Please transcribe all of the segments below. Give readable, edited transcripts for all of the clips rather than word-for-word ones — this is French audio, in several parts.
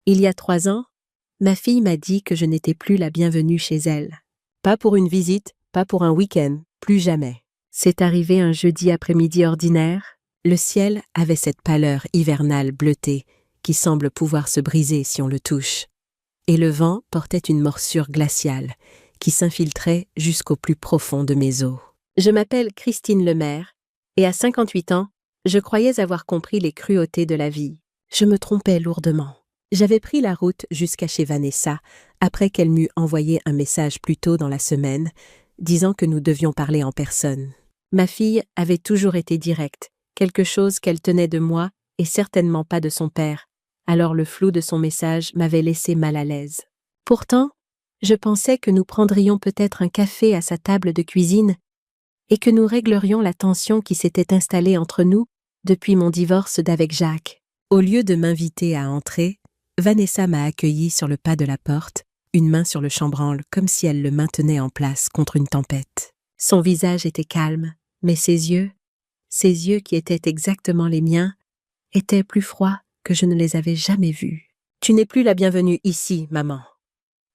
Il y a 3 ans, ma fille m'a dit que je n'étais plus la bienvenue chez elle. Pas pour une visite, pas pour un week-end, plus jamais. C'est arrivé un jeudi après-midi ordinaire. Le ciel avait cette pâleur hivernale bleutée qui semble pouvoir se briser si on le touche. Et le vent portait une morsure glaciale qui s'infiltrait jusqu'au plus profond de mes os. Je m'appelle Christine Lemaire et à 58 ans, je croyais avoir compris les cruautés de la vie. Je me trompais lourdement. J'avais pris la route jusqu'à chez Vanessa après qu'elle m'eût envoyé un message plus tôt dans la semaine disant que nous devions parler en personne. Ma fille avait toujours été directe, quelque chose qu'elle tenait de moi et certainement pas de son père, alors le flou de son message m'avait laissé mal à l'aise. Pourtant, je pensais que nous prendrions peut-être un café à sa table de cuisine et que nous réglerions la tension qui s'était installée entre nous depuis mon divorce d'avec Jacques. Au lieu de m'inviter à entrer, Vanessa m'a accueillie sur le pas de la porte, une main sur le chambranle comme si elle le maintenait en place contre une tempête. Son visage était calme, mais ses yeux qui étaient exactement les miens, étaient plus froids que je ne les avais jamais vus. « Tu n'es plus la bienvenue ici, maman »,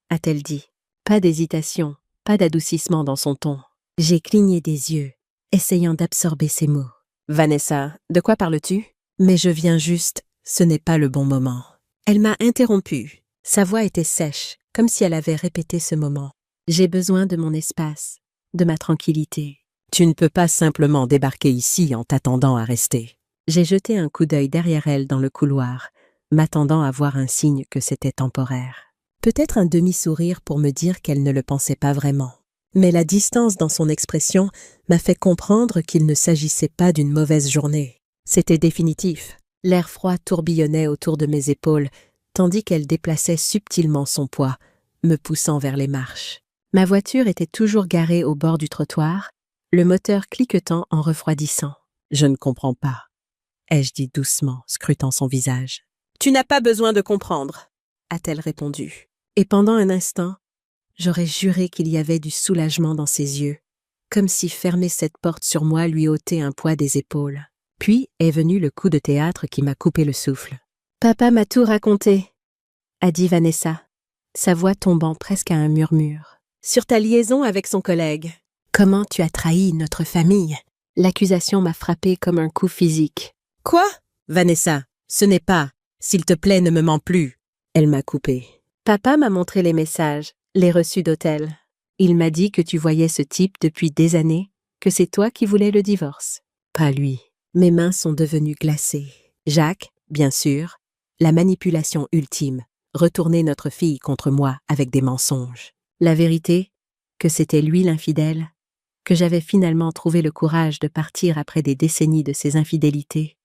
a-t-elle dit. Pas d'hésitation, pas d'adoucissement dans son ton. J'ai cligné des yeux, essayant d'absorber ses mots. « Vanessa, de quoi parles-tu ? » Mais je viens juste, ce n'est pas le bon moment. Elle m'a interrompue. Sa voix était sèche, comme si elle avait répété ce moment. J'ai besoin de mon espace, de ma tranquillité. Tu ne peux pas simplement débarquer ici en t'attendant à rester. J'ai jeté un coup d'œil derrière elle dans le couloir, m'attendant à voir un signe que c'était temporaire. Peut-être un demi-sourire pour me dire qu'elle ne le pensait pas vraiment. Mais la distance dans son expression m'a fait comprendre qu'il ne s'agissait pas d'une mauvaise journée. C'était définitif. L'air froid tourbillonnait autour de mes épaules, tandis qu'elle déplaçait subtilement son poids, me poussant vers les marches. Ma voiture était toujours garée au bord du trottoir, le moteur cliquetant en refroidissant. « Je ne comprends pas », ai-je dit doucement, scrutant son visage. « Tu n'as pas besoin de comprendre », a-t-elle répondu. Et pendant un instant, j'aurais juré qu'il y avait du soulagement dans ses yeux, comme si fermer cette porte sur moi lui ôtait un poids des épaules. Puis est venu le coup de théâtre qui m'a coupé le souffle. « Papa m'a tout raconté », a dit Vanessa, sa voix tombant presque à un murmure. « Sur ta liaison avec son collègue. Comment tu as trahi notre famille ?» L'accusation m'a frappée comme un coup physique. « Quoi ?»« Vanessa, ce n'est pas. S'il te plaît, ne me mens plus. » Elle m'a coupé. « Papa m'a montré les messages, les reçus d'hôtel. Il m'a dit que tu voyais ce type depuis des années, que c'est toi qui voulais le divorce. » Pas lui. Mes mains sont devenues glacées. Jacques, bien sûr, la manipulation ultime, retourner notre fille contre moi avec des mensonges. La vérité, que c'était lui l'infidèle, que j'avais finalement trouvé le courage de partir après des décennies de ses infidélités,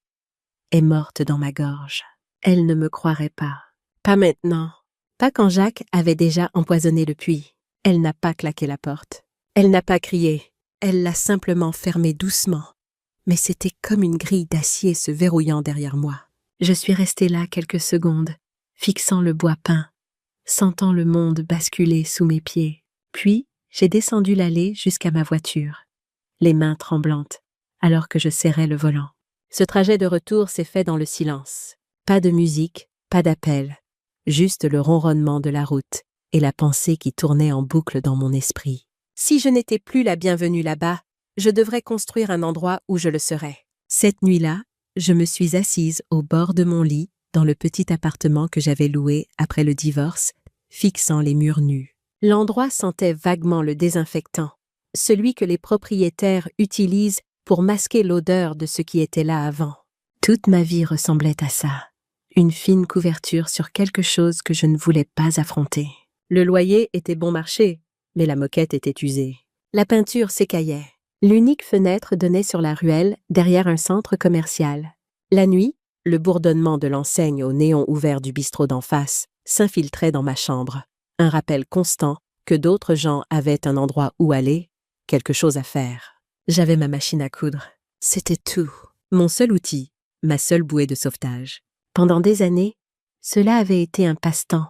est morte dans ma gorge. Elle ne me croirait pas. Pas maintenant. Pas quand Jacques avait déjà empoisonné le puits. Elle n'a pas claqué la porte. Elle n'a pas crié. Elle l'a simplement fermée doucement. Mais c'était comme une grille d'acier se verrouillant derrière moi. Je suis restée là quelques secondes, fixant le bois peint, sentant le monde basculer sous mes pieds. Puis, j'ai descendu l'allée jusqu'à ma voiture, les mains tremblantes, alors que je serrais le volant. Ce trajet de retour s'est fait dans le silence. Pas de musique, pas d'appel, juste le ronronnement de la route et la pensée qui tournait en boucle dans mon esprit. Si je n'étais plus la bienvenue là-bas, je devrais construire un endroit où je le serais. Cette nuit-là, je me suis assise au bord de mon lit dans le petit appartement que j'avais loué après le divorce, fixant les murs nus. L'endroit sentait vaguement le désinfectant, celui que les propriétaires utilisent pour masquer l'odeur de ce qui était là avant. Toute ma vie ressemblait à ça. Une fine couverture sur quelque chose que je ne voulais pas affronter. Le loyer était bon marché, mais la moquette était usée. La peinture s'écaillait. L'unique fenêtre donnait sur la ruelle derrière un centre commercial. La nuit, le bourdonnement de l'enseigne au néon ouvert du bistrot d'en face s'infiltrait dans ma chambre. Un rappel constant que d'autres gens avaient un endroit où aller, quelque chose à faire. J'avais ma machine à coudre. C'était tout. Mon seul outil, ma seule bouée de sauvetage. Pendant des années, cela avait été un passe-temps,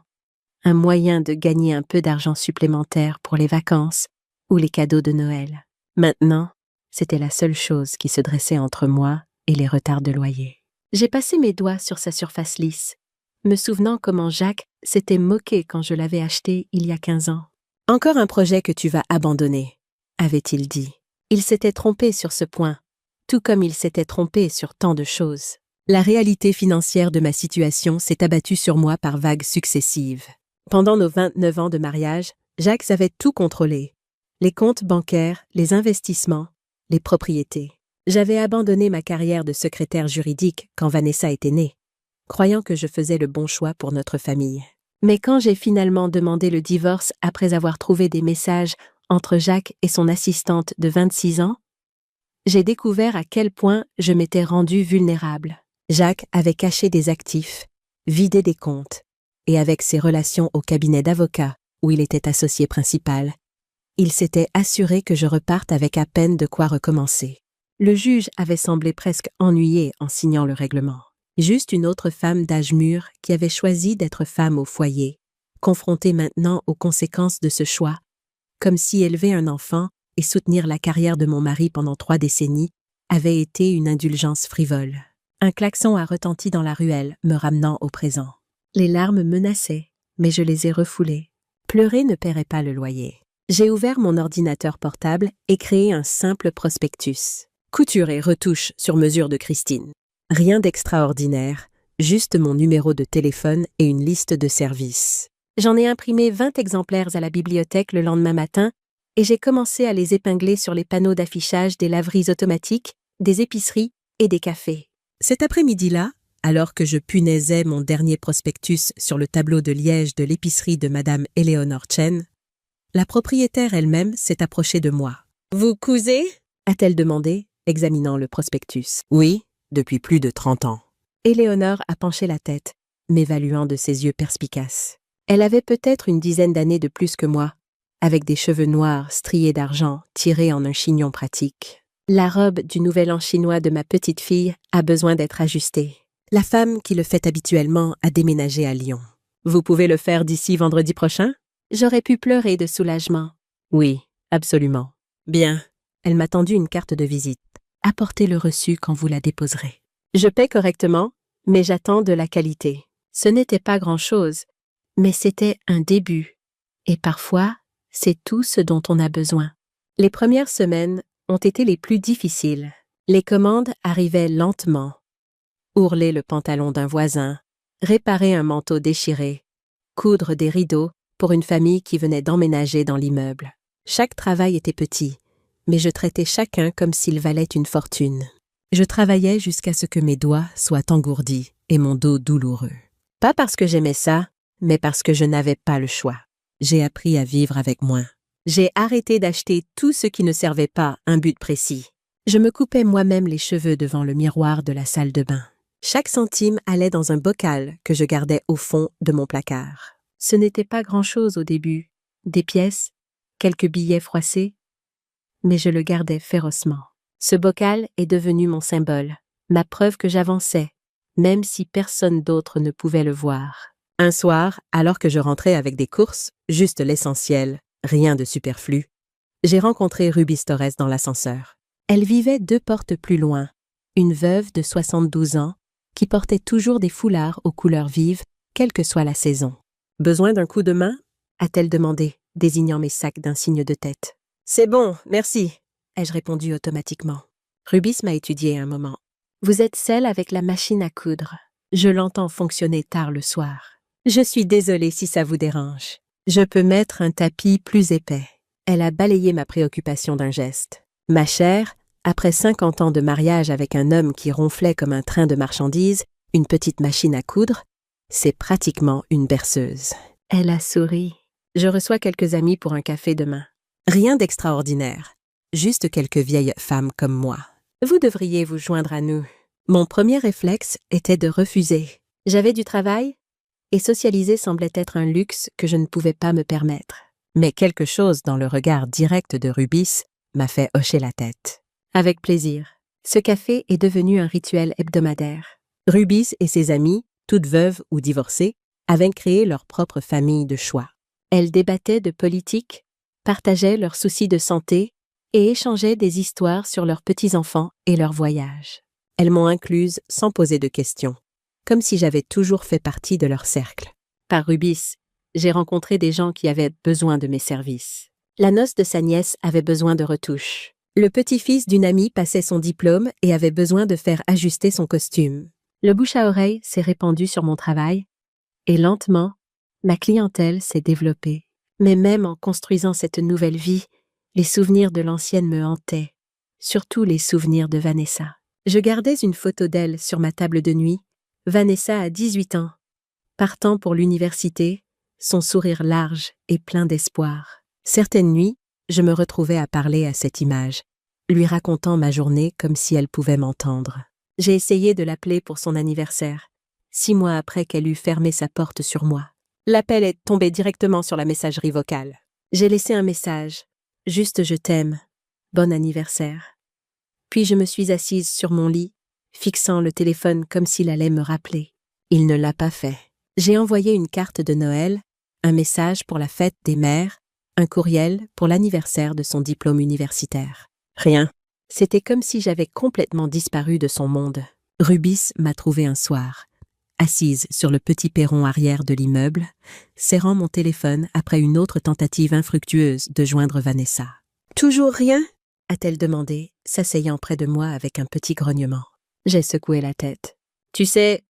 un moyen de gagner un peu d'argent supplémentaire pour les vacances ou les cadeaux de Noël. Maintenant, c'était la seule chose qui se dressait entre moi et les retards de loyer. J'ai passé mes doigts sur sa surface lisse, me souvenant comment Jacques s'était moqué quand je l'avais acheté il y a 15 ans. « Encore un projet que tu vas abandonner », avait-il dit. Il s'était trompé sur ce point, tout comme il s'était trompé sur tant de choses. La réalité financière de ma situation s'est abattue sur moi par vagues successives. Pendant nos 29 ans de mariage, Jacques avait tout contrôlé. Les comptes bancaires, les investissements, les propriétés. J'avais abandonné ma carrière de secrétaire juridique quand Vanessa était née, croyant que je faisais le bon choix pour notre famille. Mais quand j'ai finalement demandé le divorce après avoir trouvé des messages entre Jacques et son assistante de 26 ans, j'ai découvert à quel point je m'étais rendue vulnérable. Jacques avait caché des actifs, vidé des comptes, et avec ses relations au cabinet d'avocats, où il était associé principal, il s'était assuré que je reparte avec à peine de quoi recommencer. Le juge avait semblé presque ennuyé en signant le règlement. Juste une autre femme d'âge mûr qui avait choisi d'être femme au foyer, confrontée maintenant aux conséquences de ce choix, comme si élever un enfant et soutenir la carrière de mon mari pendant 3 décennies avait été une indulgence frivole. Un klaxon a retenti dans la ruelle, me ramenant au présent. Les larmes menaçaient, mais je les ai refoulées. Pleurer ne paierait pas le loyer. J'ai ouvert mon ordinateur portable et créé un simple prospectus. Couture et retouche sur mesure de Christine. Rien d'extraordinaire, juste mon numéro de téléphone et une liste de services. J'en ai imprimé 20 exemplaires à la bibliothèque le lendemain matin et j'ai commencé à les épingler sur les panneaux d'affichage des laveries automatiques, des épiceries et des cafés. Cet après-midi-là, alors que je punaisais mon dernier prospectus sur le tableau de liège de l'épicerie de Madame Éléonore Chen, la propriétaire elle-même s'est approchée de moi. « Vous cousez ?» a-t-elle demandé, examinant le prospectus. « Oui, depuis plus de 30 ans. » Éléonore a penché la tête, m'évaluant de ses yeux perspicaces. Elle avait peut-être une dizaine d'années de plus que moi, avec des cheveux noirs striés d'argent tirés en un chignon pratique. La robe du nouvel an chinois de ma petite fille a besoin d'être ajustée. La femme qui le fait habituellement a déménagé à Lyon. « Vous pouvez le faire d'ici vendredi prochain ?» J'aurais pu pleurer de soulagement. « Oui, absolument. »« Bien. » Elle m'a tendu une carte de visite. « Apportez le reçu quand vous la déposerez. » Je paie correctement, mais j'attends de la qualité. Ce n'était pas grand-chose, mais c'était un début. Et parfois, c'est tout ce dont on a besoin. Les premières semaines ont été les plus difficiles. Les commandes arrivaient lentement. Ourler le pantalon d'un voisin, réparer un manteau déchiré, coudre des rideaux pour une famille qui venait d'emménager dans l'immeuble. Chaque travail était petit, mais je traitais chacun comme s'il valait une fortune. Je travaillais jusqu'à ce que mes doigts soient engourdis et mon dos douloureux. Pas parce que j'aimais ça, mais parce que je n'avais pas le choix. J'ai appris à vivre avec moins. J'ai arrêté d'acheter tout ce qui ne servait pas un but précis. Je me coupais moi-même les cheveux devant le miroir de la salle de bain. Chaque centime allait dans un bocal que je gardais au fond de mon placard. Ce n'était pas grand-chose au début, des pièces, quelques billets froissés, mais je le gardais férocement. Ce bocal est devenu mon symbole, ma preuve que j'avançais, même si personne d'autre ne pouvait le voir. Un soir, alors que je rentrais avec des courses, juste l'essentiel, rien de superflu, j'ai rencontré Ruby Torres dans l'ascenseur. Elle vivait 2 portes plus loin, une veuve de 72 ans qui portait toujours des foulards aux couleurs vives, quelle que soit la saison. « Besoin d'un coup de main ?» a-t-elle demandé, désignant mes sacs d'un signe de tête. « C'est bon, merci », ai-je répondu automatiquement. Rubis m'a étudié un moment. « Vous êtes celle avec la machine à coudre. Je l'entends fonctionner tard le soir. Je suis désolée si ça vous dérange. Je peux mettre un tapis plus épais. » Elle a balayé ma préoccupation d'un geste. « Ma chère, après 50 ans de mariage avec un homme qui ronflait comme un train de marchandises, une petite machine à coudre, c'est pratiquement une berceuse. » Elle a souri. « Je reçois quelques amis pour un café demain. Rien d'extraordinaire, juste quelques vieilles femmes comme moi. Vous devriez vous joindre à nous. » Mon premier réflexe était de refuser. J'avais du travail et socialiser semblait être un luxe que je ne pouvais pas me permettre. Mais quelque chose dans le regard direct de Rubis m'a fait hocher la tête. Avec plaisir. Ce café est devenu un rituel hebdomadaire. Rubis et ses amies, toutes veuves ou divorcées, avaient créé leur propre famille de choix. Elles débattaient de politique, partageaient leurs soucis de santé et échangeaient des histoires sur leurs petits-enfants et leurs voyages. Elles m'ont incluse sans poser de questions. comme si j'avais toujours fait partie de leur cercle. Par Rubis, j'ai rencontré des gens qui avaient besoin de mes services. La noce de sa nièce avait besoin de retouches. Le petit-fils d'une amie passait son diplôme et avait besoin de faire ajuster son costume. Le bouche à oreille s'est répandu sur mon travail, et lentement, ma clientèle s'est développée. Mais même en construisant cette nouvelle vie, les souvenirs de l'ancienne me hantaient, surtout les souvenirs de Vanessa. Je gardais une photo d'elle sur ma table de nuit. Vanessa a 18 ans, partant pour l'université, son sourire large et plein d'espoir. Certaines nuits, je me retrouvais à parler à cette image, lui racontant ma journée comme si elle pouvait m'entendre. J'ai essayé de l'appeler pour son anniversaire, 6 mois après qu'elle eut fermé sa porte sur moi. L'appel est tombé directement sur la messagerie vocale. J'ai laissé un message, juste je t'aime, bon anniversaire. Puis je me suis assise sur mon lit, fixant le téléphone comme s'il allait me rappeler. Il ne l'a pas fait. J'ai envoyé une carte de Noël, un message pour la fête des mères, un courriel pour l'anniversaire de son diplôme universitaire. Rien. C'était comme si j'avais complètement disparu de son monde. Rubis m'a trouvé un soir, assise sur le petit perron arrière de l'immeuble, serrant mon téléphone après une autre tentative infructueuse de joindre Vanessa. « Toujours rien ?» a-t-elle demandé, s'asseyant près de moi avec un petit grognement. J'ai secoué la tête. « Tu sais, »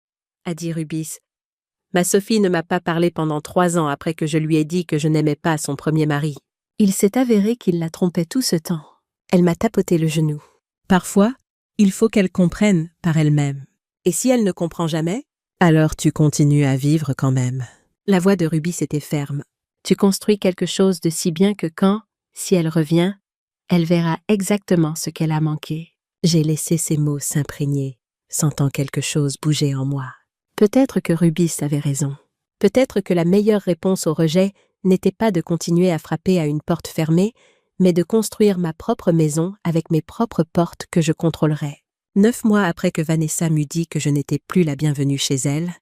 a dit Rubis, « ma Sophie ne m'a pas parlé pendant 3 ans après que je lui ai dit que je n'aimais pas son premier mari. Il s'est avéré qu'il la trompait tout ce temps. » Elle m'a tapoté le genou. « Parfois, il faut qu'elle comprenne par elle-même. Et si elle ne comprend jamais, alors tu continues à vivre quand même. » La voix de Rubis était ferme. « Tu construis quelque chose de si bien que quand, si elle revient, elle verra exactement ce qu'elle a manqué. » J'ai laissé ces mots s'imprégner, sentant quelque chose bouger en moi. Peut-être que Rubis avait raison. Peut-être que la meilleure réponse au rejet n'était pas de continuer à frapper à une porte fermée, mais de construire ma propre maison avec mes propres portes que je contrôlerais. 9 mois après que Vanessa m'eut dit que je n'étais plus la bienvenue chez elle,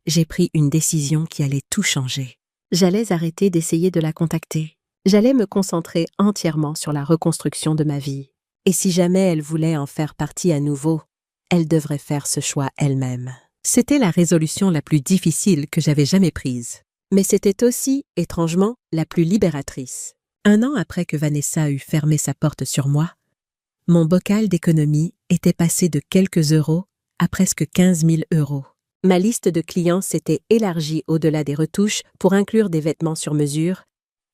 j'ai pris une décision qui allait tout changer. J'allais arrêter d'essayer de la contacter. J'allais me concentrer entièrement sur la reconstruction de ma vie. Et si jamais elle voulait en faire partie à nouveau, elle devrait faire ce choix elle-même. C'était la résolution la plus difficile que j'avais jamais prise. Mais c'était aussi, étrangement, la plus libératrice. 1 an après que Vanessa eut fermé sa porte sur moi, mon bocal d'économie était passé de quelques euros à presque 15 000 euros. Ma liste de clients s'était élargie au-delà des retouches pour inclure des vêtements sur mesure,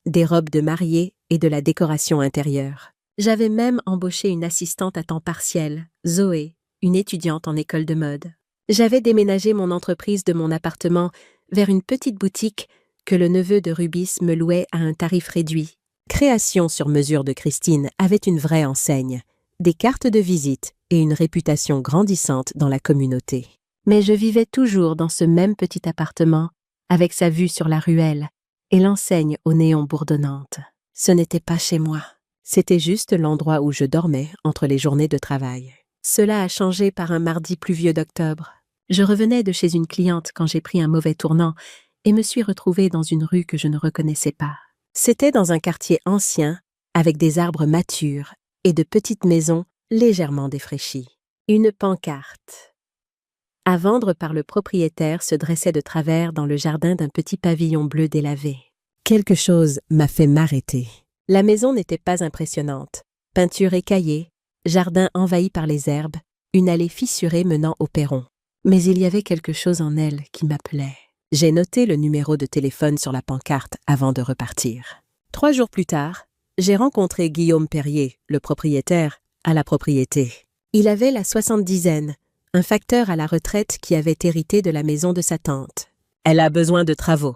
des robes de mariée et de la décoration intérieure. J'avais même embauché une assistante à temps partiel, Zoé, une étudiante en école de mode. J'avais déménagé mon entreprise de mon appartement vers une petite boutique que le neveu de Rubis me louait à un tarif réduit. Création sur mesure de Christine avait une vraie enseigne, des cartes de visite et une réputation grandissante dans la communauté. Mais je vivais toujours dans ce même petit appartement, avec sa vue sur la ruelle et l'enseigne aux néons bourdonnantes. Ce n'était pas chez moi. C'était juste l'endroit où je dormais entre les journées de travail. Cela a changé par un mardi pluvieux d'octobre. Je revenais de chez une cliente quand j'ai pris un mauvais tournant et me suis retrouvée dans une rue que je ne reconnaissais pas. C'était dans un quartier ancien, avec des arbres matures et de petites maisons légèrement défraîchies. Une pancarte à vendre par le propriétaire se dressait de travers dans le jardin d'un petit pavillon bleu délavé. Quelque chose m'a fait m'arrêter. La maison n'était pas impressionnante. Peinture écaillée, jardin envahi par les herbes, une allée fissurée menant au perron. Mais il y avait quelque chose en elle qui m'appelait. J'ai noté le numéro de téléphone sur la pancarte avant de repartir. 3 jours plus tard, j'ai rencontré Guillaume Perrier, le propriétaire, à la propriété. Il avait la 70aine, un facteur à la retraite qui avait hérité de la maison de sa tante. « Elle a besoin de travaux »,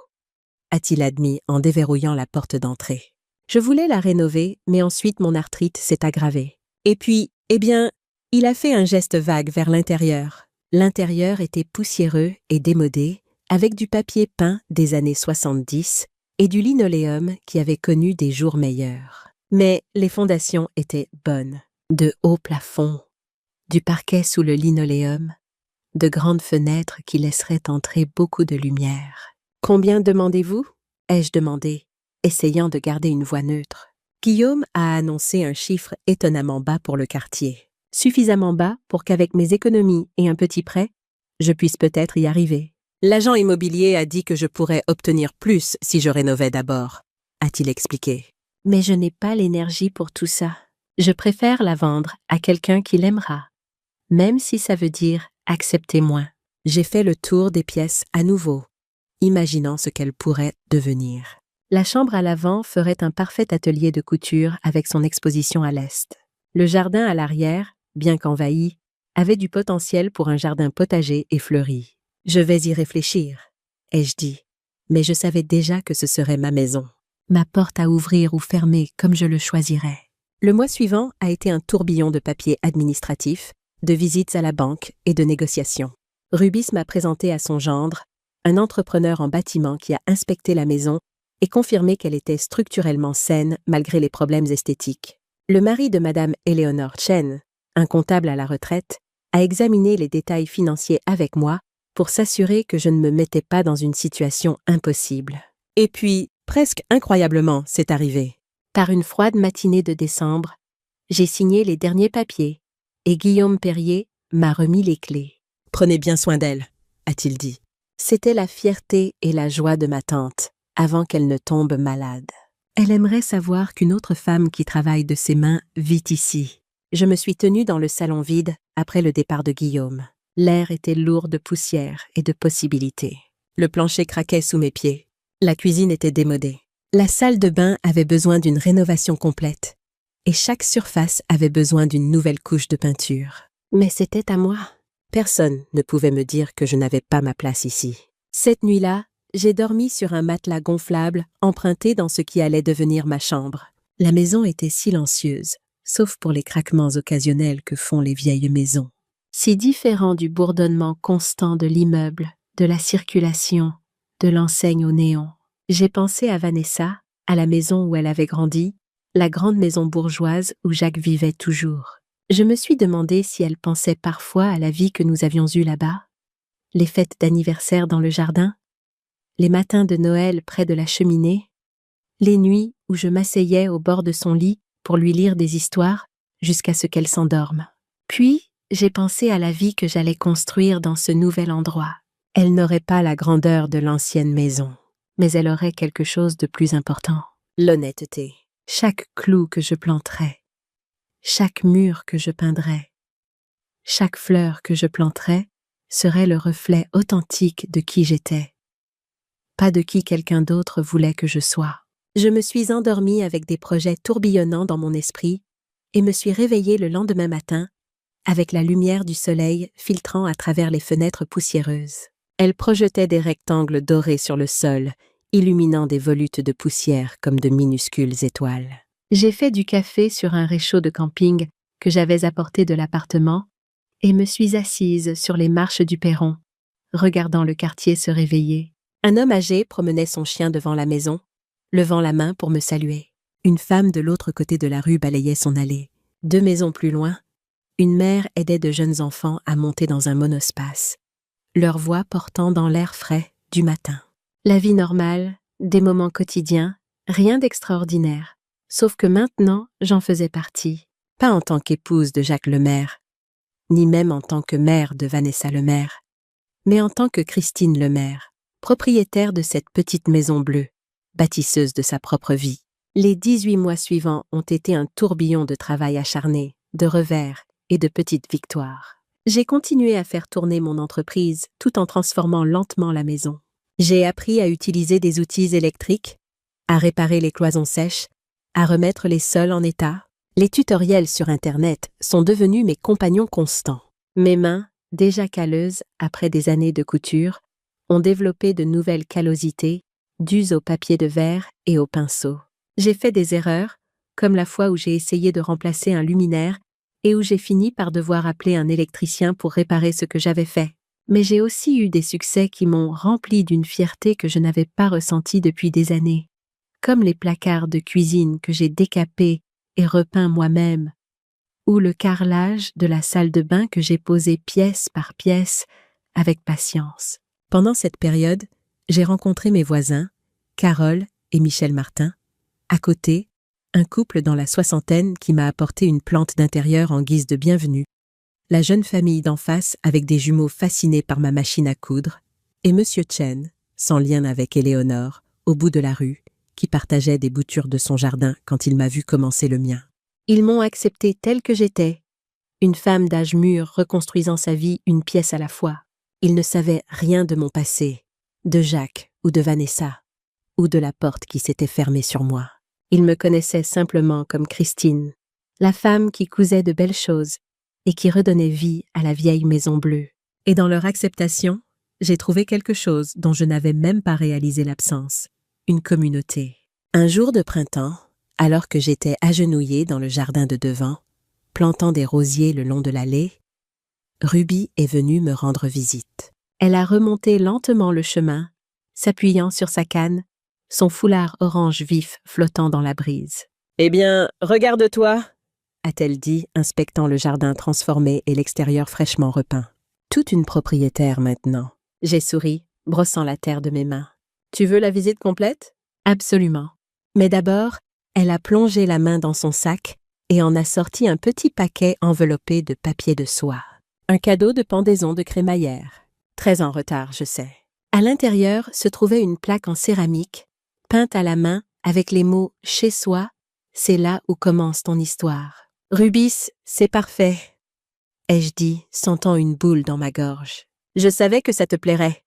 a-t-il admis en déverrouillant la porte d'entrée. Je voulais la rénover, mais ensuite mon arthrite s'est aggravée. Et puis, il a fait un geste vague vers l'intérieur. L'intérieur était poussiéreux et démodé, avec du papier peint des années 70 et du linoléum qui avait connu des jours meilleurs. Mais les fondations étaient bonnes. De hauts plafonds, du parquet sous le linoléum, de grandes fenêtres qui laisseraient entrer beaucoup de lumière. « Combien demandez-vous » ai-je demandé, essayant de garder une voix neutre. Guillaume a annoncé un chiffre étonnamment bas pour le quartier. Suffisamment bas pour qu'avec mes économies et un petit prêt, je puisse peut-être y arriver. L'agent immobilier a dit que je pourrais obtenir plus si je rénovais d'abord, a-t-il expliqué. Mais je n'ai pas l'énergie pour tout ça. Je préfère la vendre à quelqu'un qui l'aimera, même si ça veut dire accepter moins. J'ai fait le tour des pièces à nouveau, imaginant ce qu'elles pourraient devenir. La chambre à l'avant ferait un parfait atelier de couture avec son exposition à l'est. Le jardin à l'arrière, bien qu'envahi, avait du potentiel pour un jardin potager et fleuri. Je vais y réfléchir, ai-je dit, mais je savais déjà que ce serait ma maison. Ma porte à ouvrir ou fermer comme je le choisirais. Le mois suivant a été un tourbillon de papiers administratifs, de visites à la banque et de négociations. Rubis m'a présenté à son gendre, un entrepreneur en bâtiment qui a inspecté la maison et confirmé qu'elle était structurellement saine malgré les problèmes esthétiques. Le mari de Madame Eleanor Chen, un comptable à la retraite, a examiné les détails financiers avec moi pour s'assurer que je ne me mettais pas dans une situation impossible. Et puis, presque incroyablement, c'est arrivé. Par une froide matinée de décembre, j'ai signé les derniers papiers et Guillaume Perrier m'a remis les clés. « Prenez bien soin d'elle », a-t-il dit. C'était la fierté et la joie de ma tante, avant qu'elle ne tombe malade. Elle aimerait savoir qu'une autre femme qui travaille de ses mains vit ici. Je me suis tenue dans le salon vide après le départ de Guillaume. L'air était lourd de poussière et de possibilités. Le plancher craquait sous mes pieds. La cuisine était démodée. La salle de bain avait besoin d'une rénovation complète. Et chaque surface avait besoin d'une nouvelle couche de peinture. Mais c'était à moi. Personne ne pouvait me dire que je n'avais pas ma place ici. Cette nuit-là, j'ai dormi sur un matelas gonflable emprunté dans ce qui allait devenir ma chambre. La maison était silencieuse, sauf pour les craquements occasionnels que font les vieilles maisons. Si différent du bourdonnement constant de l'immeuble, de la circulation, de l'enseigne au néon. J'ai pensé à Vanessa, à la maison où elle avait grandi, la grande maison bourgeoise où Jacques vivait toujours. Je me suis demandé si elle pensait parfois à la vie que nous avions eue là-bas, les fêtes d'anniversaire dans le jardin, les matins de Noël près de la cheminée, les nuits où je m'asseyais au bord de son lit pour lui lire des histoires jusqu'à ce qu'elle s'endorme. Puis, j'ai pensé à la vie que j'allais construire dans ce nouvel endroit. Elle n'aurait pas la grandeur de l'ancienne maison, mais elle aurait quelque chose de plus important. L'honnêteté. Chaque clou que je planterais, chaque mur que je peindrais, chaque fleur que je planterais serait le reflet authentique de qui j'étais, pas de qui quelqu'un d'autre voulait que je sois. Je me suis endormie avec des projets tourbillonnant dans mon esprit et me suis réveillée le lendemain matin avec la lumière du soleil filtrant à travers les fenêtres poussiéreuses. Elle projetait des rectangles dorés sur le sol, illuminant des volutes de poussière comme de minuscules étoiles. J'ai fait du café sur un réchaud de camping que j'avais apporté de l'appartement et me suis assise sur les marches du perron, regardant le quartier se réveiller. Un homme âgé promenait son chien devant la maison, levant la main pour me saluer. Une femme de l'autre côté de la rue balayait son allée. 2 maisons plus loin, une mère aidait de jeunes enfants à monter dans un monospace, leur voix portant dans l'air frais du matin. La vie normale, des moments quotidiens, rien d'extraordinaire, sauf que maintenant j'en faisais partie, pas en tant qu'épouse de Jacques Lemaire, ni même en tant que mère de Vanessa Lemaire, mais en tant que Christine Lemaire, propriétaire de cette petite maison bleue, bâtisseuse de sa propre vie. Les 18 mois suivants ont été un tourbillon de travail acharné, de revers et de petites victoires. J'ai continué à faire tourner mon entreprise tout en transformant lentement la maison. J'ai appris à utiliser des outils électriques, à réparer les cloisons sèches, à remettre les sols en état. Les tutoriels sur Internet sont devenus mes compagnons constants. Mes mains, déjà calleuses après des années de couture, ont développé de nouvelles callosités dues au papier de verre et au pinceau. J'ai fait des erreurs, comme la fois où j'ai essayé de remplacer un luminaire et où j'ai fini par devoir appeler un électricien pour réparer ce que j'avais fait. Mais j'ai aussi eu des succès qui m'ont rempli d'une fierté que je n'avais pas ressentie depuis des années, comme les placards de cuisine que j'ai décapés et repeints moi-même, ou le carrelage de la salle de bain que j'ai posé pièce par pièce avec patience. Pendant cette période, j'ai rencontré mes voisins, Carole et Michel Martin. À côté, un couple dans la soixantaine qui m'a apporté une plante d'intérieur en guise de bienvenue. la jeune famille d'en face avec des jumeaux fascinés par ma machine à coudre, et Monsieur Chen, sans lien avec Éléonore, au bout de la rue, qui partageait des boutures de son jardin quand il m'a vu commencer le mien. Ils m'ont accepté telle que j'étais, une femme d'âge mûr reconstruisant sa vie une pièce à la fois. Ils ne savaient rien de mon passé, de Jacques ou de Vanessa, ou de la porte qui s'était fermée sur moi. Ils me connaissaient simplement comme Christine, la femme qui cousait de belles choses et qui redonnait vie à la vieille maison bleue. Et dans leur acceptation, j'ai trouvé quelque chose dont je n'avais même pas réalisé l'absence, une communauté. Un jour de printemps, alors que j'étais agenouillée dans le jardin de devant, plantant des rosiers le long de l'allée, Ruby est venue me rendre visite. Elle a remonté lentement le chemin, s'appuyant sur sa canne, son foulard orange vif flottant dans la brise. « Eh bien, regarde-toi » a-t-elle dit, inspectant le jardin transformé et l'extérieur fraîchement repeint. Toute une propriétaire maintenant. J'ai souri, brossant la terre de mes mains. « Tu veux la visite complète ?»« Absolument. » Mais d'abord, elle a plongé la main dans son sac et en a sorti un petit paquet enveloppé de papier de soie. Un cadeau de pendaison de crémaillère. Très en retard, je sais. À l'intérieur se trouvait une plaque en céramique, peinte à la main avec les mots « Chez soi », c'est là où commence ton histoire. « Rubis, c'est parfait », ai-je dit, sentant une boule dans ma gorge. « Je savais que ça te plairait »,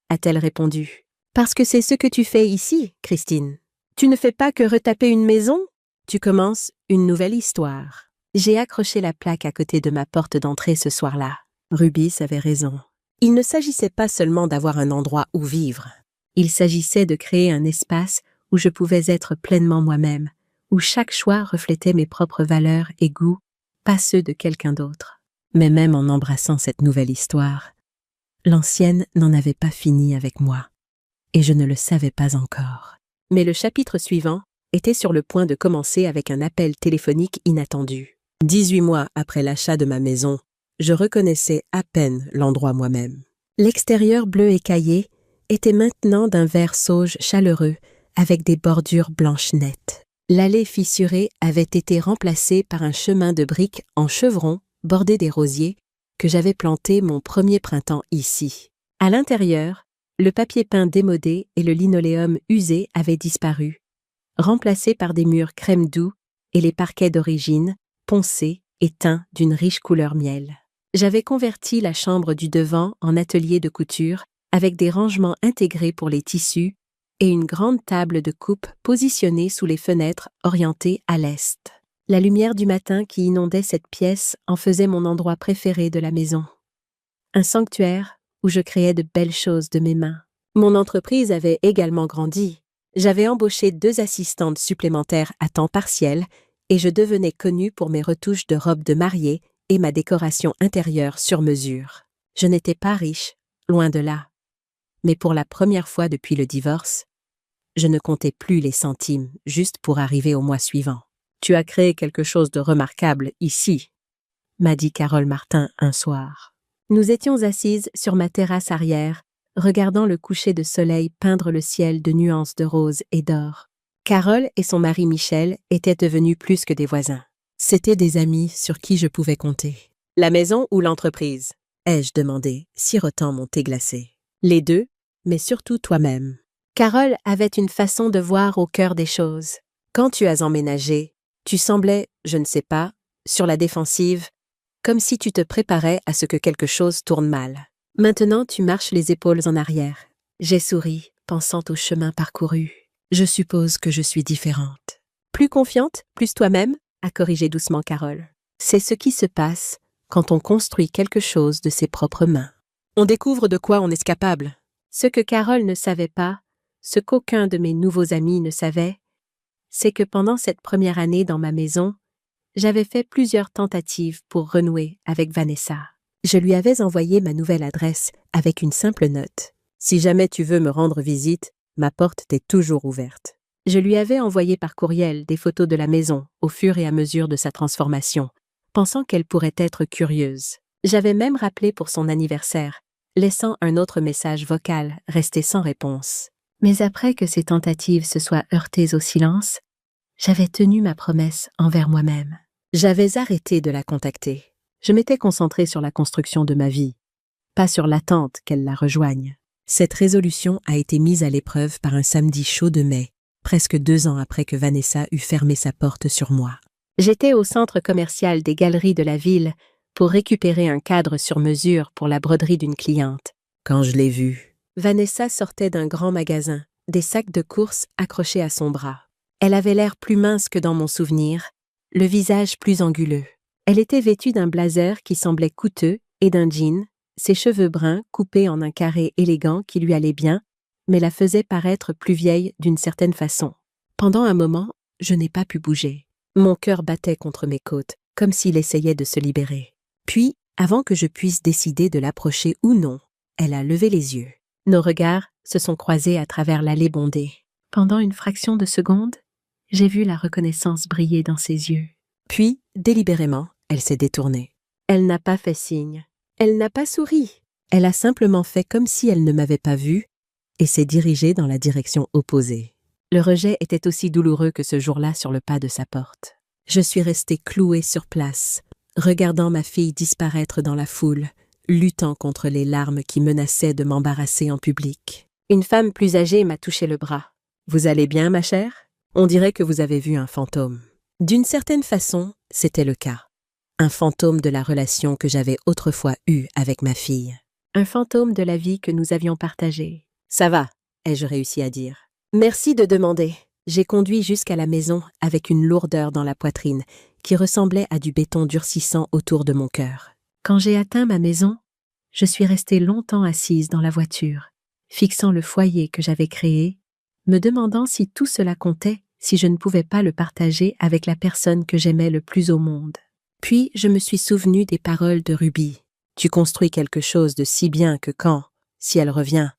a-t-elle répondu. « Parce que c'est ce que tu fais ici, Christine. Tu ne fais pas que retaper une maison, tu commences une nouvelle histoire. » J'ai accroché la plaque à côté de ma porte d'entrée ce soir-là. Rubis avait raison. Il ne s'agissait pas seulement d'avoir un endroit où vivre. Il s'agissait de créer un espace où je pouvais être pleinement moi-même, où chaque choix reflétait mes propres valeurs et goûts, pas ceux de quelqu'un d'autre. Mais même en embrassant cette nouvelle histoire, l'ancienne n'en avait pas fini avec moi, et je ne le savais pas encore. Mais le chapitre suivant était sur le point de commencer avec un appel téléphonique inattendu. 18 mois après l'achat de ma maison, je reconnaissais à peine l'endroit moi-même. L'extérieur bleu écaillé était maintenant d'un vert sauge chaleureux avec des bordures blanches nettes. L'allée fissurée avait été remplacée par un chemin de briques en chevron bordé des rosiers que j'avais plantés mon premier printemps ici. À l'intérieur, le papier peint démodé et le linoléum usé avaient disparu, remplacés par des murs crème doux et les parquets d'origine, poncés et teints d'une riche couleur miel. J'avais converti la chambre du devant en atelier de couture avec des rangements intégrés pour les tissus et une grande table de coupe positionnée sous les fenêtres orientées à l'est. La lumière du matin qui inondait cette pièce en faisait mon endroit préféré de la maison. Un sanctuaire où je créais de belles choses de mes mains. Mon entreprise avait également grandi. J'avais embauché 2 assistantes supplémentaires à temps partiel et je devenais connue pour mes retouches de robes de mariée et ma décoration intérieure sur mesure. Je n'étais pas riche, loin de là. Mais pour la première fois depuis le divorce, je ne comptais plus les centimes juste pour arriver au mois suivant. « Tu as créé quelque chose de remarquable ici », m'a dit Carole Martin un soir. Nous étions assises sur ma terrasse arrière, regardant le coucher de soleil peindre le ciel de nuances de rose et d'or. Carole et son mari Michel étaient devenus plus que des voisins. C'étaient des amis sur qui je pouvais compter. « La maison ou l'entreprise ?» ai-je demandé, sirotant mon thé glacé. « Les deux, mais surtout toi-même. » Carole avait une façon de voir au cœur des choses. Quand tu as emménagé, tu semblais, je ne sais pas, sur la défensive, comme si tu te préparais à ce que quelque chose tourne mal. Maintenant, tu marches les épaules en arrière. J'ai souri, pensant au chemin parcouru. Je suppose que je suis différente. Plus confiante, plus toi-même, a corrigé doucement Carole. C'est ce qui se passe quand on construit quelque chose de ses propres mains. On découvre de quoi on est capable. Ce que Carole ne savait pas, ce qu'aucun de mes nouveaux amis ne savait, c'est que pendant cette première année dans ma maison, j'avais fait plusieurs tentatives pour renouer avec Vanessa. Je lui avais envoyé ma nouvelle adresse avec une simple note. « Si jamais tu veux me rendre visite, ma porte t'est toujours ouverte. » Je lui avais envoyé par courriel des photos de la maison au fur et à mesure de sa transformation, pensant qu'elle pourrait être curieuse. J'avais même rappelé pour son anniversaire, laissant un autre message vocal resté sans réponse. Mais après que ces tentatives se soient heurtées au silence, j'avais tenu ma promesse envers moi-même. J'avais arrêté de la contacter. Je m'étais concentrée sur la construction de ma vie, pas sur l'attente qu'elle la rejoigne. Cette résolution a été mise à l'épreuve par un samedi chaud de mai, presque 2 ans après que Vanessa eut fermé sa porte sur moi. J'étais au centre commercial des galeries de la ville pour récupérer un cadre sur mesure pour la broderie d'une cliente. Quand je l'ai vue, Vanessa sortait d'un grand magasin, des sacs de course accrochés à son bras. Elle avait l'air plus mince que dans mon souvenir, le visage plus anguleux. Elle était vêtue d'un blazer qui semblait coûteux et d'un jean, ses cheveux bruns coupés en un carré élégant qui lui allait bien, mais la faisait paraître plus vieille d'une certaine façon. Pendant un moment, je n'ai pas pu bouger. Mon cœur battait contre mes côtes, comme s'il essayait de se libérer. Puis, avant que je puisse décider de l'approcher ou non, elle a levé les yeux. Nos regards se sont croisés à travers l'allée bondée. Pendant une fraction de seconde, j'ai vu la reconnaissance briller dans ses yeux. Puis, délibérément, elle s'est détournée. Elle n'a pas fait signe. Elle n'a pas souri. Elle a simplement fait comme si elle ne m'avait pas vue et s'est dirigée dans la direction opposée. Le rejet était aussi douloureux que ce jour-là sur le pas de sa porte. Je suis restée clouée sur place, regardant ma fille disparaître dans la foule, luttant contre les larmes qui menaçaient de m'embarrasser en public. Une femme plus âgée m'a touché le bras. « Vous allez bien, ma chère ? On dirait que vous avez vu un fantôme. » D'une certaine façon, c'était le cas. Un fantôme de la relation que j'avais autrefois eue avec ma fille. Un fantôme de la vie que nous avions partagée. « Ça va », ai-je réussi à dire. « Merci de demander. » J'ai conduit jusqu'à la maison avec une lourdeur dans la poitrine qui ressemblait à du béton durcissant autour de mon cœur. Quand j'ai atteint ma maison, je suis restée longtemps assise dans la voiture, fixant le foyer que j'avais créé, me demandant si tout cela comptait, si je ne pouvais pas le partager avec la personne que j'aimais le plus au monde. Puis je me suis souvenue des paroles de Ruby. « Tu construis quelque chose de si bien que quand, si elle revient,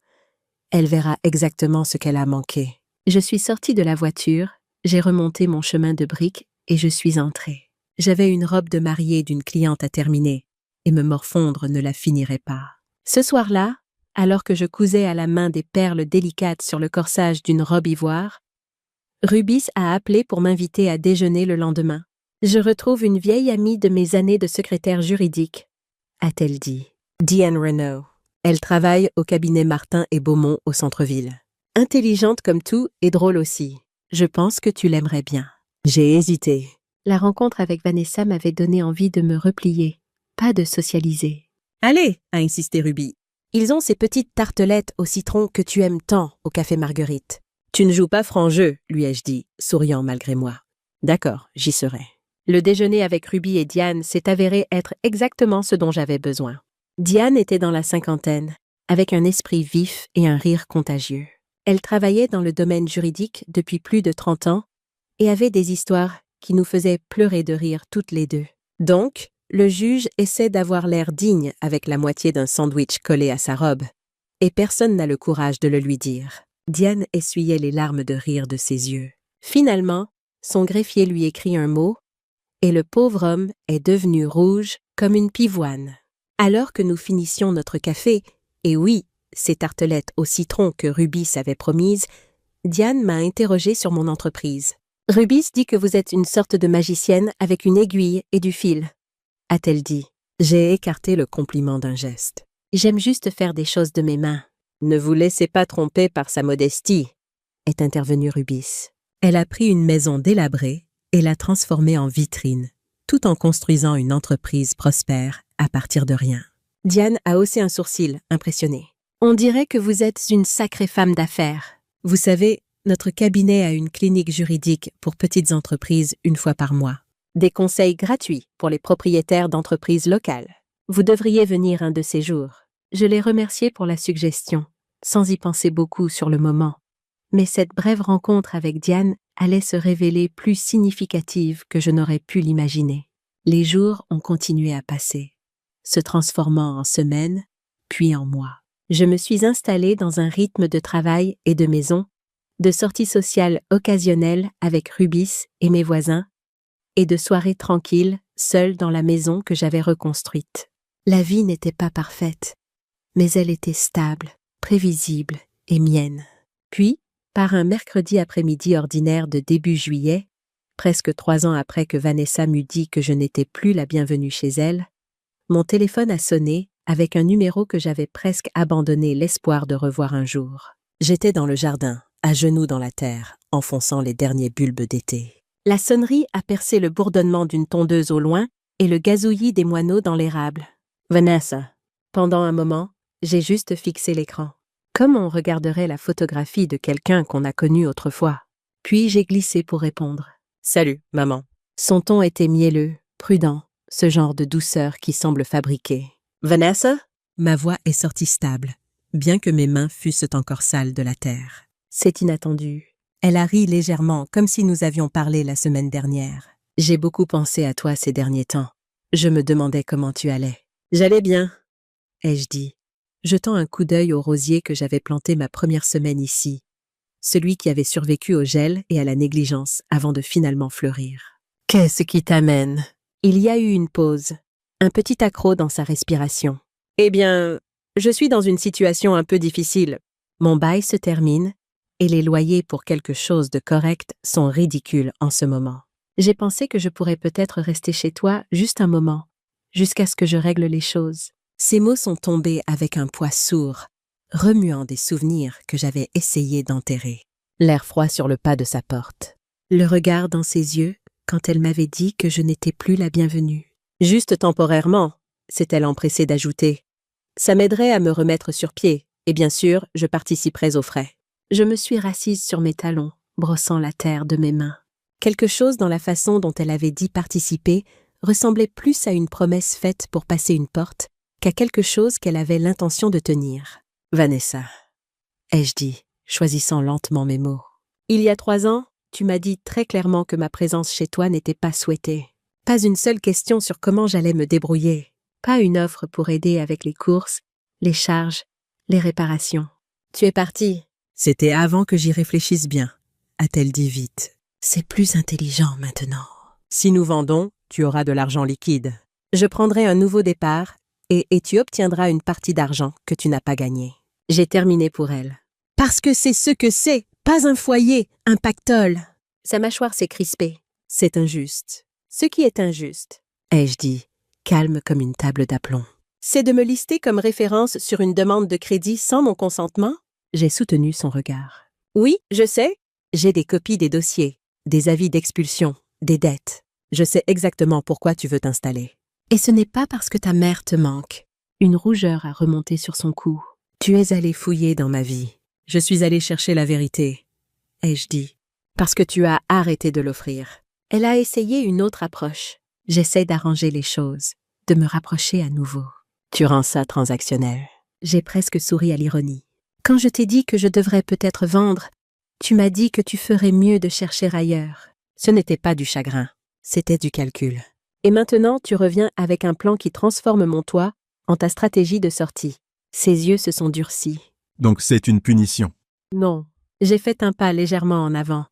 elle verra exactement ce qu'elle a manqué. » Je suis sortie de la voiture, j'ai remonté mon chemin de briques et je suis entrée. J'avais une robe de mariée d'une cliente à terminer et me morfondre ne la finirait pas. Ce soir-là, alors que je cousais à la main des perles délicates sur le corsage d'une robe ivoire, Rubis a appelé pour m'inviter à déjeuner le lendemain. « Je retrouve une vieille amie de mes années de secrétaire juridique », a-t-elle dit. Diane Renaud. Elle travaille au cabinet Martin et Beaumont au centre-ville. Intelligente comme tout et drôle aussi. Je pense que tu l'aimerais bien. J'ai hésité. La rencontre avec Vanessa m'avait donné envie de me replier, pas de socialiser. Allez, a insisté Ruby. Ils ont ces petites tartelettes au citron que tu aimes tant au café Marguerite. Tu ne joues pas franc jeu, lui ai-je dit, souriant malgré moi. D'accord, j'y serai. Le déjeuner avec Ruby et Diane s'est avéré être exactement ce dont j'avais besoin. Diane était dans la cinquantaine, avec un esprit vif et un rire contagieux. Elle travaillait dans le domaine juridique depuis plus de 30 ans et avait des histoires qui nous faisaient pleurer de rire toutes les deux. Donc, le juge essaie d'avoir l'air digne avec la moitié d'un sandwich collé à sa robe, et personne n'a le courage de le lui dire. Diane essuyait les larmes de rire de ses yeux. Finalement, son greffier lui écrit un mot, et le pauvre homme est devenu rouge comme une pivoine. Alors que nous finissions notre café, et oui, ces tartelettes au citron que Rubis avait promises, Diane m'a interrogée sur mon entreprise. « Rubis dit que vous êtes une sorte de magicienne avec une aiguille et du fil, » a-t-elle dit. J'ai écarté le compliment d'un geste. « J'aime juste faire des choses de mes mains. »« Ne vous laissez pas tromper par sa modestie, » est intervenue Rubis. Elle a pris une maison délabrée et l'a transformée en vitrine, tout en construisant une entreprise prospère à partir de rien. Diane a haussé un sourcil, impressionnée. « On dirait que vous êtes une sacrée femme d'affaires. Vous savez, notre cabinet a une clinique juridique pour petites entreprises 1 fois par mois. Des conseils gratuits pour les propriétaires d'entreprises locales. Vous devriez venir un de ces jours. » Je l'ai remercié pour la suggestion, sans y penser beaucoup sur le moment. Mais cette brève rencontre avec Diane allait se révéler plus significative que je n'aurais pu l'imaginer. Les jours ont continué à passer, se transformant en semaines, puis en mois. Je me suis installée dans un rythme de travail et de maison, de sorties sociales occasionnelles avec Rubis et mes voisins, et de soirées tranquilles, seule dans la maison que j'avais reconstruite. La vie n'était pas parfaite, mais elle était stable, prévisible et mienne. Puis, par un mercredi après-midi ordinaire de début juillet, presque 3 ans après que Vanessa m'eût dit que je n'étais plus la bienvenue chez elle, Mon téléphone a sonné avec un numéro que j'avais presque abandonné l'espoir de revoir un jour. J'étais dans le jardin, à genoux dans la terre, enfonçant les derniers bulbes d'été. La sonnerie a percé le bourdonnement d'une tondeuse au loin et le gazouillis des moineaux dans l'érable. Vanessa. Pendant un moment, j'ai juste fixé l'écran. Comme on regarderait la photographie de quelqu'un qu'on a connu autrefois. Puis j'ai glissé pour répondre. Salut, maman. Son ton était mielleux, prudent, ce genre de douceur qui semble fabriquée. Vanessa? Ma voix est sortie stable, bien que mes mains fussent encore sales de la terre. C'est inattendu. Elle a ri légèrement, comme si nous avions parlé la semaine dernière. J'ai beaucoup pensé à toi ces derniers temps. Je me demandais comment tu allais. J'allais bien, ai-je dit, jetant un coup d'œil au rosier que j'avais planté ma première semaine ici, celui qui avait survécu au gel et à la négligence avant de finalement fleurir. Qu'est-ce qui t'amène? Il y a eu une pause, un petit accroc dans sa respiration. Eh bien, je suis dans une situation un peu difficile. Mon bail se termine et les loyers pour quelque chose de correct sont ridicules en ce moment. J'ai pensé que je pourrais peut-être rester chez toi juste un moment, jusqu'à ce que je règle les choses. Ces mots sont tombés avec un poids sourd, remuant des souvenirs que j'avais essayé d'enterrer. L'air froid sur le pas de sa porte. Le regard dans ses yeux quand elle m'avait dit que je n'étais plus la bienvenue. Juste temporairement, s'est-elle empressée d'ajouter. Ça m'aiderait à me remettre sur pied, et bien sûr, je participerais aux frais. Je me suis rassise sur mes talons, brossant la terre de mes mains. Quelque chose dans la façon dont elle avait dit participer ressemblait plus à une promesse faite pour passer une porte qu'à quelque chose qu'elle avait l'intention de tenir. Vanessa, ai-je dit, choisissant lentement mes mots. Il y a 3 ans, tu m'as dit très clairement que ma présence chez toi n'était pas souhaitée. Pas une seule question sur comment j'allais me débrouiller. Pas une offre pour aider avec les courses, les charges, les réparations. Tu es partie. C'était avant que j'y réfléchisse bien, a-t-elle dit vite. C'est plus intelligent maintenant. Si nous vendons, tu auras de l'argent liquide. Je prendrai un nouveau départ et tu obtiendras une partie d'argent que tu n'as pas gagnée. J'ai terminé pour elle. Parce que c'est ce que c'est, pas un foyer, un pactole. Sa mâchoire s'est crispée. C'est injuste. Ce qui est injuste, ai-je dit, calme comme une table d'aplomb. C'est de me lister comme référence sur une demande de crédit sans mon consentement? J'ai soutenu son regard. Oui, je sais. J'ai des copies des dossiers, des avis d'expulsion, des dettes. Je sais exactement pourquoi tu veux t'installer. Et ce n'est pas parce que ta mère te manque. Une rougeur a remonté sur son cou. Tu es allé fouiller dans ma vie. Je suis allé chercher la vérité, ai-je dit, parce que tu as arrêté de l'offrir. Elle a essayé une autre approche. J'essaie d'arranger les choses, de me rapprocher à nouveau. Tu rends ça transactionnel. J'ai presque souri à l'ironie. Quand je t'ai dit que je devrais peut-être vendre, tu m'as dit que tu ferais mieux de chercher ailleurs. Ce n'était pas du chagrin, c'était du calcul. Et maintenant, tu reviens avec un plan qui transforme mon toit en ta stratégie de sortie. Ses yeux se sont durcis. Donc c'est une punition. Non, j'ai fait un pas légèrement en avant,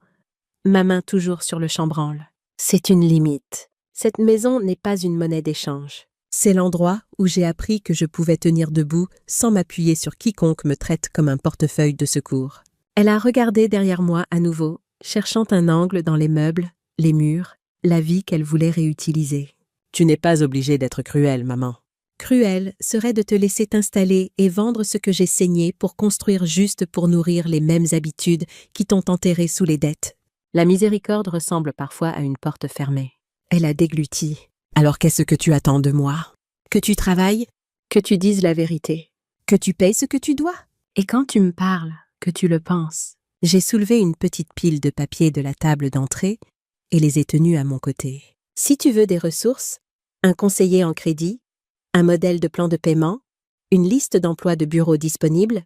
ma main toujours sur le chambranle. C'est une limite. Cette maison n'est pas une monnaie d'échange. C'est l'endroit où j'ai appris que je pouvais tenir debout sans m'appuyer sur quiconque me traite comme un portefeuille de secours. Elle a regardé derrière moi à nouveau, cherchant un angle dans les meubles, les murs, la vie qu'elle voulait réutiliser. Tu n'es pas obligée d'être cruelle, maman. Cruel serait de te laisser t'installer et vendre ce que j'ai saigné pour construire juste pour nourrir les mêmes habitudes qui t'ont enterré sous les dettes. La miséricorde ressemble parfois à une porte fermée. Elle a dégluti. Alors qu'est-ce que tu attends de moi? Que tu travailles? Que tu dises la vérité? Que tu payes ce que tu dois? Et quand tu me parles, que tu le penses? J'ai soulevé une petite pile de papier de la table d'entrée et les ai tenus à mon côté. Si tu veux des ressources, un conseiller en crédit, un modèle de plan de paiement, une liste d'emplois de bureau disponibles,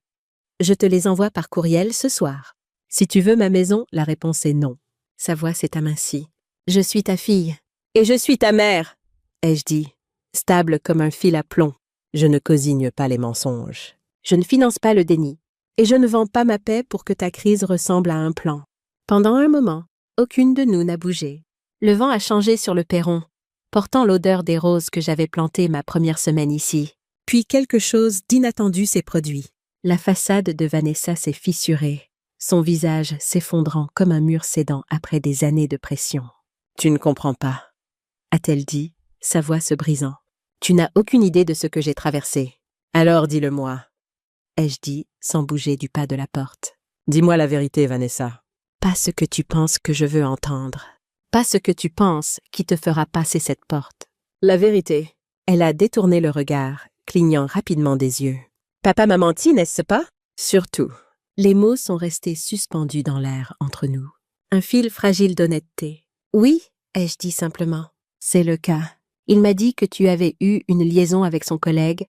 je te les envoie par courriel ce soir. Si tu veux ma maison, la réponse est non. Sa voix s'est amincie. Je suis ta fille. Et je suis ta mère, ai-je dit, stable comme un fil à plomb. Je ne cosigne pas les mensonges. Je ne finance pas le déni. Et je ne vends pas ma paix pour que ta crise ressemble à un plan. Pendant un moment, aucune de nous n'a bougé. Le vent a changé sur le perron, portant l'odeur des roses que j'avais plantées ma première semaine ici. Puis quelque chose d'inattendu s'est produit. La façade de Vanessa s'est fissurée, son visage s'effondrant comme un mur cédant après des années de pression. « Tu ne comprends pas », a-t-elle dit, sa voix se brisant. Tu n'as aucune idée de ce que j'ai traversé. Alors dis-le-moi, ai-je dit, sans bouger du pas de la porte. Dis-moi la vérité, Vanessa. Pas ce que tu penses que je veux entendre. Pas ce que tu penses qui te fera passer cette porte. La vérité. Elle a détourné le regard, clignant rapidement des yeux. Papa m'a menti, n'est-ce pas? Surtout. Les mots sont restés suspendus dans l'air entre nous. Un fil fragile d'honnêteté. Oui, ai-je dit simplement. C'est le cas. Il m'a dit que tu avais eu une liaison avec son collègue,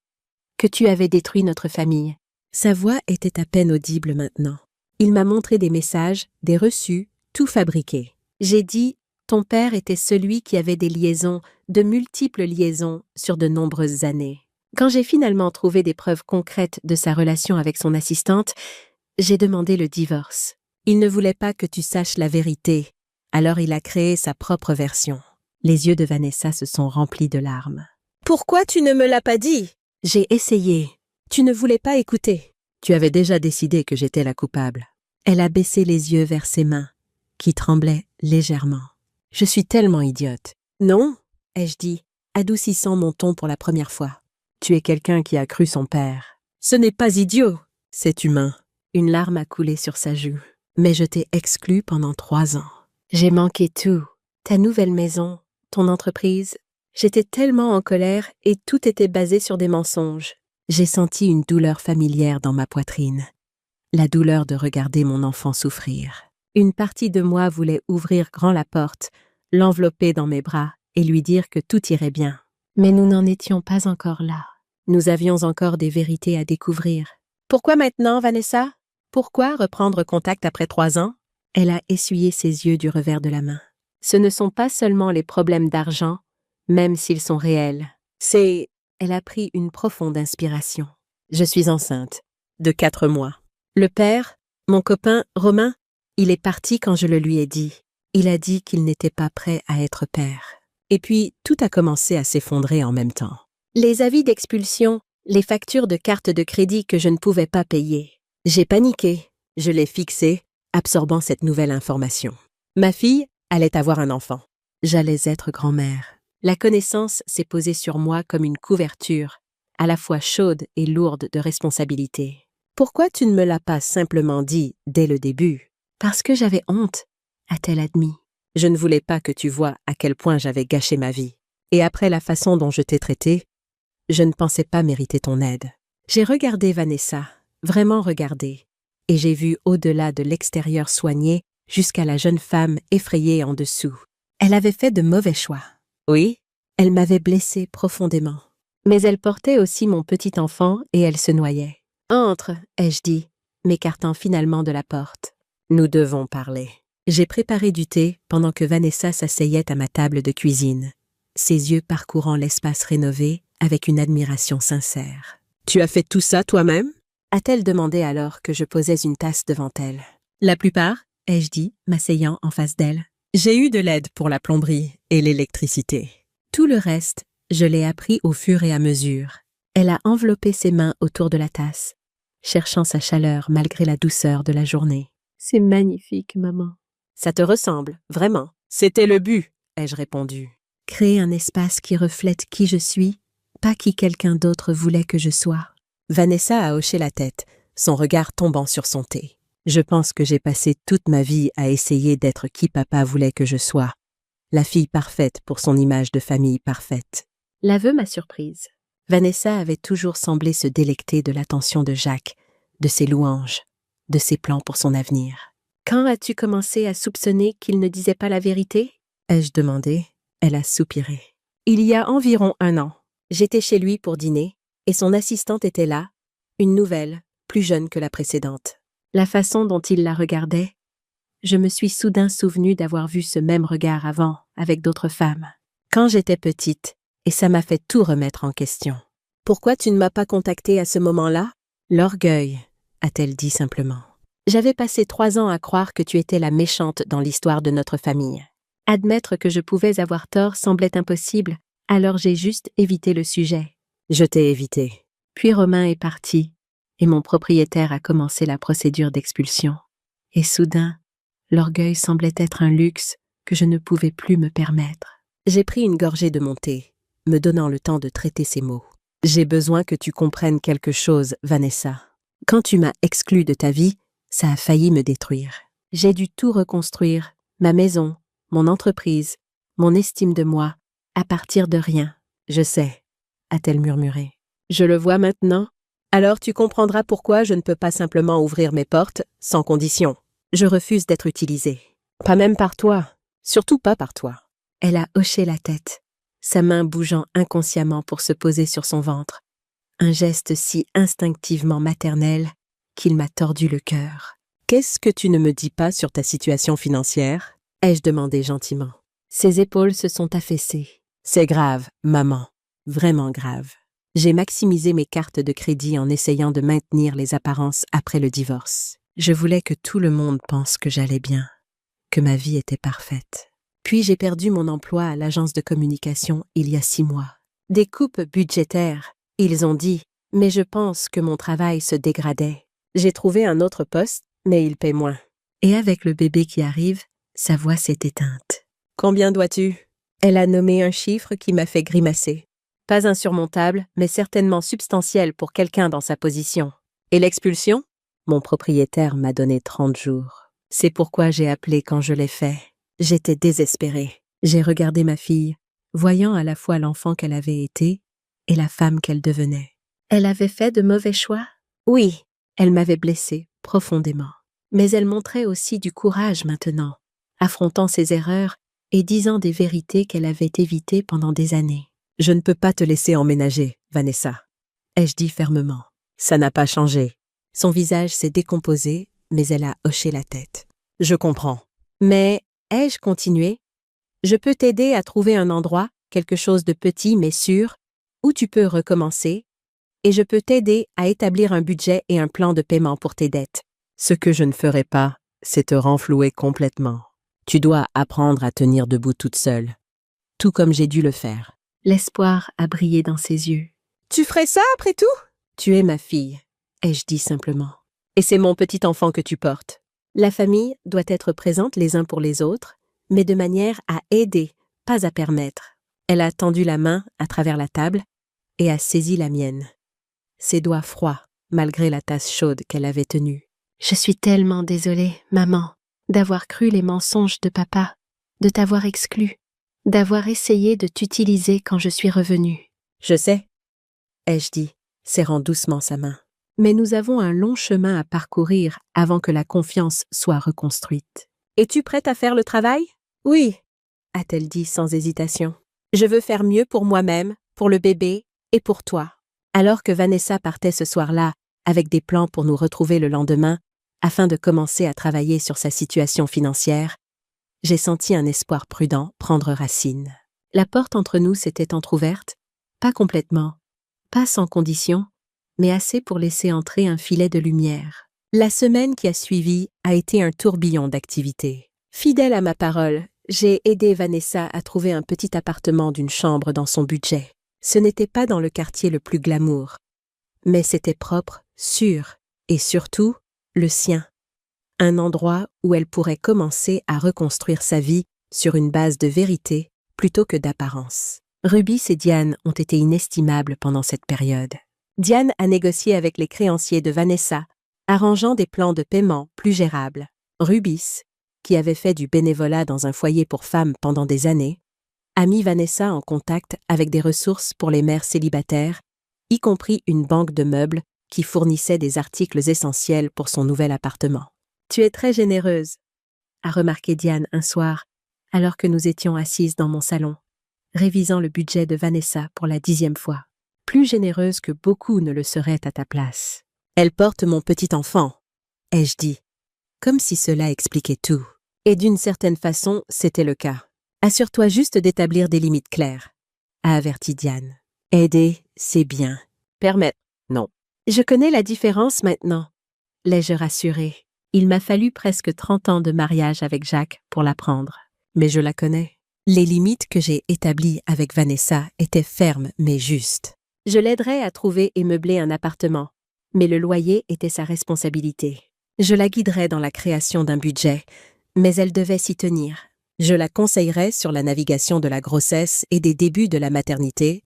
que tu avais détruit notre famille. Sa voix était à peine audible maintenant. Il m'a montré des messages, des reçus, tout fabriqué. J'ai dit, ton père était celui qui avait des liaisons, de multiples liaisons, sur de nombreuses années. Quand j'ai finalement trouvé des preuves concrètes de sa relation avec son assistante, j'ai demandé le divorce. Il ne voulait pas que tu saches la vérité, alors il a créé sa propre version. Les yeux de Vanessa se sont remplis de larmes. Pourquoi tu ne me l'as pas dit? J'ai essayé. Tu ne voulais pas écouter. Tu avais déjà décidé que j'étais la coupable. Elle a baissé les yeux vers ses mains, qui tremblaient légèrement. Je suis tellement idiote. Non, ai-je dit, adoucissant mon ton pour la première fois. Tu es quelqu'un qui a cru son père. Ce n'est pas idiot, c'est humain. Une larme a coulé sur sa joue. Mais je t'ai exclu pendant 3 ans. J'ai manqué tout. Ta nouvelle maison, ton entreprise. J'étais tellement en colère et tout était basé sur des mensonges. J'ai senti une douleur familière dans ma poitrine. La douleur de regarder mon enfant souffrir. Une partie de moi voulait ouvrir grand la porte, l'envelopper dans mes bras et lui dire que tout irait bien. Mais nous n'en étions pas encore là. Nous avions encore des vérités à découvrir. Pourquoi maintenant, Vanessa? Pourquoi reprendre contact après 3 ans? Elle a essuyé ses yeux du revers de la main. Ce ne sont pas seulement les problèmes d'argent, même s'ils sont réels. C'est... Elle a pris une profonde inspiration. Je suis enceinte, de 4 mois. Le père, mon copain, Romain, il est parti quand je le lui ai dit. Il a dit qu'il n'était pas prêt à être père. Et puis, tout a commencé à s'effondrer en même temps. Les avis d'expulsion, les factures de carte de crédit que je ne pouvais pas payer. J'ai paniqué. Je l'ai fixé, absorbant cette nouvelle information. Ma fille allait avoir un enfant. J'allais être grand-mère. La connaissance s'est posée sur moi comme une couverture, à la fois chaude et lourde de responsabilité. Pourquoi tu ne me l'as pas simplement dit dès le début? Parce que j'avais honte, a-t-elle admis. Je ne voulais pas que tu vois à quel point j'avais gâché ma vie. Et après la façon dont je t'ai traité, je ne pensais pas mériter ton aide. J'ai regardé Vanessa, vraiment regardé, et j'ai vu au-delà de l'extérieur soigné jusqu'à la jeune femme effrayée en dessous. Elle avait fait de mauvais choix. Oui, elle m'avait blessée profondément. Mais elle portait aussi mon petit enfant et elle se noyait. « Entre », ai-je dit, m'écartant finalement de la porte. « Nous devons parler. » J'ai préparé du thé pendant que Vanessa s'asseyait à ma table de cuisine, ses yeux parcourant l'espace rénové avec une admiration sincère. « Tu as fait tout ça toi-même » a-t-elle demandé alors que je posais une tasse devant elle. « La plupart », ai-je dit, m'asseyant en face d'elle. J'ai eu de l'aide pour la plomberie et l'électricité. Tout le reste, je l'ai appris au fur et à mesure. Elle a enveloppé ses mains autour de la tasse, cherchant sa chaleur malgré la douceur de la journée. C'est magnifique, maman. Ça te ressemble, vraiment. C'était le but, ai-je répondu. Créer un espace qui reflète qui je suis, pas qui quelqu'un d'autre voulait que je sois. Vanessa a hoché la tête, son regard tombant sur son thé. Je pense que j'ai passé toute ma vie à essayer d'être qui papa voulait que je sois. La fille parfaite pour son image de famille parfaite. L'aveu m'a surprise. Vanessa avait toujours semblé se délecter de l'attention de Jacques, de ses louanges, de ses plans pour son avenir. Quand as-tu commencé à soupçonner qu'il ne disait pas la vérité? Ai-je demandé. Elle a soupiré. Il y a environ 1 an. J'étais chez lui pour dîner, et son assistante était là, une nouvelle, plus jeune que la précédente. La façon dont il la regardait, je me suis soudain souvenu d'avoir vu ce même regard avant, avec d'autres femmes, quand j'étais petite, et ça m'a fait tout remettre en question. « Pourquoi tu ne m'as pas contactée à ce moment-là? » L'orgueil, a-t-elle dit simplement. J'avais passé 3 ans à croire que tu étais la méchante dans l'histoire de notre famille. Admettre que je pouvais avoir tort semblait impossible, alors j'ai juste évité le sujet. Je t'ai évité. Puis Romain est parti, et mon propriétaire a commencé la procédure d'expulsion. Et soudain, l'orgueil semblait être un luxe que je ne pouvais plus me permettre. J'ai pris une gorgée de mon thé, me donnant le temps de traiter ses mots. J'ai besoin que tu comprennes quelque chose, Vanessa. Quand tu m'as exclue de ta vie, ça a failli me détruire. J'ai dû tout reconstruire, ma maison, mon entreprise, mon estime de moi, à partir de rien. Je sais, a-t-elle murmuré. Je le vois maintenant. Alors tu comprendras pourquoi je ne peux pas simplement ouvrir mes portes, sans condition. Je refuse d'être utilisée. Pas même par toi, surtout pas par toi. Elle a hoché la tête, sa main bougeant inconsciemment pour se poser sur son ventre. Un geste si instinctivement maternel qu'il m'a tordu le cœur. « Qu'est-ce que tu ne me dis pas sur ta situation financière ?» ai-je demandé gentiment. Ses épaules se sont affaissées. « C'est grave, maman, vraiment grave. J'ai maximisé mes cartes de crédit en essayant de maintenir les apparences après le divorce. Je voulais que tout le monde pense que j'allais bien, que ma vie était parfaite. Puis j'ai perdu mon emploi à l'agence de communication il y a 6 mois. Des coupes budgétaires, ils ont dit, mais je pense que mon travail se dégradait. J'ai trouvé un autre poste, mais il paie moins. Et avec le bébé qui arrive, sa voix s'est éteinte. Combien dois-tu ? Elle a nommé un chiffre qui m'a fait grimacer. Pas insurmontable, mais certainement substantiel pour quelqu'un dans sa position. Et l'expulsion ? Mon propriétaire m'a donné 30 jours. C'est pourquoi j'ai appelé quand je l'ai fait. J'étais désespérée. J'ai regardé ma fille, voyant à la fois l'enfant qu'elle avait été et la femme qu'elle devenait. Elle avait fait de mauvais choix ? Oui, elle m'avait blessée profondément. Mais elle montrait aussi du courage maintenant, affrontant ses erreurs et disant des vérités qu'elle avait évitées pendant des années. « Je ne peux pas te laisser emménager, Vanessa, » ai-je dit fermement. Ça n'a pas changé. Son visage s'est décomposé, mais elle a hoché la tête. « Je comprends. Mais, ai-je continué? Je peux t'aider à trouver un endroit, quelque chose de petit mais sûr, où tu peux recommencer, et je peux t'aider à établir un budget et un plan de paiement pour tes dettes. Ce que je ne ferai pas, c'est te renflouer complètement. Tu dois apprendre à tenir debout toute seule, tout comme j'ai dû le faire. » L'espoir a brillé dans ses yeux. « Tu ferais ça après tout? Tu es ma fille, ai-je dit simplement. Et c'est mon petit enfant que tu portes. La famille doit être présente les uns pour les autres, mais de manière à aider, pas à permettre. » Elle a tendu la main à travers la table et a saisi la mienne. Ses doigts froids, malgré la tasse chaude qu'elle avait tenue. « Je suis tellement désolée, maman, d'avoir cru les mensonges de papa, de t'avoir exclue, d'avoir essayé de t'utiliser quand je suis revenue. »« Je sais, » ai-je dit, serrant doucement sa main. « Mais nous avons un long chemin à parcourir avant que la confiance soit reconstruite. »« Es-tu prête à faire le travail? »« Oui, » a-t-elle dit sans hésitation. « Je veux faire mieux pour moi-même, pour le bébé et pour toi. » Alors que Vanessa partait ce soir-là, avec des plans pour nous retrouver le lendemain, afin de commencer à travailler sur sa situation financière, j'ai senti un espoir prudent prendre racine. La porte entre nous s'était entr'ouverte, pas complètement, pas sans condition, mais assez pour laisser entrer un filet de lumière. La semaine qui a suivi a été un tourbillon d'activités. Fidèle à ma parole, j'ai aidé Vanessa à trouver un petit appartement d'une chambre dans son budget. Ce n'était pas dans le quartier le plus glamour, mais c'était propre, sûr, et surtout, le sien. Un endroit où elle pourrait commencer à reconstruire sa vie sur une base de vérité plutôt que d'apparence. Rubis et Diane ont été inestimables pendant cette période. Diane a négocié avec les créanciers de Vanessa, arrangeant des plans de paiement plus gérables. Rubis, qui avait fait du bénévolat dans un foyer pour femmes pendant des années, a mis Vanessa en contact avec des ressources pour les mères célibataires, y compris une banque de meubles qui fournissait des articles essentiels pour son nouvel appartement. « Tu es très généreuse », a remarqué Diane un soir, alors que nous étions assises dans mon salon, révisant le budget de Vanessa pour la 10e fois. Plus généreuse que beaucoup ne le seraient à ta place. « Elle porte mon petit enfant », ai-je dit, comme si cela expliquait tout. Et d'une certaine façon, c'était le cas. « Assure-toi juste d'établir des limites claires », a averti Diane. « Aider, c'est bien. Permettre, non. » « Je connais la différence maintenant, » l'ai-je rassurée. Il m'a fallu presque 30 ans de mariage avec Jacques pour l'apprendre. Mais je la connais. Les limites que j'ai établies avec Vanessa étaient fermes mais justes. Je l'aiderais à trouver et meubler un appartement, mais le loyer était sa responsabilité. Je la guiderais dans la création d'un budget, mais elle devait s'y tenir. Je la conseillerais sur la navigation de la grossesse et des débuts de la maternité,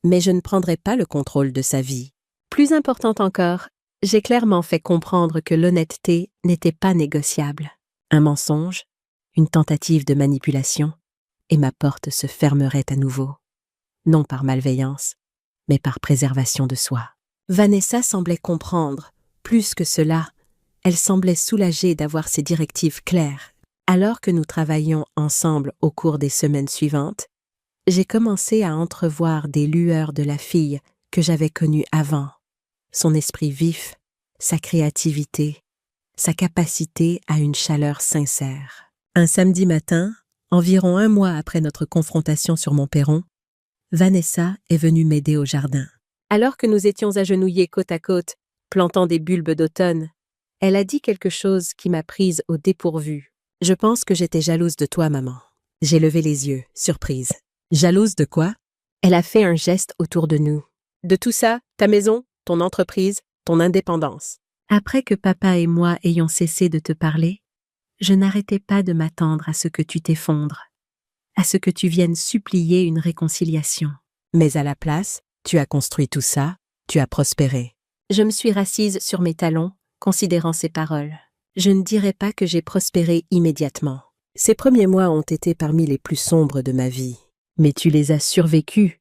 mais je ne prendrai pas le contrôle de sa vie. Plus important encore, j'ai clairement fait comprendre que l'honnêteté n'était pas négociable. Un mensonge, une tentative de manipulation, et ma porte se fermerait à nouveau. Non par malveillance, mais par préservation de soi. Vanessa semblait comprendre. Plus que cela, elle semblait soulagée d'avoir ses directives claires. Alors que nous travaillions ensemble au cours des semaines suivantes, j'ai commencé à entrevoir des lueurs de la fille que j'avais connue avant. Son esprit vif, sa créativité, sa capacité à une chaleur sincère. Un samedi matin, environ 1 mois après notre confrontation sur mon perron, Vanessa est venue m'aider au jardin. Alors que nous étions agenouillés côte à côte, plantant des bulbes d'automne, elle a dit quelque chose qui m'a prise au dépourvu. « Je pense que j'étais jalouse de toi, maman. » J'ai levé les yeux, surprise. « Jalouse de quoi ?» Elle a fait un geste autour de nous. « De tout ça, ta maison, ton entreprise, ton indépendance. » Après que papa et moi ayons cessé de te parler, je n'arrêtais pas de m'attendre à ce que tu t'effondres, à ce que tu viennes supplier une réconciliation. Mais à la place, tu as construit tout ça, tu as prospéré. Je me suis rassise sur mes talons, considérant ces paroles. Je ne dirais pas que j'ai prospéré immédiatement. Ces premiers mois ont été parmi les plus sombres de ma vie. Mais tu les as survécus,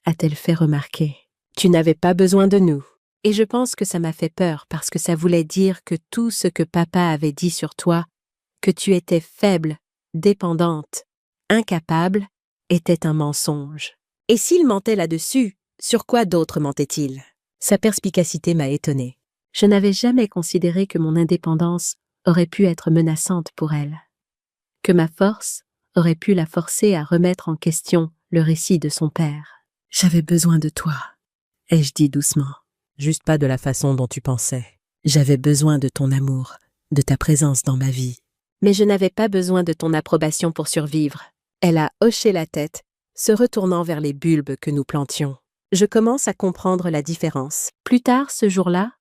a-t-elle fait remarquer. Tu n'avais pas besoin de nous. Et je pense que ça m'a fait peur parce que ça voulait dire que tout ce que papa avait dit sur toi, que tu étais faible, dépendante, incapable, était un mensonge. Et s'il mentait là-dessus, sur quoi d'autre mentait-il? Sa perspicacité m'a étonnée. Je n'avais jamais considéré que mon indépendance aurait pu être menaçante pour elle. Que ma force aurait pu la forcer à remettre en question le récit de son père. « J'avais besoin de toi », ai-je dit doucement. « Juste pas de la façon dont tu pensais. J'avais besoin de ton amour, de ta présence dans ma vie. Mais je n'avais pas besoin de ton approbation pour survivre. » Elle a hoché la tête, se retournant vers les bulbes que nous plantions. Je commence à comprendre la différence. Plus tard, ce jour-là,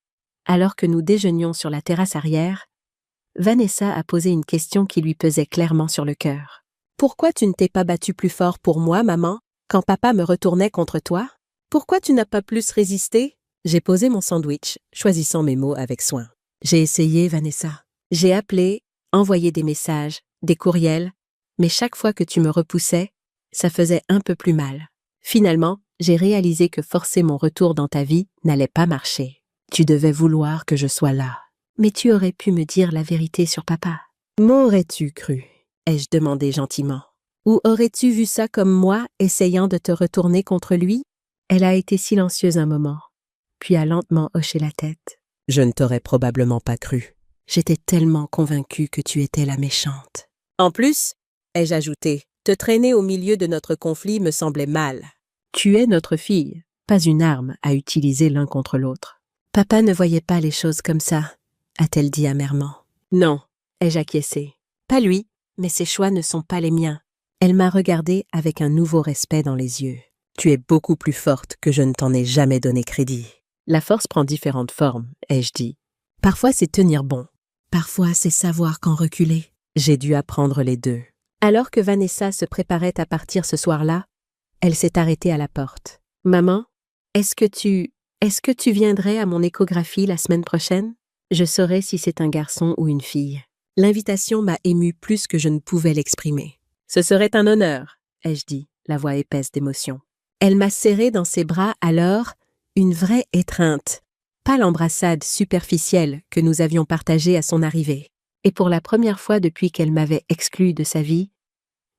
alors que nous déjeunions sur la terrasse arrière, Vanessa a posé une question qui lui pesait clairement sur le cœur. « Pourquoi tu ne t'es pas battue plus fort pour moi, maman, quand papa me retournait contre toi? Pourquoi tu n'as pas plus résisté? » J'ai posé mon sandwich, choisissant mes mots avec soin. J'ai essayé, Vanessa. J'ai appelé, envoyé des messages, des courriels, mais chaque fois que tu me repoussais, ça faisait un peu plus mal. Finalement, j'ai réalisé que forcer mon retour dans ta vie n'allait pas marcher. Tu devais vouloir que je sois là. Mais tu aurais pu me dire la vérité sur papa. M'aurais-tu cru? Ai-je demandé gentiment. Ou aurais-tu vu ça comme moi, essayant de te retourner contre lui? Elle a été silencieuse un moment, puis a lentement hoché la tête. Je ne t'aurais probablement pas cru. J'étais tellement convaincue que tu étais la méchante. En plus, ai-je ajouté, te traîner au milieu de notre conflit me semblait mal. Tu es notre fille, pas une arme à utiliser l'un contre l'autre. Papa ne voyait pas les choses comme ça, a-t-elle dit amèrement. Non, ai-je acquiescé. Pas lui, mais ses choix ne sont pas les miens. Elle m'a regardée avec un nouveau respect dans les yeux. Tu es beaucoup plus forte que je ne t'en ai jamais donné crédit. La force prend différentes formes, ai-je dit. Parfois c'est tenir bon. Parfois c'est savoir quand reculer. J'ai dû apprendre les deux. Alors que Vanessa se préparait à partir ce soir-là, elle s'est arrêtée à la porte. « Maman, est-ce que tu viendrais à mon échographie la semaine prochaine? Je saurai si c'est un garçon ou une fille. » L'invitation m'a émue plus que je ne pouvais l'exprimer. « Ce serait un honneur, » ai-je dit, la voix épaisse d'émotion. Elle m'a serré dans ses bras alors, une vraie étreinte, pas l'embrassade superficielle que nous avions partagée à son arrivée. Et pour la première fois depuis qu'elle m'avait exclue de sa vie,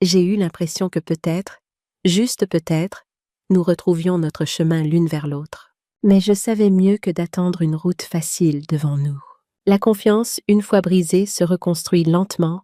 j'ai eu l'impression que peut-être, juste peut-être, nous retrouvions notre chemin l'une vers l'autre. Mais je savais mieux que d'attendre une route facile devant nous. La confiance, une fois brisée, se reconstruit lentement,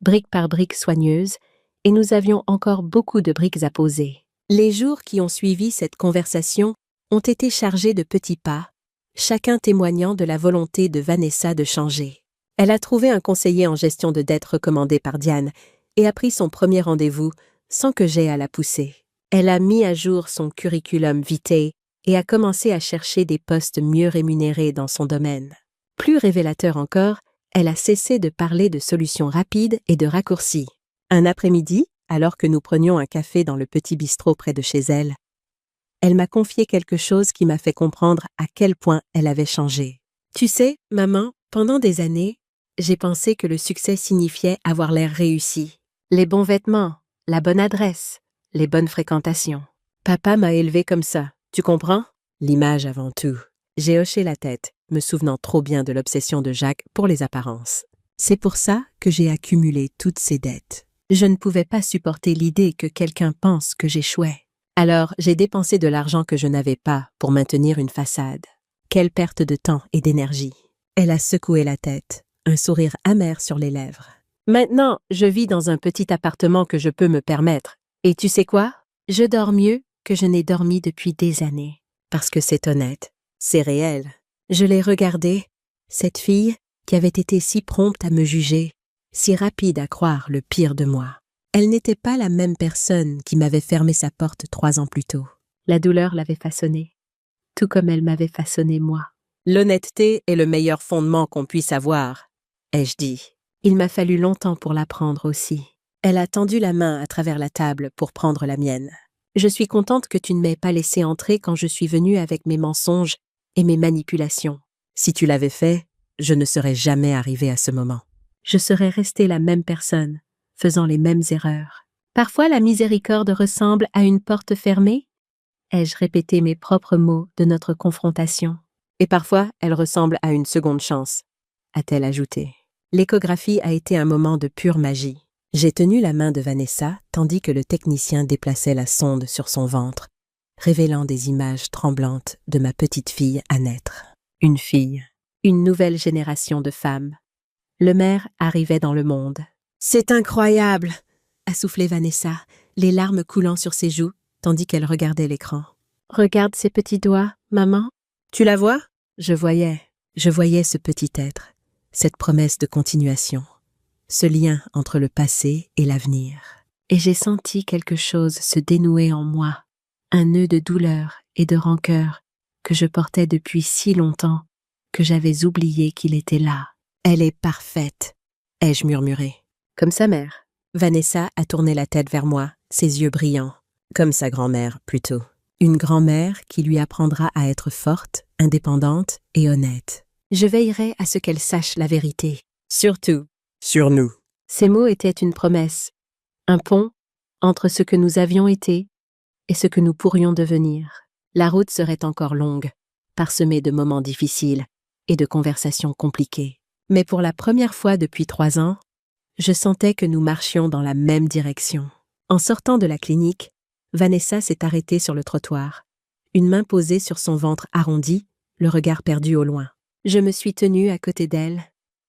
brique par brique soigneuse, et nous avions encore beaucoup de briques à poser. Les jours qui ont suivi cette conversation ont été chargés de petits pas, chacun témoignant de la volonté de Vanessa de changer. Elle a trouvé un conseiller en gestion de dette recommandé par Diane et a pris son premier rendez-vous sans que j'aie à la pousser. Elle a mis à jour son curriculum vitae et a commencé à chercher des postes mieux rémunérés dans son domaine. Plus révélateur encore, elle a cessé de parler de solutions rapides et de raccourcis. Un après-midi, alors que nous prenions un café dans le petit bistrot près de chez elle, elle m'a confié quelque chose qui m'a fait comprendre à quel point elle avait changé. Tu sais, maman, pendant des années, j'ai pensé que le succès signifiait avoir l'air réussi. Les bons vêtements, la bonne adresse, les bonnes fréquentations. Papa m'a élevée comme ça, tu comprends? L'image avant tout. J'ai hoché la tête, me souvenant trop bien de l'obsession de Jacques pour les apparences. C'est pour ça que j'ai accumulé toutes ces dettes. Je ne pouvais pas supporter l'idée que quelqu'un pense que j'échouais. Alors, j'ai dépensé de l'argent que je n'avais pas pour maintenir une façade. Quelle perte de temps et d'énergie. Elle a secoué la tête, un sourire amer sur les lèvres. Maintenant, je vis dans un petit appartement que je peux me permettre. Et tu sais quoi? Je dors mieux que je n'ai dormi depuis des années. Parce que c'est honnête, c'est réel. Je l'ai regardée, cette fille qui avait été si prompte à me juger, si rapide à croire le pire de moi. Elle n'était pas la même personne qui m'avait fermé sa porte 3 ans plus tôt. La douleur l'avait façonnée, tout comme elle m'avait façonné moi. L'honnêteté est le meilleur fondement qu'on puisse avoir, ai-je dit. Il m'a fallu longtemps pour l'apprendre aussi. Elle a tendu la main à travers la table pour prendre la mienne. Je suis contente que tu ne m'aies pas laissé entrer quand je suis venue avec mes mensonges et mes manipulations. Si tu l'avais fait, je ne serais jamais arrivée à ce moment. Je serais restée la même personne, faisant les mêmes erreurs. Parfois la miséricorde ressemble à une porte fermée. Ai-je répété mes propres mots de notre confrontation? Et parfois elle ressemble à une seconde chance, a-t-elle ajouté. L'échographie a été un moment de pure magie. J'ai tenu la main de Vanessa tandis que le technicien déplaçait la sonde sur son ventre, révélant des images tremblantes de ma petite fille à naître. Une fille, une nouvelle génération de femmes. Le maire arrivait dans le monde. « C'est incroyable !» a soufflé Vanessa, les larmes coulant sur ses joues, tandis qu'elle regardait l'écran. « Regarde ses petits doigts, maman. Tu la vois ?» Je voyais ce petit être, cette promesse de continuation, ce lien entre le passé et l'avenir. Et j'ai senti quelque chose se dénouer en moi, un nœud de douleur et de rancœur que je portais depuis si longtemps que j'avais oublié qu'il était là. « Elle est parfaite !» ai-je murmuré. Comme sa mère. Vanessa a tourné la tête vers moi, ses yeux brillants. Comme sa grand-mère, plutôt. Une grand-mère qui lui apprendra à être forte, indépendante et honnête. Je veillerai à ce qu'elle sache la vérité. Surtout. Sur nous. Ces mots étaient une promesse, un pont entre ce que nous avions été et ce que nous pourrions devenir. La route serait encore longue, parsemée de moments difficiles et de conversations compliquées. Mais pour la première fois depuis 3 ans, je sentais que nous marchions dans la même direction. En sortant de la clinique, Vanessa s'est arrêtée sur le trottoir, une main posée sur son ventre arrondi, le regard perdu au loin. Je me suis tenue à côté d'elle,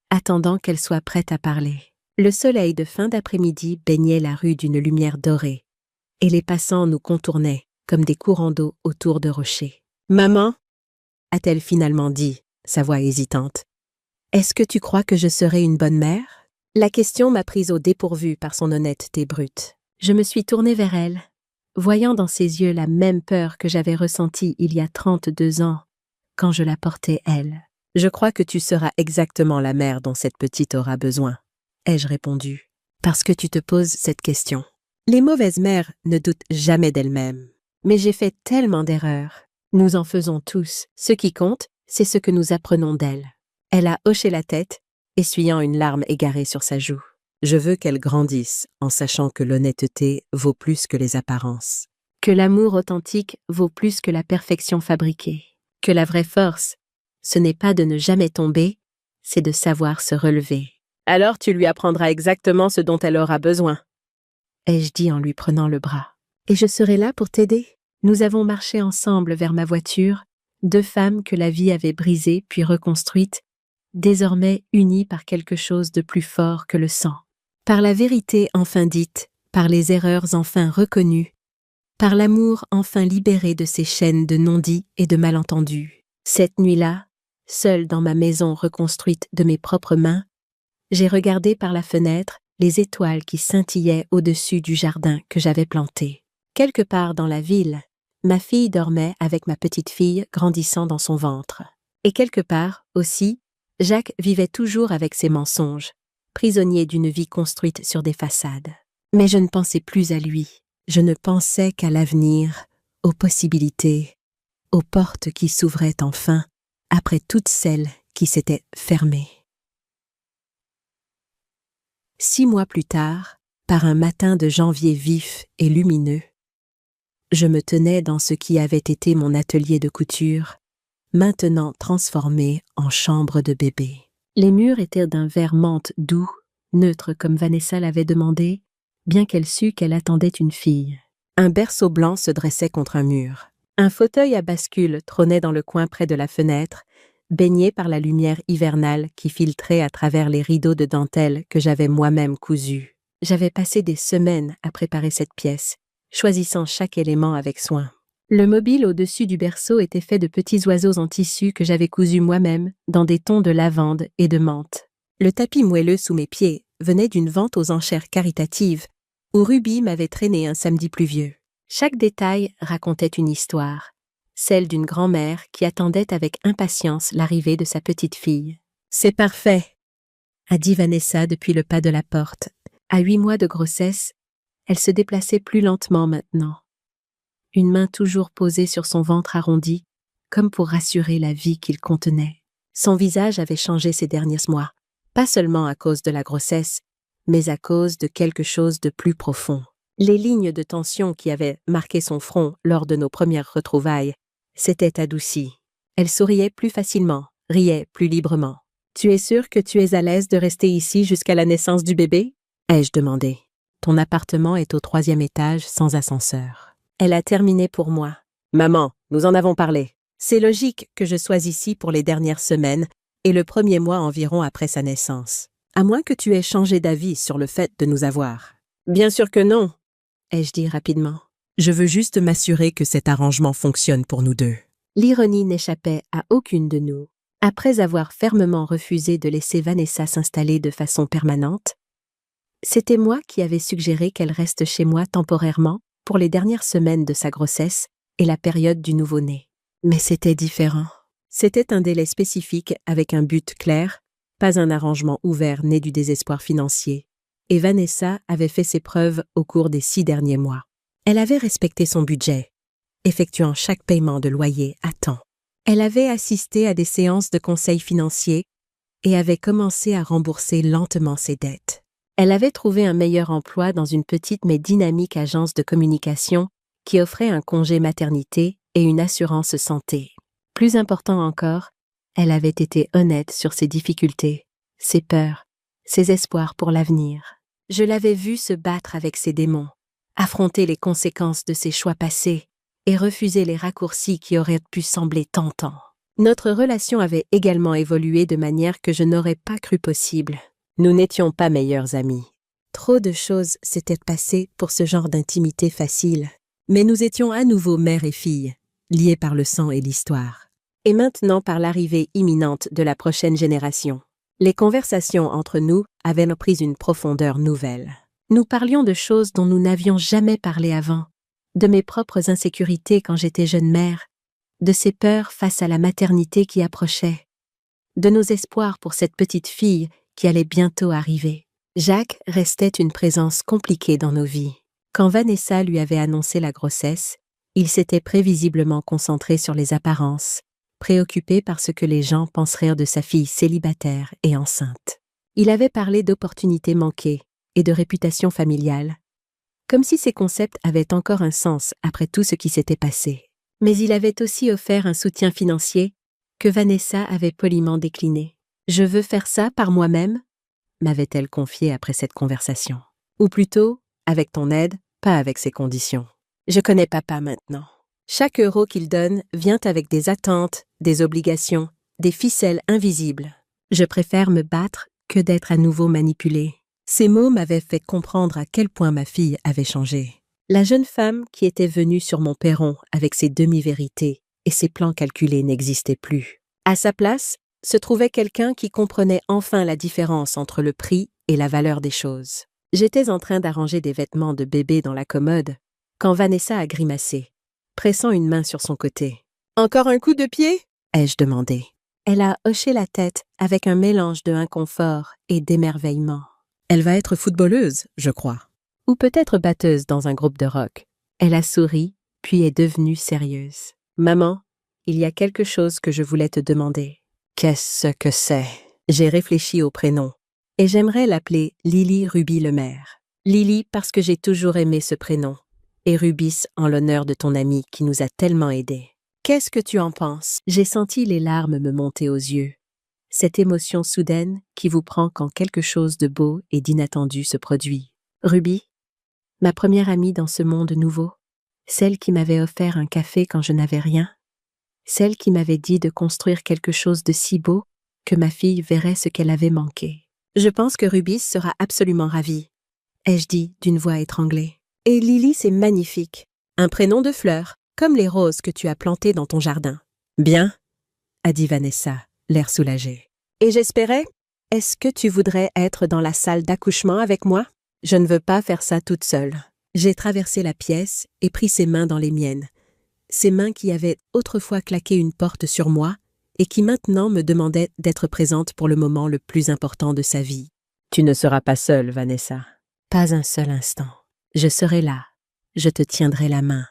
attendant qu'elle soit prête à parler. Le soleil de fin d'après-midi baignait la rue d'une lumière dorée, et les passants nous contournaient comme des courants d'eau autour de rochers. « Maman » a-t-elle finalement dit, sa voix hésitante. « Est-ce que tu crois que je serai une bonne mère ?» La question m'a prise au dépourvu par son honnêteté brute. Je me suis tournée vers elle, voyant dans ses yeux la même peur que j'avais ressentie il y a 32 ans, quand je la portais elle. « Je crois que tu seras exactement la mère dont cette petite aura besoin, » ai-je répondu, parce que tu te poses cette question. Les mauvaises mères ne doutent jamais d'elles-mêmes. Mais j'ai fait tellement d'erreurs. Nous en faisons tous. Ce qui compte, c'est ce que nous apprenons d'elles. Elle a hoché la tête, essuyant une larme égarée sur sa joue. Je veux qu'elle grandisse en sachant que l'honnêteté vaut plus que les apparences. Que l'amour authentique vaut plus que la perfection fabriquée. Que la vraie force, ce n'est pas de ne jamais tomber, c'est de savoir se relever. Alors tu lui apprendras exactement ce dont elle aura besoin, ai-je dit en lui prenant le bras. Et je serai là pour t'aider. Nous avons marché ensemble vers ma voiture, 2 femmes que la vie avait brisées puis reconstruites, désormais unies par quelque chose de plus fort que le sang. Par la vérité enfin dite, par les erreurs enfin reconnues, par l'amour enfin libéré de ces chaînes de non-dits et de malentendus. Cette nuit-là, seule dans ma maison reconstruite de mes propres mains, j'ai regardé par la fenêtre les étoiles qui scintillaient au-dessus du jardin que j'avais planté. Quelque part dans la ville, ma fille dormait avec ma petite fille grandissant dans son ventre. Et quelque part, aussi, Jacques vivait toujours avec ses mensonges, prisonnier d'une vie construite sur des façades. Mais je ne pensais plus à lui. Je ne pensais qu'à l'avenir, aux possibilités, aux portes qui s'ouvraient enfin, après toutes celles qui s'étaient fermées. 6 mois plus tard, par un matin de janvier vif et lumineux, je me tenais dans ce qui avait été mon atelier de couture, maintenant transformé en chambre de bébé. Les murs étaient d'un vert menthe doux, neutre comme Vanessa l'avait demandé, bien qu'elle sût qu'elle attendait une fille. Un berceau blanc se dressait contre un mur. Un fauteuil à bascule trônait dans le coin près de la fenêtre, baigné par la lumière hivernale qui filtrait à travers les rideaux de dentelle que j'avais moi-même cousus. J'avais passé des semaines à préparer cette pièce, choisissant chaque élément avec soin. Le mobile au-dessus du berceau était fait de petits oiseaux en tissu que j'avais cousus moi-même dans des tons de lavande et de menthe. Le tapis moelleux sous mes pieds venait d'une vente aux enchères caritatives où Ruby m'avait traîné un samedi pluvieux. Chaque détail racontait une histoire, celle d'une grand-mère qui attendait avec impatience l'arrivée de sa petite fille. « C'est parfait !» a dit Vanessa depuis le pas de la porte. À 8 mois de grossesse, elle se déplaçait plus lentement maintenant. Une main toujours posée sur son ventre arrondi, comme pour rassurer la vie qu'il contenait. Son visage avait changé ces derniers mois, pas seulement à cause de la grossesse, mais à cause de quelque chose de plus profond. Les lignes de tension qui avaient marqué son front lors de nos premières retrouvailles s'étaient adoucies. Elle souriait plus facilement, riait plus librement. « Tu es sûre que tu es à l'aise de rester ici jusqu'à la naissance du bébé ?» ai-je demandé. « Ton appartement est au 3e étage sans ascenseur. » Elle a terminé pour moi. « Maman, nous en avons parlé. C'est logique que je sois ici pour les dernières semaines et le 1er mois environ après sa naissance. À moins que tu aies changé d'avis sur le fait de nous avoir. »« Bien sûr que non, » ai-je dit rapidement. « Je veux juste m'assurer que cet arrangement fonctionne pour nous deux. » L'ironie n'échappait à aucune de nous. Après avoir fermement refusé de laisser Vanessa s'installer de façon permanente, c'était moi qui avais suggéré qu'elle reste chez moi temporairement pour les dernières semaines de sa grossesse et la période du nouveau-né. Mais c'était différent. C'était un délai spécifique avec un but clair, pas un arrangement ouvert né du désespoir financier. Et Vanessa avait fait ses preuves au cours des 6 derniers mois. Elle avait respecté son budget, effectuant chaque paiement de loyer à temps. Elle avait assisté à des séances de conseil financier et avait commencé à rembourser lentement ses dettes. Elle avait trouvé un meilleur emploi dans une petite mais dynamique agence de communication qui offrait un congé maternité et une assurance santé. Plus important encore, elle avait été honnête sur ses difficultés, ses peurs, ses espoirs pour l'avenir. Je l'avais vue se battre avec ses démons, affronter les conséquences de ses choix passés et refuser les raccourcis qui auraient pu sembler tentants. Notre relation avait également évolué de manière que je n'aurais pas cru possible. Nous n'étions pas meilleurs amis. Trop de choses s'étaient passées pour ce genre d'intimité facile. Mais nous étions à nouveau mère et fille, liés par le sang et l'histoire. Et maintenant par l'arrivée imminente de la prochaine génération. Les conversations entre nous avaient pris une profondeur nouvelle. Nous parlions de choses dont nous n'avions jamais parlé avant, de mes propres insécurités quand j'étais jeune mère, de ses peurs face à la maternité qui approchait, de nos espoirs pour cette petite fille qui allait bientôt arriver. Jacques restait une présence compliquée dans nos vies. Quand Vanessa lui avait annoncé la grossesse, il s'était prévisiblement concentré sur les apparences, préoccupé par ce que les gens penseraient de sa fille célibataire et enceinte. Il avait parlé d'opportunités manquées et de réputation familiale, comme si ces concepts avaient encore un sens après tout ce qui s'était passé. Mais il avait aussi offert un soutien financier que Vanessa avait poliment décliné. « Je veux faire ça par moi-même » m'avait-elle confié après cette conversation. Ou plutôt, avec ton aide, pas avec ses conditions. Je connais papa maintenant. Chaque euro qu'il donne vient avec des attentes, des obligations, des ficelles invisibles. Je préfère me battre que d'être à nouveau manipulée. Ces mots m'avaient fait comprendre à quel point ma fille avait changé. La jeune femme qui était venue sur mon perron avec ses demi-vérités et ses plans calculés n'existait plus. À sa place, se trouvait quelqu'un qui comprenait enfin la différence entre le prix et la valeur des choses. J'étais en train d'arranger des vêtements de bébé dans la commode quand Vanessa a grimacé, pressant une main sur son côté. « Encore un coup de pied ?» ai-je demandé. Elle a hoché la tête avec un mélange de inconfort et d'émerveillement. « Elle va être footballeuse, je crois. » Ou peut-être batteuse dans un groupe de rock. Elle a souri, puis est devenue sérieuse. Maman, il y a quelque chose que je voulais te demander. Qu'est-ce que c'est? J'ai réfléchi au prénom. Et j'aimerais l'appeler Lily Ruby Lemaire. Lily parce que j'ai toujours aimé ce prénom. Et Rubis en l'honneur de ton amie qui nous a tellement aidés. Qu'est-ce que tu en penses? J'ai senti les larmes me monter aux yeux. Cette émotion soudaine qui vous prend quand quelque chose de beau et d'inattendu se produit. Ruby, ma première amie dans ce monde nouveau, celle qui m'avait offert un café quand je n'avais rien, celle qui m'avait dit de construire quelque chose de si beau que ma fille verrait ce qu'elle avait manqué. Je pense que Rubis sera absolument ravie, ai-je dit d'une voix étranglée. Et Lily, c'est magnifique. Un prénom de fleur, comme les roses que tu as plantées dans ton jardin. Bien, a dit Vanessa, l'air soulagé. Et j'espérais, est-ce que tu voudrais être dans la salle d'accouchement avec moi? Je ne veux pas faire ça toute seule. J'ai traversé la pièce et pris ses mains dans les miennes. Ses mains qui avaient autrefois claqué une porte sur moi et qui maintenant me demandaient d'être présente pour le moment le plus important de sa vie. Tu ne seras pas seule, Vanessa. Pas un seul instant. Je serai là. Je te tiendrai la main.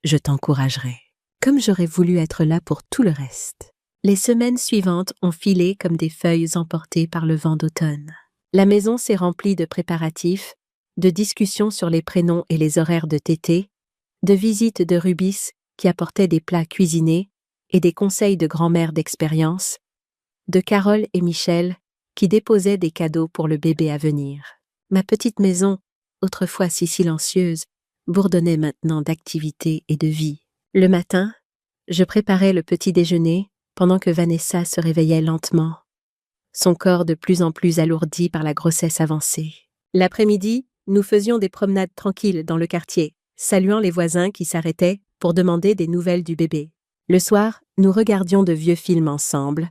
Je t'encouragerai. Comme j'aurais voulu être là pour tout le reste. Les semaines suivantes ont filé comme des feuilles emportées par le vent d'automne. La maison s'est remplie de préparatifs, de discussions sur les prénoms et les horaires de tété, de visites de Rubis qui apportaient des plats cuisinés et des conseils de grand-mère d'expérience, de Carole et Michel qui déposaient des cadeaux pour le bébé à venir. Ma petite maison, autrefois si silencieuse, bourdonnait maintenant d'activité et de vie. Le matin, je préparais le petit déjeuner pendant que Vanessa se réveillait lentement, son corps de plus en plus alourdi par la grossesse avancée. L'après-midi, nous faisions des promenades tranquilles dans le quartier, saluant les voisins qui s'arrêtaient pour demander des nouvelles du bébé. Le soir, nous regardions de vieux films ensemble,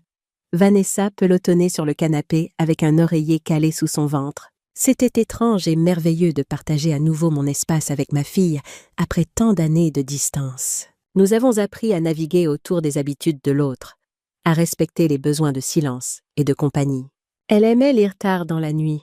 Vanessa pelotonnait sur le canapé avec un oreiller calé sous son ventre. C'était étrange et merveilleux de partager à nouveau mon espace avec ma fille après tant d'années de distance. Nous avons appris à naviguer autour des habitudes de l'autre, à respecter les besoins de silence et de compagnie. Elle aimait lire tard dans la nuit,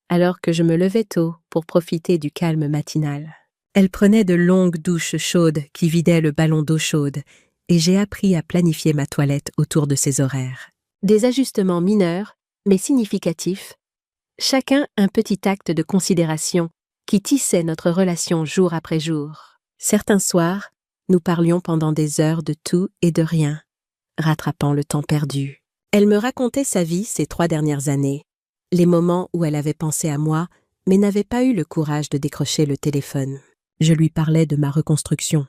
alors que je me levais tôt pour profiter du calme matinal. Elle prenait de longues douches chaudes qui vidaient le ballon d'eau chaude, et j'ai appris à planifier ma toilette autour de ses horaires. Des ajustements mineurs, mais significatifs, chacun un petit acte de considération qui tissait notre relation jour après jour. Certains soirs, nous parlions pendant des heures de tout et de rien, rattrapant le temps perdu. Elle me racontait sa vie ces 3 dernières années, les moments où elle avait pensé à moi, mais n'avait pas eu le courage de décrocher le téléphone. Je lui parlais de ma reconstruction,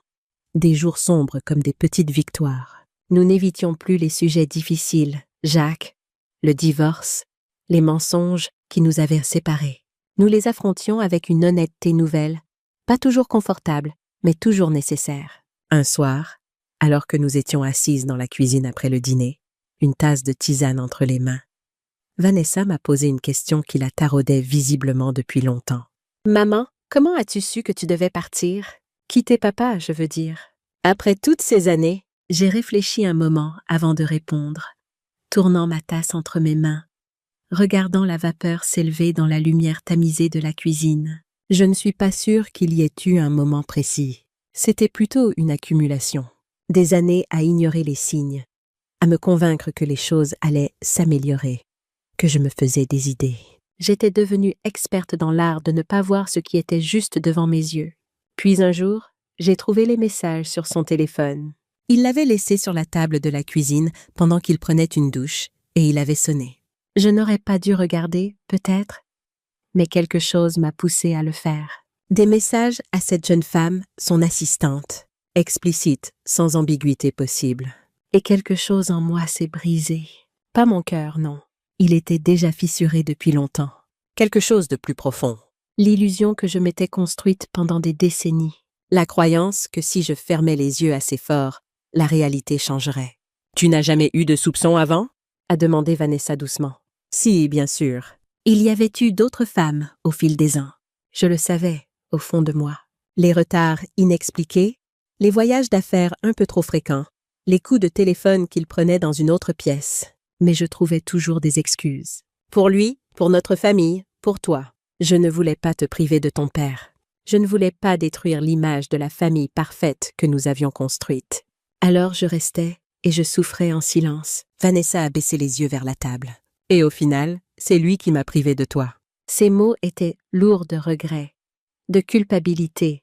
des jours sombres comme des petites victoires. Nous n'évitions plus les sujets difficiles, Jacques, le divorce, les mensonges qui nous avaient séparés. Nous les affrontions avec une honnêteté nouvelle, pas toujours confortable, mais toujours nécessaire. Un soir, alors que nous étions assises dans la cuisine après le dîner, une tasse de tisane entre les mains, Vanessa m'a posé une question qui la taraudait visiblement depuis longtemps. « Maman, comment as-tu su que tu devais partir? Quitter papa, je veux dire. » Après toutes ces années, j'ai réfléchi un moment avant de répondre, tournant ma tasse entre mes mains, regardant la vapeur s'élever dans la lumière tamisée de la cuisine. Je ne suis pas sûre qu'il y ait eu un moment précis. C'était plutôt une accumulation. Des années à ignorer les signes, à me convaincre que les choses allaient s'améliorer, que je me faisais des idées. J'étais devenue experte dans l'art de ne pas voir ce qui était juste devant mes yeux. Puis un jour, j'ai trouvé les messages sur son téléphone. Il l'avait laissé sur la table de la cuisine pendant qu'il prenait une douche, et il avait sonné. Je n'aurais pas dû regarder, peut-être, mais quelque chose m'a poussée à le faire. Des messages à cette jeune femme, son assistante, explicite, sans ambiguïté possible. Et quelque chose en moi s'est brisé. Pas mon cœur, non. Il était déjà fissuré depuis longtemps. Quelque chose de plus profond. L'illusion que je m'étais construite pendant des décennies. La croyance que si je fermais les yeux assez fort, la réalité changerait. « Tu n'as jamais eu de soupçons avant ?» a demandé Vanessa doucement. « Si, bien sûr. Il y avait eu d'autres femmes au fil des ans. Je le savais, au fond de moi. Les retards inexpliqués, les voyages d'affaires un peu trop fréquents, les coups de téléphone qu'il prenait dans une autre pièce. Mais je trouvais toujours des excuses. Pour lui, pour notre famille, pour toi. Je ne voulais pas te priver de ton père. Je ne voulais pas détruire l'image de la famille parfaite que nous avions construite. Alors je restais et je souffrais en silence. Vanessa a baissé les yeux vers la table. Et au final, c'est lui qui m'a privé de toi. Ces mots étaient lourds de regret, de culpabilité,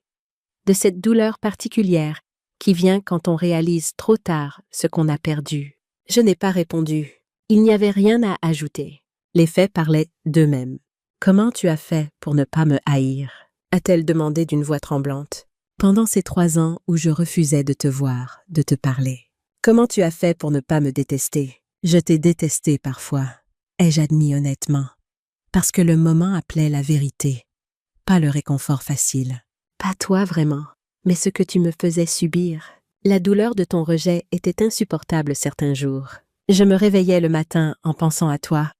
de cette douleur particulière qui vient quand on réalise trop tard ce qu'on a perdu. Je n'ai pas répondu. Il n'y avait rien à ajouter. Les faits parlaient d'eux-mêmes. « Comment tu as fait pour ne pas me haïr ?» a-t-elle demandé d'une voix tremblante. « Pendant ces 3 ans où je refusais de te voir, de te parler. Comment tu as fait pour ne pas me détester ? Je t'ai détesté parfois, ai-je admis honnêtement, parce que le moment appelait la vérité, pas le réconfort facile. Pas toi vraiment, mais ce que tu me faisais subir. La douleur de ton rejet était insupportable certains jours. Je me réveillais le matin en pensant à toi,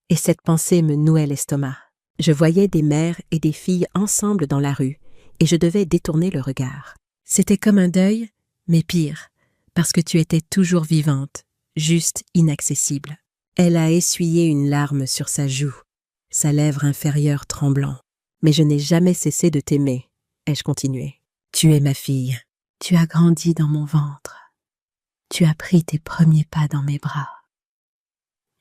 et cette pensée me nouait l'estomac. Je voyais des mères et des filles ensemble dans la rue, et je devais détourner le regard. C'était comme un deuil, mais pire, parce que tu étais toujours vivante, juste inaccessible. Elle a essuyé une larme sur sa joue, sa lèvre inférieure tremblant. Mais je n'ai jamais cessé de t'aimer, ai-je continué. Tu es ma fille. Tu as grandi dans mon ventre. Tu as pris tes premiers pas dans mes bras.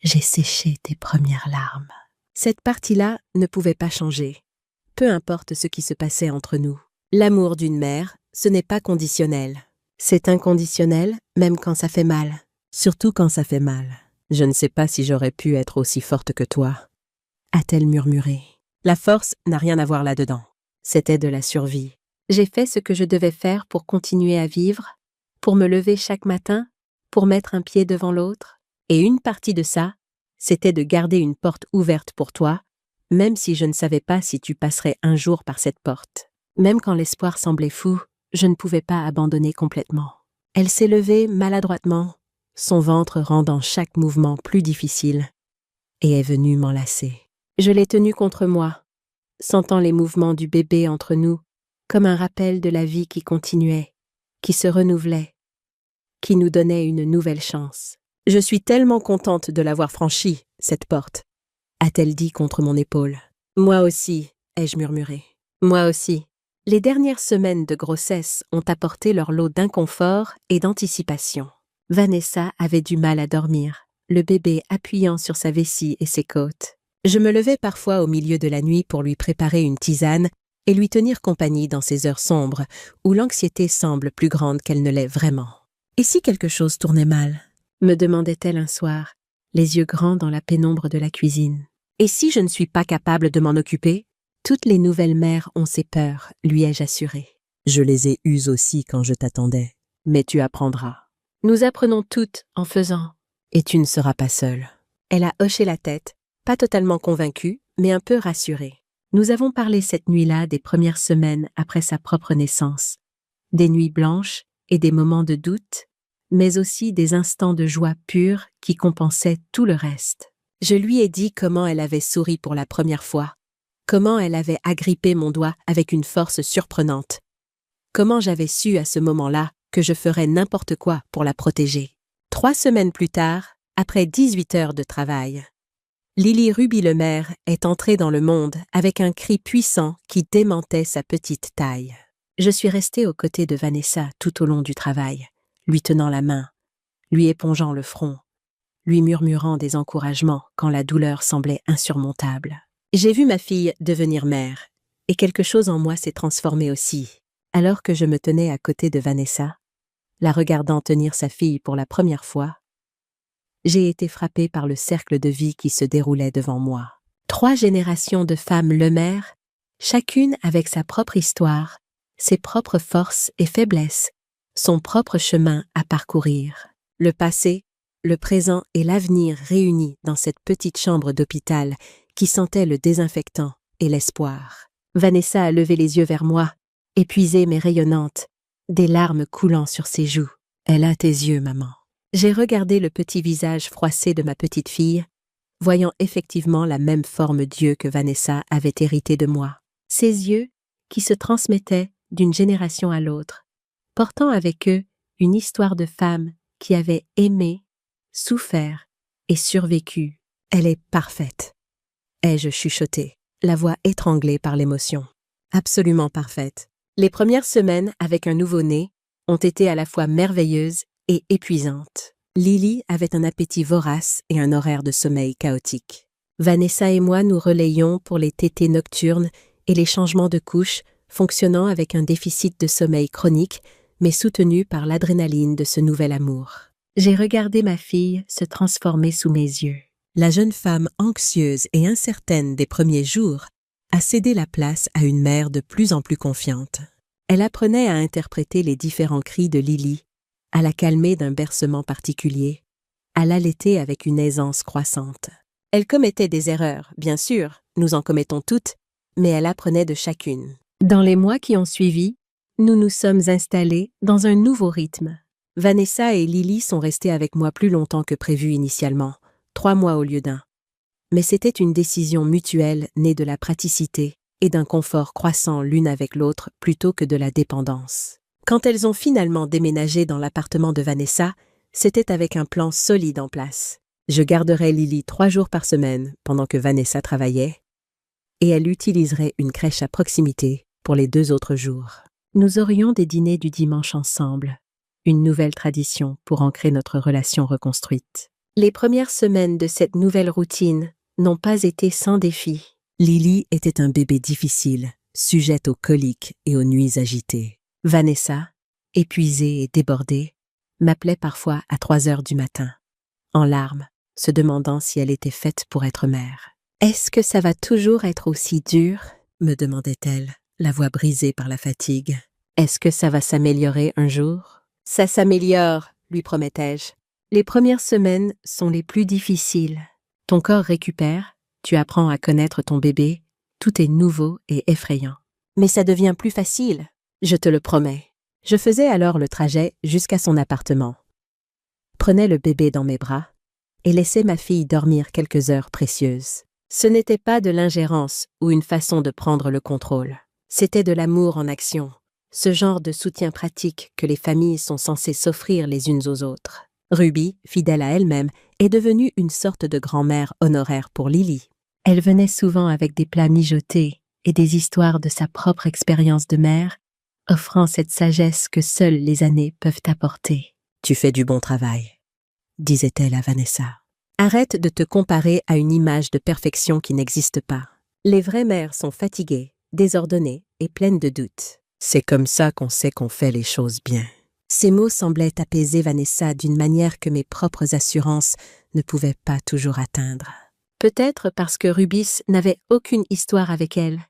J'ai séché tes premières larmes. Cette partie-là ne pouvait pas changer. Peu importe ce qui se passait entre nous. L'amour d'une mère, ce n'est pas conditionnel. C'est inconditionnel, même quand ça fait mal. Surtout quand ça fait mal. Je ne sais pas si j'aurais pu être aussi forte que toi, a-t-elle murmuré. La force n'a rien à voir là-dedans. C'était de la survie. J'ai fait ce que je devais faire pour continuer à vivre, pour me lever chaque matin, pour mettre un pied devant l'autre. Et une partie de ça, c'était de garder une porte ouverte pour toi, même si je ne savais pas si tu passerais un jour par cette porte. Même quand l'espoir semblait fou, je ne pouvais pas abandonner complètement. Elle s'est levée maladroitement, son ventre rendant chaque mouvement plus difficile, et est venue m'enlacer. Je l'ai tenue contre moi, sentant les mouvements du bébé entre nous, comme un rappel de la vie qui continuait, qui se renouvelait, qui nous donnait une nouvelle chance. Je suis tellement contente de l'avoir franchie, cette porte, a-t-elle dit contre mon épaule. Moi aussi, ai-je murmuré. Moi aussi. Les dernières semaines de grossesse ont apporté leur lot d'inconfort et d'anticipation. Vanessa avait du mal à dormir, le bébé appuyant sur sa vessie et ses côtes. Je me levais parfois au milieu de la nuit pour lui préparer une tisane et lui tenir compagnie dans ces heures sombres où l'anxiété semble plus grande qu'elle ne l'est vraiment. « Et si quelque chose tournait mal ?» me demandait-elle un soir, les yeux grands dans la pénombre de la cuisine. « Et si je ne suis pas capable de m'en occuper ?» Toutes les nouvelles mères ont ces peurs, lui ai-je assuré. Je les ai eues aussi quand je t'attendais, mais tu apprendras. Nous apprenons toutes en faisant, et tu ne seras pas seule. Elle a hoché la tête, pas totalement convaincue, mais un peu rassurée. Nous avons parlé cette nuit-là des premières semaines après sa propre naissance, des nuits blanches et des moments de doute, mais aussi des instants de joie pure qui compensaient tout le reste. Je lui ai dit comment elle avait souri pour la première fois, comment elle avait agrippé mon doigt avec une force surprenante, comment j'avais su à ce moment-là que je ferais n'importe quoi pour la protéger. 3 semaines plus tard, après 18 heures de travail, Lily Ruby-Lemaire est entrée dans le monde avec un cri puissant qui démentait sa petite taille. Je suis restée aux côtés de Vanessa tout au long du travail, lui tenant la main, lui épongeant le front, lui murmurant des encouragements quand la douleur semblait insurmontable. J'ai vu ma fille devenir mère, et quelque chose en moi s'est transformé aussi. Alors que je me tenais à côté de Vanessa, la regardant tenir sa fille pour la première fois, j'ai été frappée par le cercle de vie qui se déroulait devant moi. 3 générations de femmes Lemaire, chacune avec sa propre histoire, ses propres forces et faiblesses, son propre chemin à parcourir. Le passé, le présent et l'avenir réunis dans cette petite chambre d'hôpital qui sentait le désinfectant et l'espoir. Vanessa a levé les yeux vers moi, épuisée mais rayonnante, des larmes coulant sur ses joues. « Elle a tes yeux, maman. » J'ai regardé le petit visage froissé de ma petite fille, voyant effectivement la même forme d'yeux que Vanessa avait hérité de moi. Ces yeux qui se transmettaient d'une génération à l'autre, portant avec eux une histoire de femme qui avait aimé, souffert et survécu. Elle est parfaite, ai-je chuchoté. la voix étranglée par l'émotion. Absolument parfaite. Les premières semaines avec un nouveau-né ont été à la fois merveilleuses et épuisantes. Lily avait un appétit vorace et un horaire de sommeil chaotique. Vanessa et moi nous relayions pour les tétés nocturnes et les changements de couche, fonctionnant avec un déficit de sommeil chronique, mais soutenu par l'adrénaline de ce nouvel amour. J'ai regardé ma fille se transformer sous mes yeux. La jeune femme anxieuse et incertaine des premiers jours a cédé la place à une mère de plus en plus confiante. Elle apprenait à interpréter les différents cris de Lily, à la calmer d'un bercement particulier, à l'allaiter avec une aisance croissante. Elle commettait des erreurs, bien sûr, nous en commettons toutes, mais elle apprenait de chacune. Dans les mois qui ont suivi, nous nous sommes installés dans un nouveau rythme. Vanessa et Lily sont restées avec moi plus longtemps que prévu initialement, 3 mois au lieu d'1. Mais c'était une décision mutuelle née de la praticité et d'un confort croissant l'une avec l'autre plutôt que de la dépendance. Quand elles ont finalement déménagé dans l'appartement de Vanessa, c'était avec un plan solide en place. Je garderais Lily 3 jours par semaine pendant que Vanessa travaillait, et elle utiliserait une crèche à proximité pour les 2 autres jours. Nous aurions des dîners du dimanche ensemble, une nouvelle tradition pour ancrer notre relation reconstruite. Les premières semaines de cette nouvelle routine n'ont pas été sans défi. Lily était un bébé difficile, sujette aux coliques et aux nuits agitées. Vanessa, épuisée et débordée, m'appelait parfois à 3 heures du matin, en larmes, se demandant si elle était faite pour être mère. « Est-ce que ça va toujours être aussi dur ?» me demandait-elle, la voix brisée par la fatigue. « Est-ce que ça va s'améliorer un jour ?»« Ça s'améliore, » lui promettais-je. « Les premières semaines sont les plus difficiles. Ton corps récupère, tu apprends à connaître ton bébé, tout est nouveau et effrayant. Mais ça devient plus facile, je te le promets. » Je faisais alors le trajet jusqu'à son appartement. Prenais le bébé dans mes bras et laissais ma fille dormir quelques heures précieuses. Ce n'était pas de l'ingérence ou une façon de prendre le contrôle. C'était de l'amour en action, ce genre de soutien pratique que les familles sont censées s'offrir les unes aux autres. Ruby, fidèle à elle-même, est devenue une sorte de grand-mère honoraire pour Lily. Elle venait souvent avec des plats mijotés et des histoires de sa propre expérience de mère, offrant cette sagesse que seules les années peuvent apporter. « Tu fais du bon travail », disait-elle à Vanessa. « Arrête de te comparer à une image de perfection qui n'existe pas. Les vraies mères sont fatiguées, désordonnées et pleines de doutes. C'est comme ça qu'on sait qu'on fait les choses bien. » Ces mots semblaient apaiser Vanessa d'une manière que mes propres assurances ne pouvaient pas toujours atteindre. Peut-être parce que Rubis n'avait aucune histoire avec elle,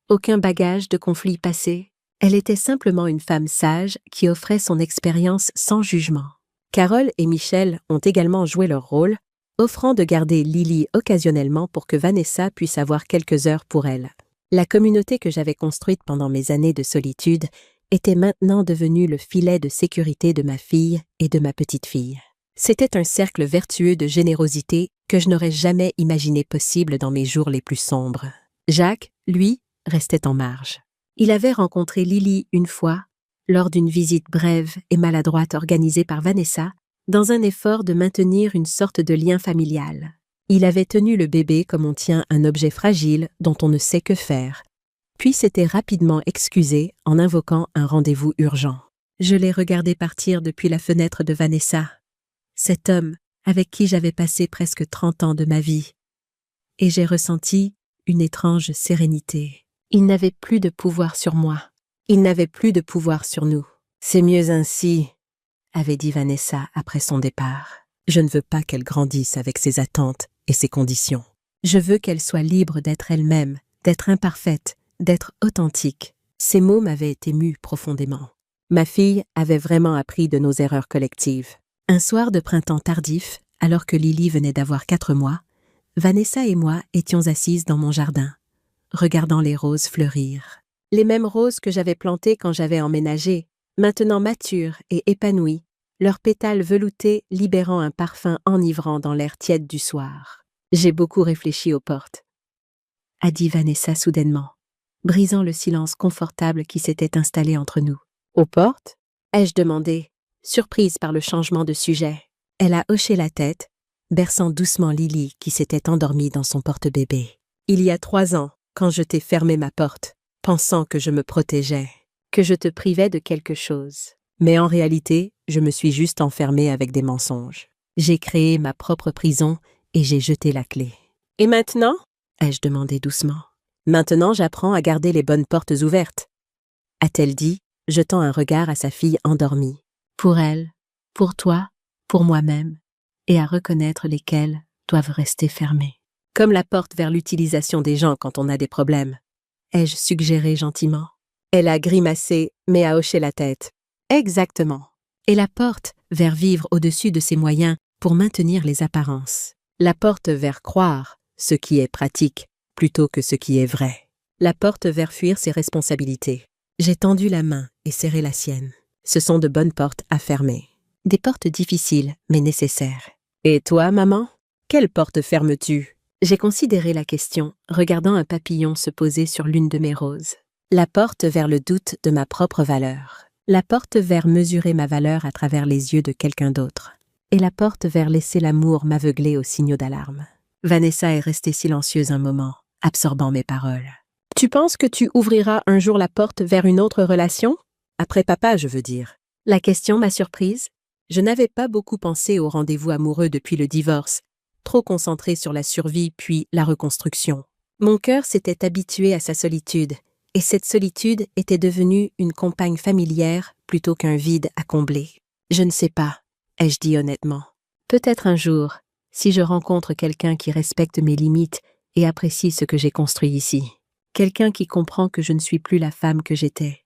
aucun bagage de conflits passés. Elle était simplement une femme sage qui offrait son expérience sans jugement. Carole et Michel ont également joué leur rôle, offrant de garder Lily occasionnellement pour que Vanessa puisse avoir quelques heures pour elle. La communauté que j'avais construite pendant mes années de solitude était maintenant devenue le filet de sécurité de ma fille et de ma petite-fille. C'était un cercle vertueux de générosité que je n'aurais jamais imaginé possible dans mes jours les plus sombres. Jacques, lui, restait en marge. Il avait rencontré Lily une fois, lors d'une visite brève et maladroite organisée par Vanessa, dans un effort de maintenir une sorte de lien familial. Il avait tenu le bébé comme on tient un objet fragile dont on ne sait que faire, puis s'était rapidement excusé en invoquant un rendez-vous urgent. Je l'ai regardé partir depuis la fenêtre de Vanessa, cet homme avec qui j'avais passé presque 30 ans de ma vie, et j'ai ressenti une étrange sérénité. Il n'avait plus de pouvoir sur moi. Il n'avait plus de pouvoir sur nous. « C'est mieux ainsi », avait dit Vanessa après son départ. « Je ne veux pas qu'elle grandisse avec ses attentes et ses conditions. Je veux qu'elle soit libre d'être elle-même, d'être imparfaite, d'être authentique. » Ces mots m'avaient ému profondément. Ma fille avait vraiment appris de nos erreurs collectives. Un soir de printemps tardif, alors que Lily venait d'avoir 4 mois, Vanessa et moi étions assises dans mon jardin, regardant les roses fleurir. Les mêmes roses que j'avais plantées quand j'avais emménagé, maintenant matures et épanouies, leurs pétales veloutés libérant un parfum enivrant dans l'air tiède du soir. J'ai beaucoup réfléchi aux portes, a dit Vanessa soudainement, brisant le silence confortable qui s'était installé entre nous. « Aux portes ?» ai-je demandé, surprise par le changement de sujet. Elle a hoché la tête, berçant doucement Lily qui s'était endormie dans son porte-bébé. « Il y a 3 ans, quand je t'ai fermé ma porte, pensant que je me protégeais, que je te privais de quelque chose. Mais en réalité, je me suis juste enfermée avec des mensonges. J'ai créé ma propre prison et j'ai jeté la clé. Et maintenant? Ai-je demandé doucement. Maintenant, j'apprends à garder les bonnes portes ouvertes, a-t-elle dit, jetant un regard à sa fille endormie. Pour elle, pour toi, pour moi-même, et à reconnaître lesquelles doivent rester fermées. Comme la porte vers l'utilisation des gens quand on a des problèmes. Ai-je suggéré gentiment. Elle a grimacé, mais a hoché la tête. Exactement. Et la porte vers vivre au-dessus de ses moyens pour maintenir les apparences. La porte vers croire ce qui est pratique plutôt que ce qui est vrai. La porte vers fuir ses responsabilités. J'ai tendu la main et serré la sienne. Ce sont de bonnes portes à fermer. Des portes difficiles, mais nécessaires. Et toi, maman? Quelle porte fermes-tu? J'ai considéré la question, regardant un papillon se poser sur l'une de mes roses. La porte vers le doute de ma propre valeur. La porte vers mesurer ma valeur à travers les yeux de quelqu'un d'autre. Et la porte vers laisser l'amour m'aveugler aux signaux d'alarme. Vanessa est restée silencieuse un moment, absorbant mes paroles. Tu penses que tu ouvriras un jour la porte vers une autre relation? Après papa, je veux dire. La question m'a surprise. Je n'avais pas beaucoup pensé au rendez-vous amoureux depuis le divorce, trop concentré sur la survie puis la reconstruction. Mon cœur s'était habitué à sa solitude, et cette solitude était devenue une compagne familière plutôt qu'un vide à combler. Je ne sais pas, ai-je dit honnêtement. Peut-être un jour, si je rencontre quelqu'un qui respecte mes limites et apprécie ce que j'ai construit ici. Quelqu'un qui comprend que je ne suis plus la femme que j'étais.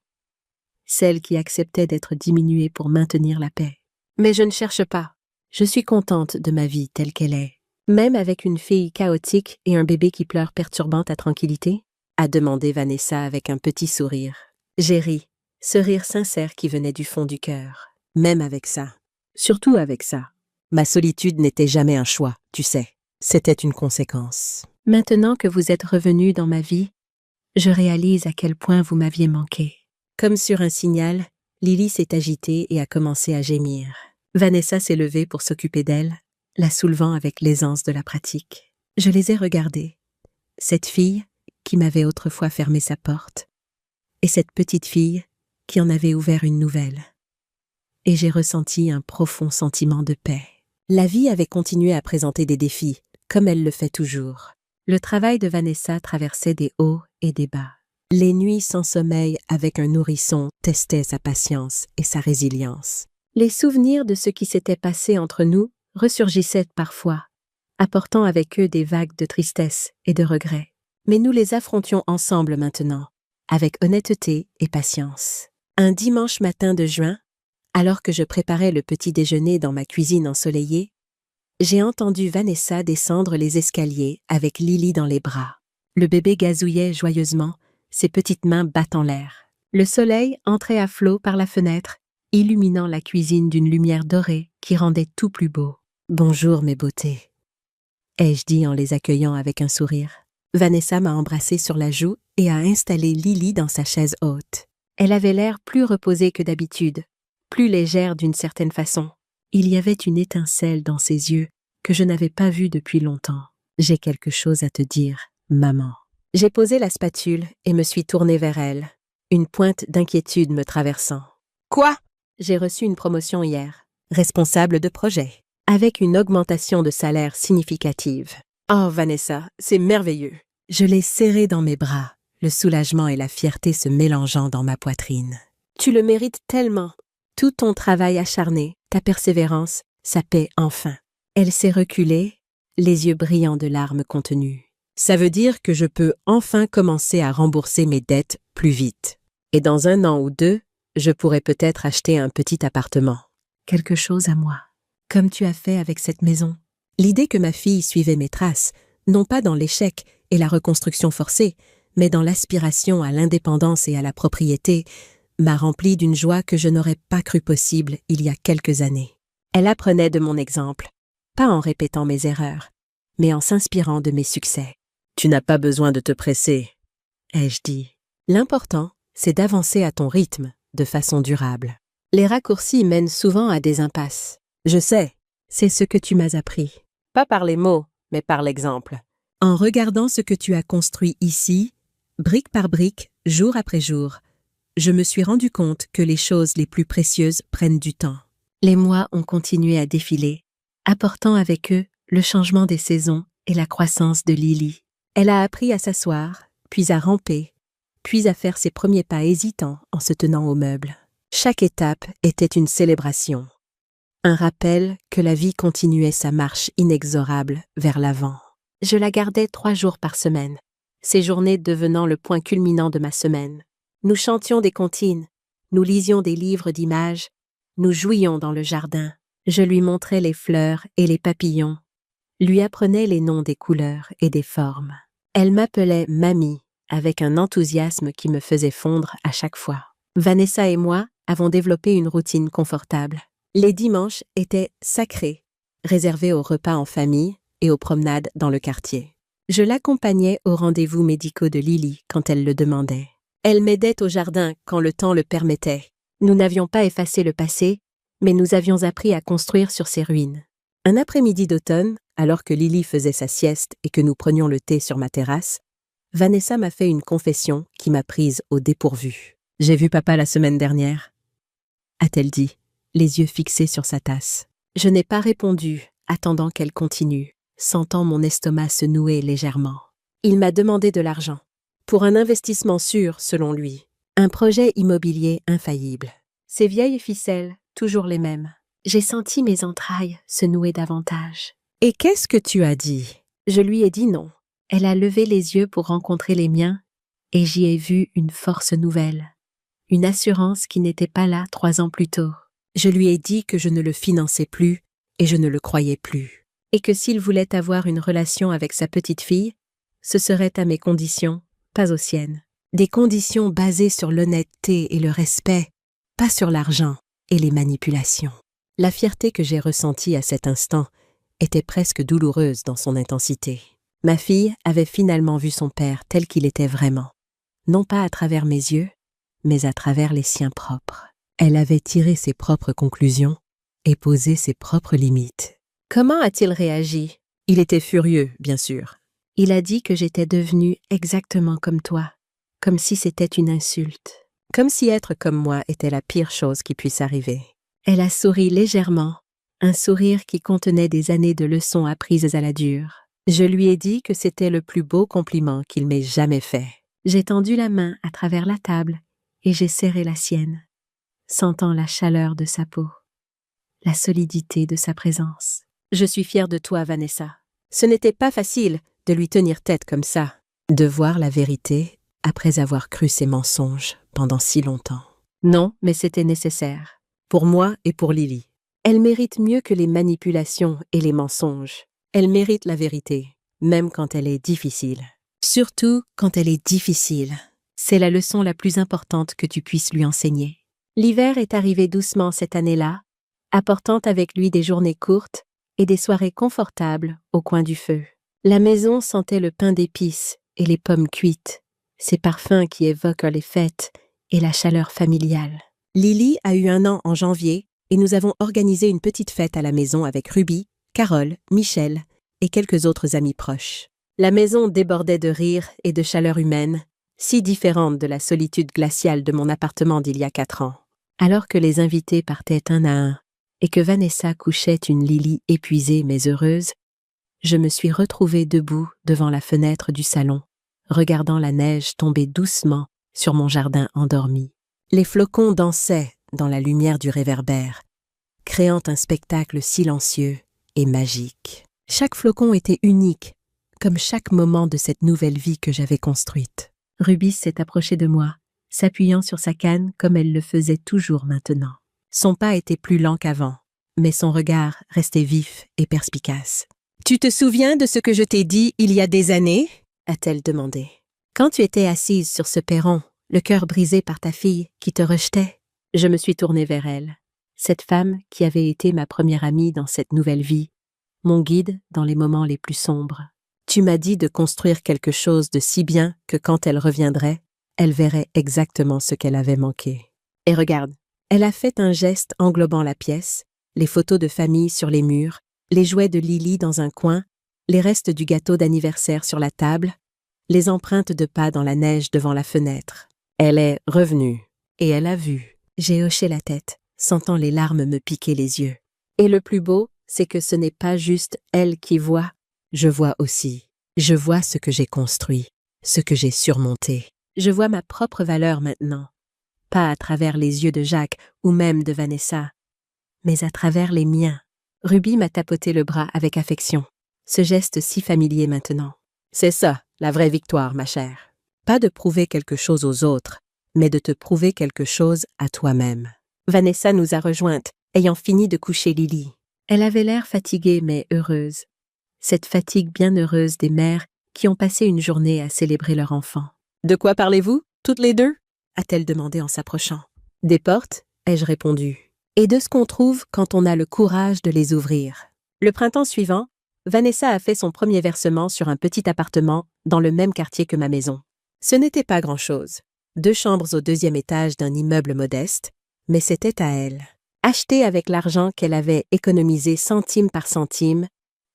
Celle qui acceptait d'être diminuée pour maintenir la paix. Mais je ne cherche pas. Je suis contente de ma vie telle qu'elle est. Même avec une fille chaotique et un bébé qui pleure perturbant ta tranquillité? A demandé Vanessa avec un petit sourire. J'ai ri, ce rire sincère qui venait du fond du cœur. Même avec ça. Surtout avec ça. Ma solitude n'était jamais un choix, tu sais. C'était une conséquence. Maintenant que vous êtes revenu dans ma vie, je réalise à quel point vous m'aviez manqué. Comme sur un signal, Lily s'est agitée et a commencé à gémir. Vanessa s'est levée pour s'occuper d'elle, la soulevant avec l'aisance de la pratique. Je les ai regardées. Cette fille qui m'avait autrefois fermé sa porte, et cette petite fille qui en avait ouvert une nouvelle. Et j'ai ressenti un profond sentiment de paix. La vie avait continué à présenter des défis, comme elle le fait toujours. Le travail de Vanessa traversait des hauts et des bas. Les nuits sans sommeil avec un nourrisson testaient sa patience et sa résilience. Les souvenirs de ce qui s'était passé entre nous ressurgissaient parfois, apportant avec eux des vagues de tristesse et de regret. Mais nous les affrontions ensemble maintenant, avec honnêteté et patience. Un dimanche matin de juin, alors que je préparais le petit déjeuner dans ma cuisine ensoleillée, j'ai entendu Vanessa descendre les escaliers avec Lily dans les bras. Le bébé gazouillait joyeusement, ses petites mains battant l'air. Le soleil entrait à flot par la fenêtre, illuminant la cuisine d'une lumière dorée qui rendait tout plus beau. « Bonjour mes beautés », ai-je dit en les accueillant avec un sourire. Vanessa m'a embrassée sur la joue et a installé Lily dans sa chaise haute. Elle avait l'air plus reposée que d'habitude, plus légère d'une certaine façon. Il y avait une étincelle dans ses yeux que je n'avais pas vue depuis longtemps. « J'ai quelque chose à te dire, maman. » J'ai posé la spatule et me suis tournée vers elle, une pointe d'inquiétude me traversant. « Quoi? » J'ai reçu une promotion hier, responsable de projet, avec une augmentation de salaire significative. « Oh, Vanessa, c'est merveilleux. » Je l'ai serrée dans mes bras, le soulagement et la fierté se mélangeant dans ma poitrine. « Tu le mérites tellement. Tout ton travail acharné, ta persévérance, ça paie enfin. » Elle s'est reculée, les yeux brillants de larmes contenues. Ça veut dire que je peux enfin commencer à rembourser mes dettes plus vite. Et dans 1 an ou 2, je pourrais peut-être acheter un petit appartement. Quelque chose à moi, comme tu as fait avec cette maison. L'idée que ma fille suivait mes traces, non pas dans l'échec et la reconstruction forcée, mais dans l'aspiration à l'indépendance et à la propriété, m'a remplie d'une joie que je n'aurais pas cru possible il y a quelques années. Elle apprenait de mon exemple, pas en répétant mes erreurs, mais en s'inspirant de mes succès. « Tu n'as pas besoin de te presser, » ai-je dit. L'important, c'est d'avancer à ton rythme, de façon durable. Les raccourcis mènent souvent à des impasses. Je sais, c'est ce que tu m'as appris. Pas par les mots, mais par l'exemple. En regardant ce que tu as construit ici, Brique par brique, jour après jour, je me suis rendu compte que les choses les plus précieuses prennent du temps. Les mois ont continué à défiler, apportant avec eux le changement des saisons et la croissance de Lily. Elle a appris à s'asseoir, puis à ramper, puis à faire ses premiers pas hésitants en se tenant aux meubles. Chaque étape était une célébration. Un rappel que la vie continuait sa marche inexorable vers l'avant. Je la gardais 3 jours par semaine, ces journées devenant le point culminant de ma semaine. Nous chantions des comptines, nous lisions des livres d'images, nous jouions dans le jardin. Je lui montrais les fleurs et les papillons, lui apprenais les noms des couleurs et des formes. Elle m'appelait Mamie, avec un enthousiasme qui me faisait fondre à chaque fois. Vanessa et moi avons développé une routine confortable. Les dimanches étaient sacrés, réservés aux repas en famille et aux promenades dans le quartier. Je l'accompagnais aux rendez-vous médicaux de Lily quand elle le demandait. Elle m'aidait au jardin quand le temps le permettait. Nous n'avions pas effacé le passé, mais nous avions appris à construire sur ses ruines. Un après-midi d'automne, alors que Lily faisait sa sieste et que nous prenions le thé sur ma terrasse, Vanessa m'a fait une confession qui m'a prise au dépourvu. « J'ai vu papa la semaine dernière », a-t-elle dit, les yeux fixés sur sa tasse. Je n'ai pas répondu, attendant qu'elle continue, sentant mon estomac se nouer légèrement. Il m'a demandé de l'argent, pour un investissement sûr selon lui, un projet immobilier infaillible. Ces vieilles ficelles, toujours les mêmes. J'ai senti mes entrailles se nouer davantage. « Et qu'est-ce que tu as dit ?» Je lui ai dit non. Elle a levé les yeux pour rencontrer les miens, et j'y ai vu une force nouvelle, une assurance qui n'était pas là 3 ans plus tôt. Je lui ai dit que je ne le finançais plus et je ne le croyais plus, et que s'il voulait avoir une relation avec sa petite fille, ce serait à mes conditions, pas aux siennes. Des conditions basées sur l'honnêteté et le respect, pas sur l'argent et les manipulations. La fierté que j'ai ressentie à cet instant était presque douloureuse dans son intensité. Ma fille avait finalement vu son père tel qu'il était vraiment, non pas à travers mes yeux, mais à travers les siens propres. Elle avait tiré ses propres conclusions et posé ses propres limites. Comment a-t-il réagi? Il était furieux, bien sûr. Il a dit que j'étais devenue exactement comme toi, comme si c'était une insulte, comme si être comme moi était la pire chose qui puisse arriver. Elle a souri légèrement, un sourire qui contenait des années de leçons apprises à la dure. Je lui ai dit que c'était le plus beau compliment qu'il m'ait jamais fait. J'ai tendu la main à travers la table et j'ai serré la sienne, sentant la chaleur de sa peau, la solidité de sa présence. Je suis fière de toi, Vanessa. Ce n'était pas facile de lui tenir tête comme ça, de voir la vérité après avoir cru ses mensonges pendant si longtemps. Non, mais c'était nécessaire, pour moi et pour Lily. Elle mérite mieux que les manipulations et les mensonges. Elle mérite la vérité, même quand elle est difficile. Surtout quand elle est difficile. C'est la leçon la plus importante que tu puisses lui enseigner. L'hiver est arrivé doucement cette année-là, apportant avec lui des journées courtes et des soirées confortables au coin du feu. La maison sentait le pain d'épices et les pommes cuites, ces parfums qui évoquent les fêtes et la chaleur familiale. Lily a eu 1 an en janvier et nous avons organisé une petite fête à la maison avec Ruby, Carole, Michel et quelques autres amis proches. La maison débordait de rires et de chaleur humaine, si différente de la solitude glaciale de mon appartement d'il y a 4 ans. Alors que les invités partaient un à un et que Vanessa couchait une Lily épuisée mais heureuse, je me suis retrouvée debout devant la fenêtre du salon, regardant la neige tomber doucement sur mon jardin endormi. Les flocons dansaient dans la lumière du réverbère, créant un spectacle silencieux et magique. Chaque flocon était unique, comme chaque moment de cette nouvelle vie que j'avais construite. Ruby s'est approchée de moi, s'appuyant sur sa canne comme elle le faisait toujours maintenant. Son pas était plus lent qu'avant, mais son regard restait vif et perspicace. « Tu te souviens de ce que je t'ai dit il y a des années ?» a-t-elle demandé. « Quand tu étais assise sur ce perron, le cœur brisé par ta fille qui te rejetait ?» Je me suis tournée vers elle, cette femme qui avait été ma première amie dans cette nouvelle vie, mon guide dans les moments les plus sombres. « Tu m'as dit de construire quelque chose de si bien que quand elle reviendrait, elle verrait exactement ce qu'elle avait manqué. Et regarde, elle a fait un geste englobant la pièce, les photos de famille sur les murs, les jouets de Lily dans un coin, les restes du gâteau d'anniversaire sur la table, les empreintes de pas dans la neige devant la fenêtre. Elle est revenue, et elle a vu. J'ai hoché la tête, sentant les larmes me piquer les yeux. Et le plus beau, c'est que ce n'est pas juste elle qui voit, je vois aussi. Je vois ce que j'ai construit, ce que j'ai surmonté. Je vois ma propre valeur maintenant, pas à travers les yeux de Jacques ou même de Vanessa, mais à travers les miens. Ruby m'a tapoté le bras avec affection, ce geste si familier maintenant. C'est ça, la vraie victoire, ma chère. Pas de prouver quelque chose aux autres, mais de te prouver quelque chose à toi-même. Vanessa nous a rejointes, ayant fini de coucher Lily. Elle avait l'air fatiguée mais heureuse. Cette fatigue bien heureuse des mères qui ont passé une journée à célébrer leur enfant. « De quoi parlez-vous, toutes les deux » a-t-elle demandé en s'approchant. « Des portes » ai-je répondu. « Et de ce qu'on trouve quand on a le courage de les ouvrir. » Le printemps suivant, Vanessa a fait son premier versement sur un petit appartement dans le même quartier que ma maison. Ce n'était pas grand-chose. 2 chambres au 2e étage d'un immeuble modeste, mais c'était à elle. Acheté avec l'argent qu'elle avait économisé centime par centime,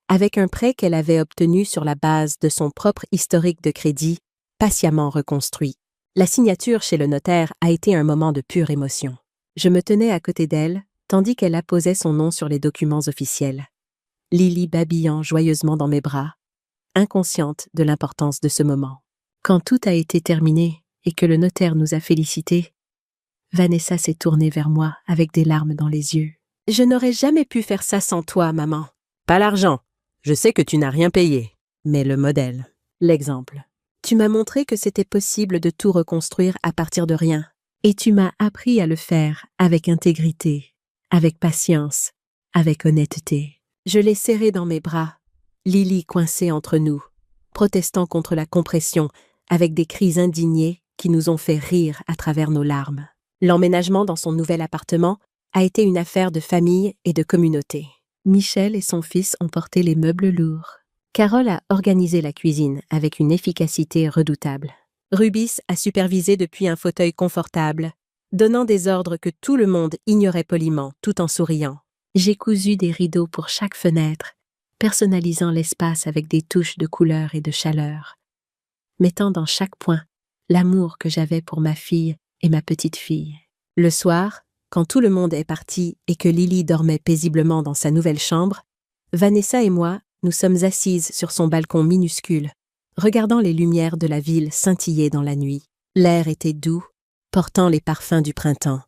avec un prêt qu'elle avait obtenu sur la base de son propre historique de crédit, patiemment reconstruit. La signature chez le notaire a été un moment de pure émotion. Je me tenais à côté d'elle, tandis qu'elle apposait son nom sur les documents officiels. Lily babillant joyeusement dans mes bras, inconsciente de l'importance de ce moment. Quand tout a été terminé et que le notaire nous a félicités, Vanessa s'est tournée vers moi avec des larmes dans les yeux. « Je n'aurais jamais pu faire ça sans toi, maman. »« Pas l'argent. Je sais que tu n'as rien payé. Mais le modèle, l'exemple. Tu m'as montré que c'était possible de tout reconstruire à partir de rien. Et tu m'as appris à le faire avec intégrité, avec patience, avec honnêteté. » Je l'ai serrée dans mes bras, Lily coincée entre nous, protestant contre la compression avec des cris indignés qui nous ont fait rire à travers nos larmes. L'emménagement dans son nouvel appartement a été une affaire de famille et de communauté. Michel et son fils ont porté les meubles lourds. Carole a organisé la cuisine avec une efficacité redoutable. Rubis a supervisé depuis un fauteuil confortable, donnant des ordres que tout le monde ignorait poliment tout en souriant. J'ai cousu des rideaux pour chaque fenêtre, personnalisant l'espace avec des touches de couleur et de chaleur, mettant dans chaque point l'amour que j'avais pour ma fille et ma petite-fille. Le soir, quand tout le monde est parti et que Lily dormait paisiblement dans sa nouvelle chambre, Vanessa et moi, nous sommes assises sur son balcon minuscule, regardant les lumières de la ville scintiller dans la nuit. L'air était doux, portant les parfums du printemps.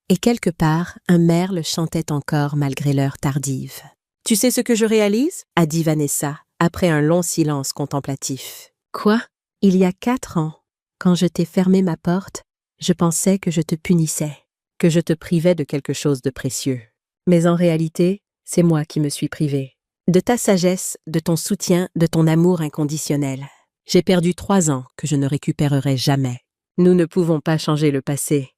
Et quelque part, un merle chantait encore malgré l'heure tardive. « Tu sais ce que je réalise » a dit Vanessa, après un long silence contemplatif. « Quoi ? Il y a 4 ans, quand je t'ai fermé ma porte, je pensais que je te punissais, que je te privais de quelque chose de précieux. Mais en réalité, c'est moi qui me suis privée. De ta sagesse, de ton soutien, de ton amour inconditionnel. J'ai perdu 3 ans que je ne récupérerai jamais. Nous ne pouvons pas changer le passé. »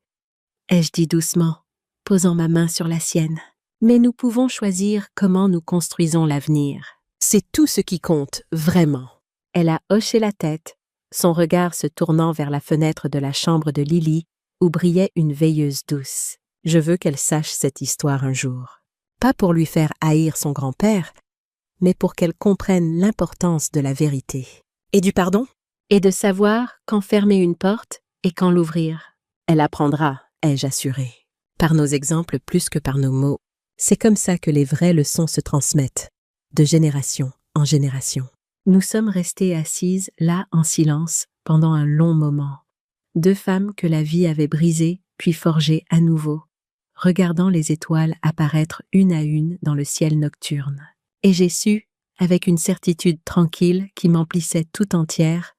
ai-je dit doucement, posant ma main sur la sienne. Mais nous pouvons choisir comment nous construisons l'avenir. C'est tout ce qui compte, vraiment. Elle a hoché la tête, son regard se tournant vers la fenêtre de la chambre de Lily, où brillait une veilleuse douce. Je veux qu'elle sache cette histoire un jour. Pas pour lui faire haïr son grand-père, mais pour qu'elle comprenne l'importance de la vérité. Et du pardon ? Et de savoir quand fermer une porte et quand l'ouvrir. Elle apprendra, ai-je assuré. Par nos exemples plus que par nos mots. C'est comme ça que les vraies leçons se transmettent, de génération en génération. Nous sommes restées assises là en silence pendant un long moment. 2 femmes que la vie avait brisées puis forgées à nouveau, regardant les étoiles apparaître une à une dans le ciel nocturne. Et j'ai su, avec une certitude tranquille qui m'emplissait tout entière,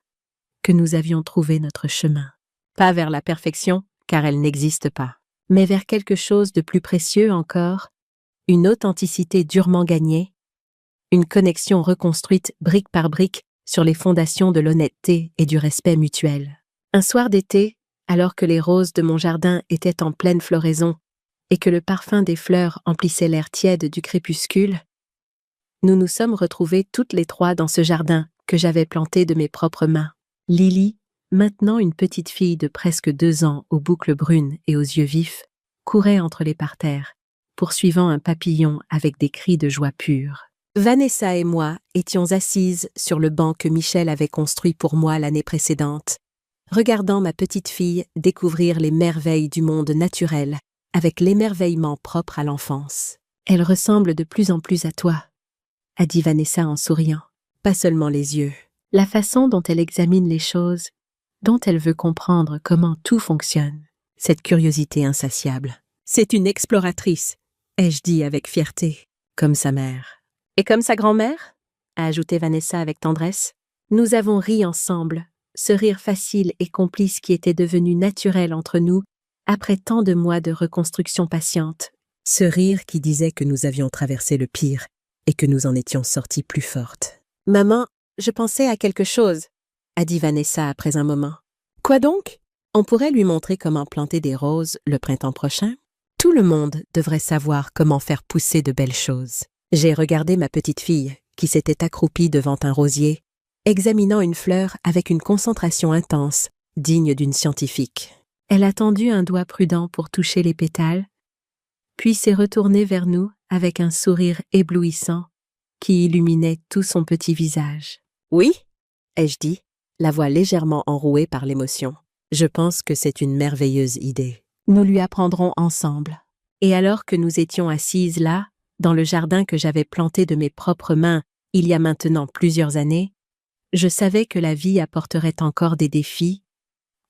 que nous avions trouvé notre chemin. Pas vers la perfection, car elle n'existe pas, mais vers quelque chose de plus précieux encore, une authenticité durement gagnée, une connexion reconstruite brique par brique sur les fondations de l'honnêteté et du respect mutuel. Un soir d'été, alors que les roses de mon jardin étaient en pleine floraison et que le parfum des fleurs emplissait l'air tiède du crépuscule, nous nous sommes retrouvées toutes les 3 dans ce jardin que j'avais planté de mes propres mains. Lily, maintenant une petite fille de presque 2 ans aux boucles brunes et aux yeux vifs, courait entre les parterres, poursuivant un papillon avec des cris de joie pure. Vanessa et moi étions assises sur le banc que Michel avait construit pour moi l'année précédente, regardant ma petite fille découvrir les merveilles du monde naturel avec l'émerveillement propre à l'enfance. Elle ressemble de plus en plus à toi, a dit Vanessa en souriant. Pas seulement les yeux, la façon dont elle examine les choses, dont elle veut comprendre comment tout fonctionne, cette curiosité insatiable. C'est une exploratrice, ai-je dit avec fierté, comme sa mère. Et comme sa grand-mère, a ajouté Vanessa avec tendresse. Nous avons ri ensemble, ce rire facile et complice qui était devenu naturel entre nous après tant de mois de reconstruction patiente. Ce rire qui disait que nous avions traversé le pire et que nous en étions sortis plus fortes. « Maman, je pensais à quelque chose », a dit Vanessa après un moment. « Quoi donc ? On pourrait lui montrer comment planter des roses le printemps prochain ? Tout le monde devrait savoir comment faire pousser de belles choses. » J'ai regardé ma petite fille, qui s'était accroupie devant un rosier, examinant une fleur avec une concentration intense, digne d'une scientifique. Elle a tendu un doigt prudent pour toucher les pétales, puis s'est retournée vers nous avec un sourire éblouissant qui illuminait tout son petit visage. « Oui ?» ai-je dit, la voix légèrement enrouée par l'émotion. « Je pense que c'est une merveilleuse idée. Nous lui apprendrons ensemble. » Et alors que nous étions assises là, dans le jardin que j'avais planté de mes propres mains il y a maintenant plusieurs années, je savais que la vie apporterait encore des défis,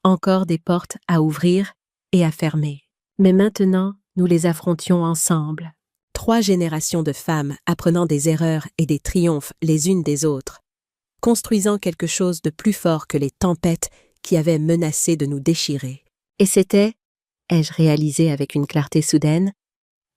encore des portes à ouvrir et à fermer. Mais maintenant, nous les affrontions ensemble. 3 générations de femmes apprenant des erreurs et des triomphes les unes des autres, construisant quelque chose de plus fort que les tempêtes qui avaient menacé de nous déchirer. Et c'était, ai-je réalisé avec une clarté soudaine,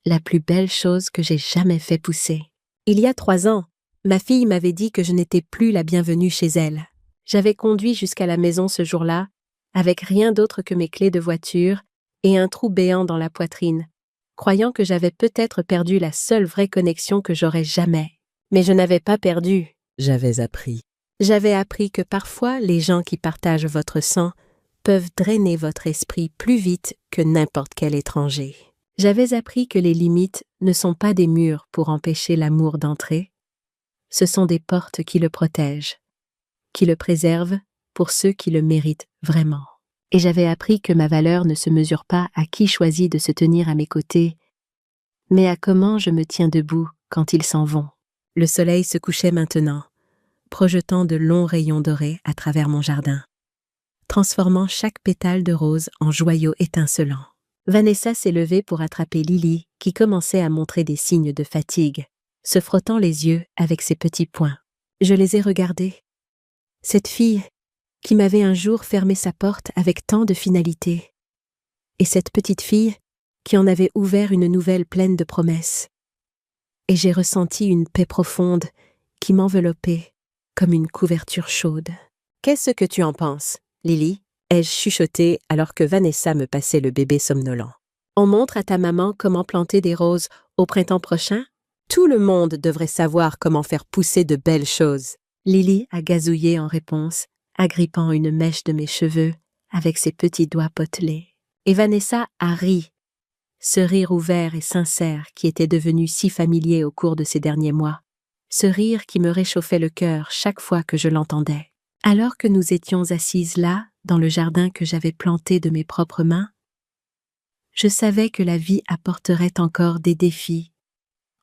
la plus belle chose que j'ai jamais fait pousser. Il y a 3 ans, ma fille m'avait dit que je n'étais plus la bienvenue chez elle. J'avais conduit jusqu'à la maison ce jour-là, avec rien d'autre que mes clés de voiture et un trou béant dans la poitrine, croyant que j'avais peut-être perdu la seule vraie connexion que j'aurais jamais. Mais je n'avais pas perdu. J'avais appris. J'avais appris que parfois les gens qui partagent votre sang peuvent drainer votre esprit plus vite que n'importe quel étranger. J'avais appris que les limites ne sont pas des murs pour empêcher l'amour d'entrer, ce sont des portes qui le protègent, qui le préservent pour ceux qui le méritent vraiment. Et j'avais appris que ma valeur ne se mesure pas à qui choisit de se tenir à mes côtés, mais à comment je me tiens debout quand ils s'en vont. Le soleil se couchait maintenant, projetant de longs rayons dorés à travers mon jardin, transformant chaque pétale de rose en joyau étincelant. Vanessa s'est levée pour attraper Lily, qui commençait à montrer des signes de fatigue, se frottant les yeux avec ses petits poings. Je les ai regardés. Cette fille qui m'avait un jour fermé sa porte avec tant de finalité, et cette petite fille qui en avait ouvert une nouvelle pleine de promesses. Et j'ai ressenti une paix profonde qui m'enveloppait comme une couverture chaude. « Qu'est-ce que tu en penses, Lily ?» ai-je chuchoté alors que Vanessa me passait le bébé somnolent. « On montre à ta maman comment planter des roses au printemps prochain ? Tout le monde devrait savoir comment faire pousser de belles choses. » Lily a gazouillé en réponse, agrippant une mèche de mes cheveux avec ses petits doigts potelés. Et Vanessa a ri, ce rire ouvert et sincère qui était devenu si familier au cours de ces derniers mois, ce rire qui me réchauffait le cœur chaque fois que je l'entendais. Alors que nous étions assises là, dans le jardin que j'avais planté de mes propres mains, je savais que la vie apporterait encore des défis,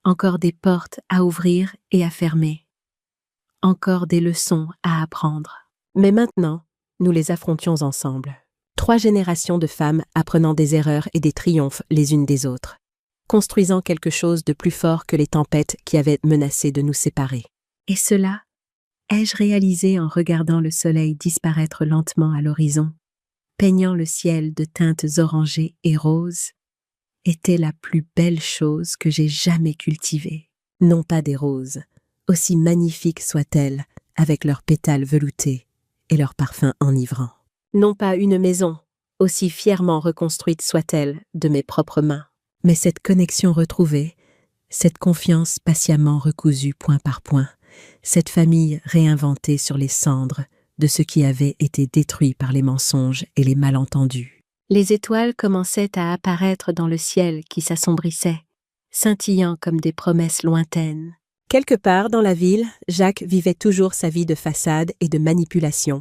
encore des portes à ouvrir et à fermer, encore des leçons à apprendre. Mais maintenant, nous les affrontions ensemble. 3 générations de femmes apprenant des erreurs et des triomphes les unes des autres, construisant quelque chose de plus fort que les tempêtes qui avaient menacé de nous séparer. Et cela, ai-je réalisé en regardant le soleil disparaître lentement à l'horizon, peignant le ciel de teintes orangées et roses, était la plus belle chose que j'ai jamais cultivée. Non pas des roses, aussi magnifiques soient-elles, avec leurs pétales veloutés et leurs parfums enivrants. Non pas une maison, aussi fièrement reconstruite soit-elle de mes propres mains, mais cette connexion retrouvée, cette confiance patiemment recousue point par point, cette famille réinventée sur les cendres de ce qui avait été détruit par les mensonges et les malentendus. Les étoiles commençaient à apparaître dans le ciel qui s'assombrissait, scintillant comme des promesses lointaines, Quelque part dans la ville, Jacques vivait toujours sa vie de façade et de manipulation,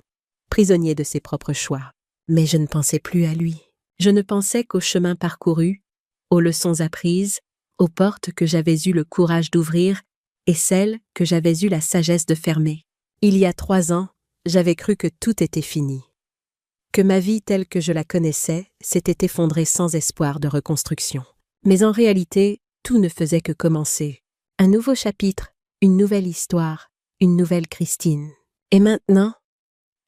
prisonnier de ses propres choix. Mais je ne pensais plus à lui. Je ne pensais qu'au chemin parcouru, aux leçons apprises, aux portes que j'avais eu le courage d'ouvrir et celles que j'avais eu la sagesse de fermer. Il y a 3 ans, j'avais cru que tout était fini. Que ma vie telle que je la connaissais s'était effondrée sans espoir de reconstruction. Mais en réalité, tout ne faisait que commencer. Un nouveau chapitre, une nouvelle histoire, une nouvelle Christine. Et maintenant,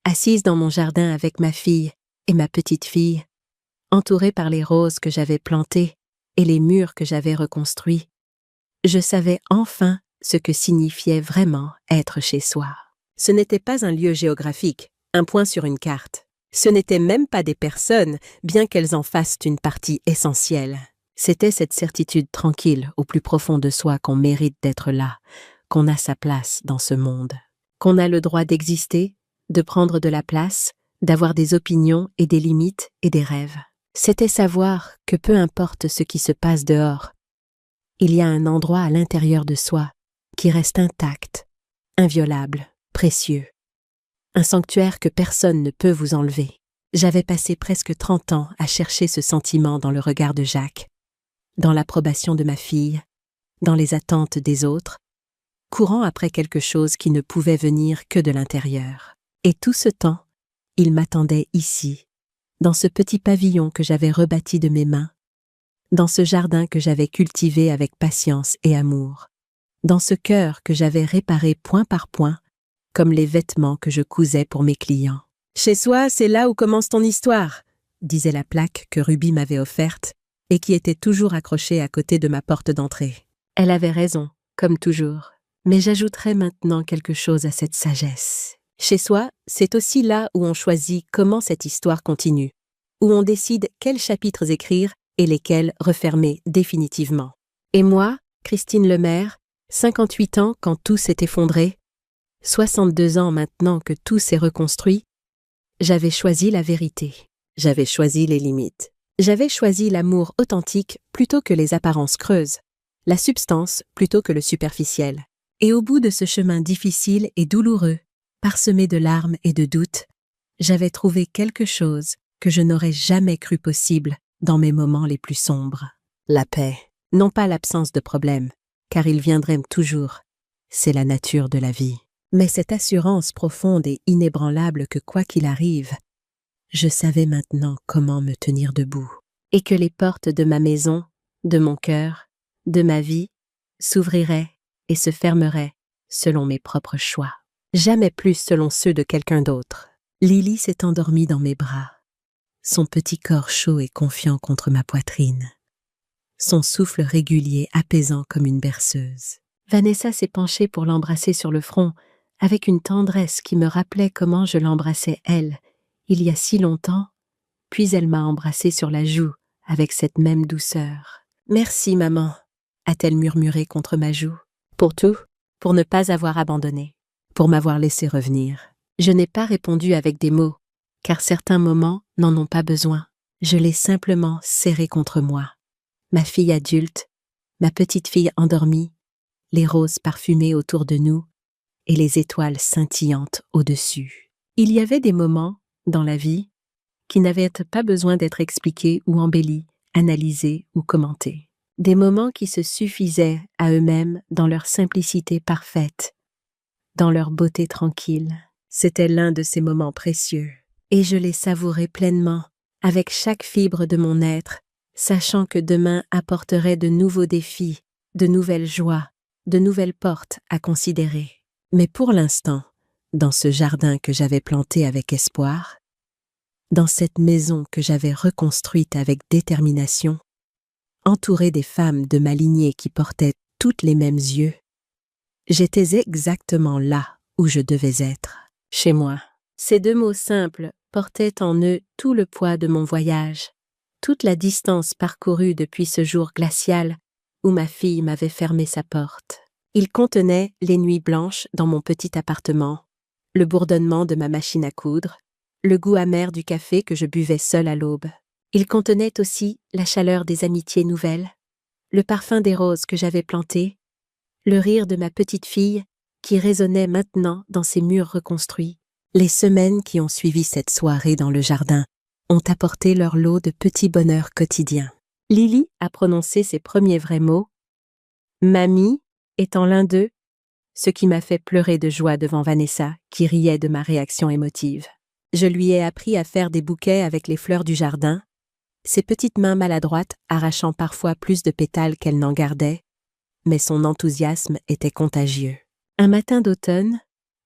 assise dans mon jardin avec ma fille et ma petite fille, entourée par les roses que j'avais plantées et les murs que j'avais reconstruits, je savais enfin ce que signifiait vraiment être chez soi. Ce n'était pas un lieu géographique, un point sur une carte. Ce n'étaient même pas des personnes, bien qu'elles en fassent une partie essentielle. C'était cette certitude tranquille au plus profond de soi qu'on mérite d'être là, qu'on a sa place dans ce monde, qu'on a le droit d'exister, de prendre de la place, d'avoir des opinions et des limites et des rêves. C'était savoir que peu importe ce qui se passe dehors, il y a un endroit à l'intérieur de soi qui reste intact, inviolable, précieux. Un sanctuaire que personne ne peut vous enlever. J'avais passé presque 30 ans à chercher ce sentiment dans le regard de Jacques, dans l'approbation de ma fille, dans les attentes des autres, courant après quelque chose qui ne pouvait venir que de l'intérieur. Et tout ce temps, il m'attendait ici, dans ce petit pavillon que j'avais rebâti de mes mains, dans ce jardin que j'avais cultivé avec patience et amour, dans ce cœur que j'avais réparé point par point, comme les vêtements que je cousais pour mes clients. « Chez soi, c'est là où commence ton histoire », disait la plaque que Ruby m'avait offerte et qui était toujours accrochée à côté de ma porte d'entrée. Elle avait raison, comme toujours. Mais j'ajouterai maintenant quelque chose à cette sagesse. Chez soi, c'est aussi là où on choisit comment cette histoire continue, où on décide quels chapitres écrire et lesquels refermer définitivement. Et moi, Christine Lemaire, 58 ans quand tout s'est effondré, 62 ans maintenant que tout s'est reconstruit, j'avais choisi la vérité. J'avais choisi les limites. J'avais choisi l'amour authentique plutôt que les apparences creuses, la substance plutôt que le superficiel. Et au bout de ce chemin difficile et douloureux, parsemé de larmes et de doutes, j'avais trouvé quelque chose que je n'aurais jamais cru possible dans mes moments les plus sombres. La paix, non pas l'absence de problème, car il viendrait toujours. C'est la nature de la vie. Mais cette assurance profonde et inébranlable que quoi qu'il arrive, je savais maintenant comment me tenir debout, et que les portes de ma maison, de mon cœur, de ma vie, s'ouvriraient et se fermeraient selon mes propres choix. Jamais plus selon ceux de quelqu'un d'autre. Lily s'est endormie dans mes bras, son petit corps chaud et confiant contre ma poitrine, son souffle régulier apaisant comme une berceuse. Vanessa s'est penchée pour l'embrasser sur le front, avec une tendresse qui me rappelait comment je l'embrassais elle, il y a si longtemps, puis elle m'a embrassée sur la joue avec cette même douceur. « Merci, maman », a-t-elle murmuré contre ma joue. « Pour tout, pour ne pas avoir abandonné, pour m'avoir laissé revenir. » Je n'ai pas répondu avec des mots, car certains moments n'en ont pas besoin. Je l'ai simplement serrée contre moi. Ma fille adulte, ma petite fille endormie, les roses parfumées autour de nous et les étoiles scintillantes au-dessus. Il y avait des moments, dans la vie, qui n'avaient pas besoin d'être expliqués ou embellis, analysés ou commentés. Des moments qui se suffisaient à eux-mêmes dans leur simplicité parfaite, dans leur beauté tranquille. C'était l'un de ces moments précieux, et je les savourais pleinement, avec chaque fibre de mon être, sachant que demain apporterait de nouveaux défis, de nouvelles joies, de nouvelles portes à considérer. Mais pour l'instant, dans ce jardin que j'avais planté avec espoir, dans cette maison que j'avais reconstruite avec détermination, entourée des femmes de ma lignée qui portaient toutes les mêmes yeux, j'étais exactement là où je devais être, chez moi. Ces 2 mots simples portaient en eux tout le poids de mon voyage, toute la distance parcourue depuis ce jour glacial où ma fille m'avait fermé sa porte. Il contenait les nuits blanches dans mon petit appartement, le bourdonnement de ma machine à coudre, le goût amer du café que je buvais seule à l'aube. Il contenait aussi la chaleur des amitiés nouvelles, le parfum des roses que j'avais plantées le rire de ma petite fille, qui résonnait maintenant dans ces murs reconstruits. Les semaines qui ont suivi cette soirée dans le jardin ont apporté leur lot de petits bonheurs quotidiens. Lily a prononcé ses premiers vrais mots, Mamie étant l'un d'eux, ce qui m'a fait pleurer de joie devant Vanessa, qui riait de ma réaction émotive. Je lui ai appris à faire des bouquets avec les fleurs du jardin, ses petites mains maladroites arrachant parfois plus de pétales qu'elle n'en gardait, mais son enthousiasme était contagieux. Un matin d'automne,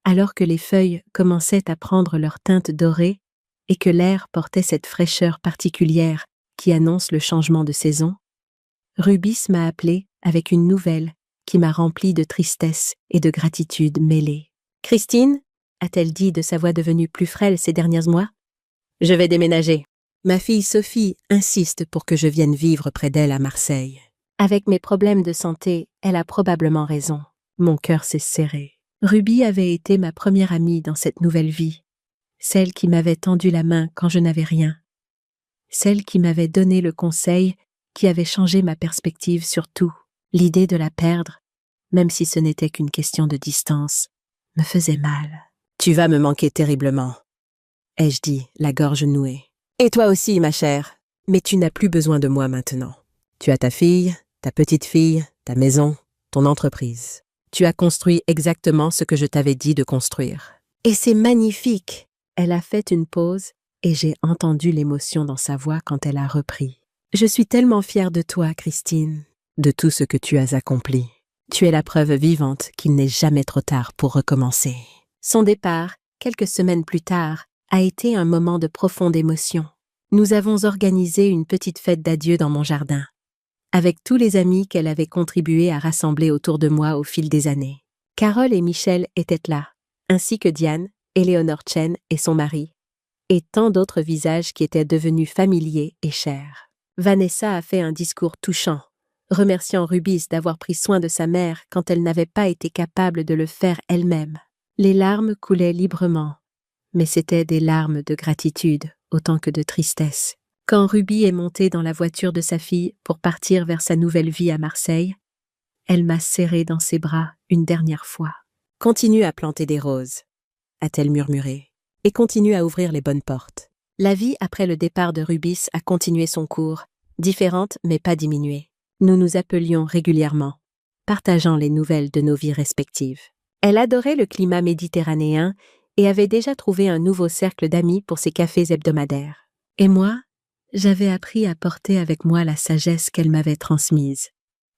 alors que les feuilles commençaient à prendre leur teinte dorée et que l'air portait cette fraîcheur particulière qui annonce le changement de saison, Rubis m'a appelée avec une nouvelle qui m'a remplie de tristesse et de gratitude mêlée. « Christine » a-t-elle dit de sa voix devenue plus frêle ces derniers mois. « Je vais déménager. Ma fille Sophie insiste pour que je vienne vivre près d'elle à Marseille. Avec mes problèmes de santé, elle a probablement raison. » Mon cœur s'est serré. Ruby avait été ma première amie dans cette nouvelle vie, celle qui m'avait tendu la main quand je n'avais rien, celle qui m'avait donné le conseil qui avait changé ma perspective sur tout. L'idée de la perdre, même si ce n'était qu'une question de distance, me faisait mal. « Tu vas me manquer terriblement, » ai-je dit, la gorge nouée. « Et toi aussi, ma chère, mais tu n'as plus besoin de moi maintenant. Tu as ta fille, ta petite fille, ta maison, ton entreprise. Tu as construit exactement ce que je t'avais dit de construire. Et c'est magnifique !» Elle a fait une pause et j'ai entendu l'émotion dans sa voix quand elle a repris. « Je suis tellement fière de toi, Christine, de tout ce que tu as accompli. Tu es la preuve vivante qu'il n'est jamais trop tard pour recommencer. » Son départ, quelques semaines plus tard, a été un moment de profonde émotion. Nous avons organisé une petite fête d'adieu dans mon jardin, avec tous les amis qu'elle avait contribué à rassembler autour de moi au fil des années. Carole et Michel étaient là, ainsi que Diane, Éléonore Chen et son mari, et tant d'autres visages qui étaient devenus familiers et chers. Vanessa a fait un discours touchant, remerciant Rubis d'avoir pris soin de sa mère quand elle n'avait pas été capable de le faire elle-même. Les larmes coulaient librement, mais c'étaient des larmes de gratitude autant que de tristesse. Quand Ruby est montée dans la voiture de sa fille pour partir vers sa nouvelle vie à Marseille, elle m'a serrée dans ses bras une dernière fois. « Continue à planter des roses », a-t-elle murmuré, « et continue à ouvrir les bonnes portes. » La vie après le départ de Rubis a continué son cours, différente mais pas diminuée. Nous nous appelions régulièrement, partageant les nouvelles de nos vies respectives. Elle adorait le climat méditerranéen et avait déjà trouvé un nouveau cercle d'amis pour ses cafés hebdomadaires. Et moi, j'avais appris à porter avec moi la sagesse qu'elle m'avait transmise,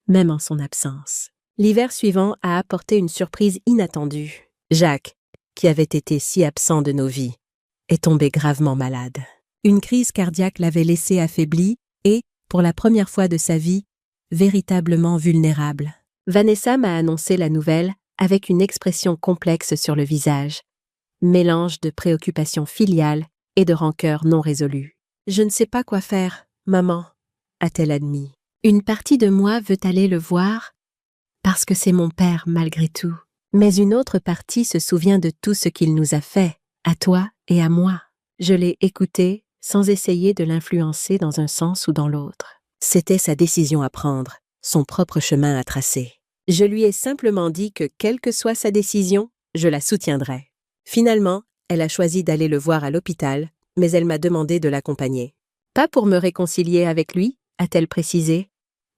même en son absence. L'hiver suivant a apporté une surprise inattendue. Jacques, qui avait été si absent de nos vies, est tombé gravement malade. Une crise cardiaque l'avait laissé affaibli et, pour la première fois de sa vie, véritablement vulnérable. Vanessa m'a annoncé la nouvelle avec une expression complexe sur le visage, mélange de préoccupation filiale et de rancœur non résolue. « Je ne sais pas quoi faire, maman », a-t-elle admis. « Une partie de moi veut aller le voir, parce que c'est mon père malgré tout. Mais une autre partie se souvient de tout ce qu'il nous a fait, à toi et à moi. » Je l'ai écouté sans essayer de l'influencer dans un sens ou dans l'autre. C'était sa décision à prendre, son propre chemin à tracer. Je lui ai simplement dit que, quelle que soit sa décision, je la soutiendrais. Finalement, elle a choisi d'aller le voir à l'hôpital, mais elle m'a demandé de l'accompagner. Pas pour me réconcilier avec lui, a-t-elle précisé,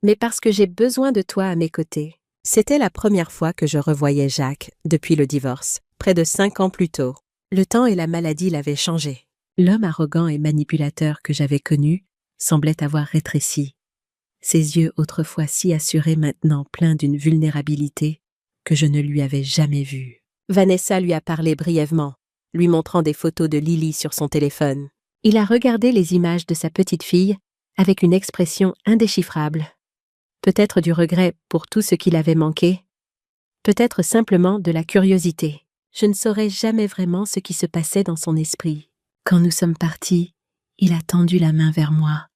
mais parce que j'ai besoin de toi à mes côtés. C'était la première fois que je revoyais Jacques depuis le divorce, près de 5 ans plus tôt. Le temps et la maladie l'avaient changé. L'homme arrogant et manipulateur que j'avais connu semblait avoir rétréci. Ses yeux autrefois si assurés maintenant pleins d'une vulnérabilité que je ne lui avais jamais vue. Vanessa lui a parlé brièvement, lui montrant des photos de Lily sur son téléphone. Il a regardé les images de sa petite fille avec une expression indéchiffrable. Peut-être du regret pour tout ce qu'il avait manqué, peut-être simplement de la curiosité. Je ne saurais jamais vraiment ce qui se passait dans son esprit. Quand nous sommes partis, il a tendu la main vers moi.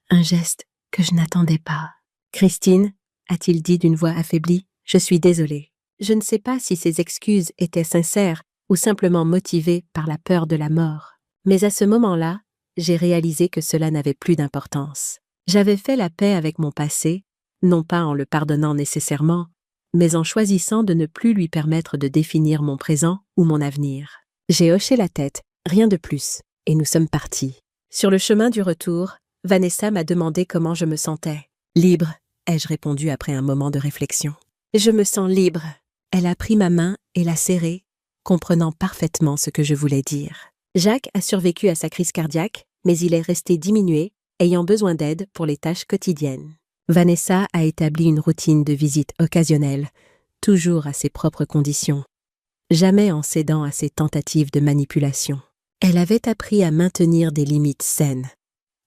Un geste que je n'attendais pas. « Christine » a-t-il dit d'une voix affaiblie, « je suis désolée. » Je ne sais pas si ses excuses étaient sincères ou simplement motivées par la peur de la mort. Mais à ce moment-là, j'ai réalisé que cela n'avait plus d'importance. J'avais fait la paix avec mon passé, non pas en le pardonnant nécessairement, mais en choisissant de ne plus lui permettre de définir mon présent ou mon avenir. J'ai hoché la tête, rien de plus, et nous sommes partis. Sur le chemin du retour, Vanessa m'a demandé comment je me sentais. Libre, ai-je répondu après un moment de réflexion. Je me sens libre. Elle a pris ma main et l'a serrée, comprenant parfaitement ce que je voulais dire. Jacques a survécu à sa crise cardiaque, mais il est resté diminué, ayant besoin d'aide pour les tâches quotidiennes. Vanessa a établi une routine de visite occasionnelle, toujours à ses propres conditions, jamais en cédant à ses tentatives de manipulation. Elle avait appris à maintenir des limites saines,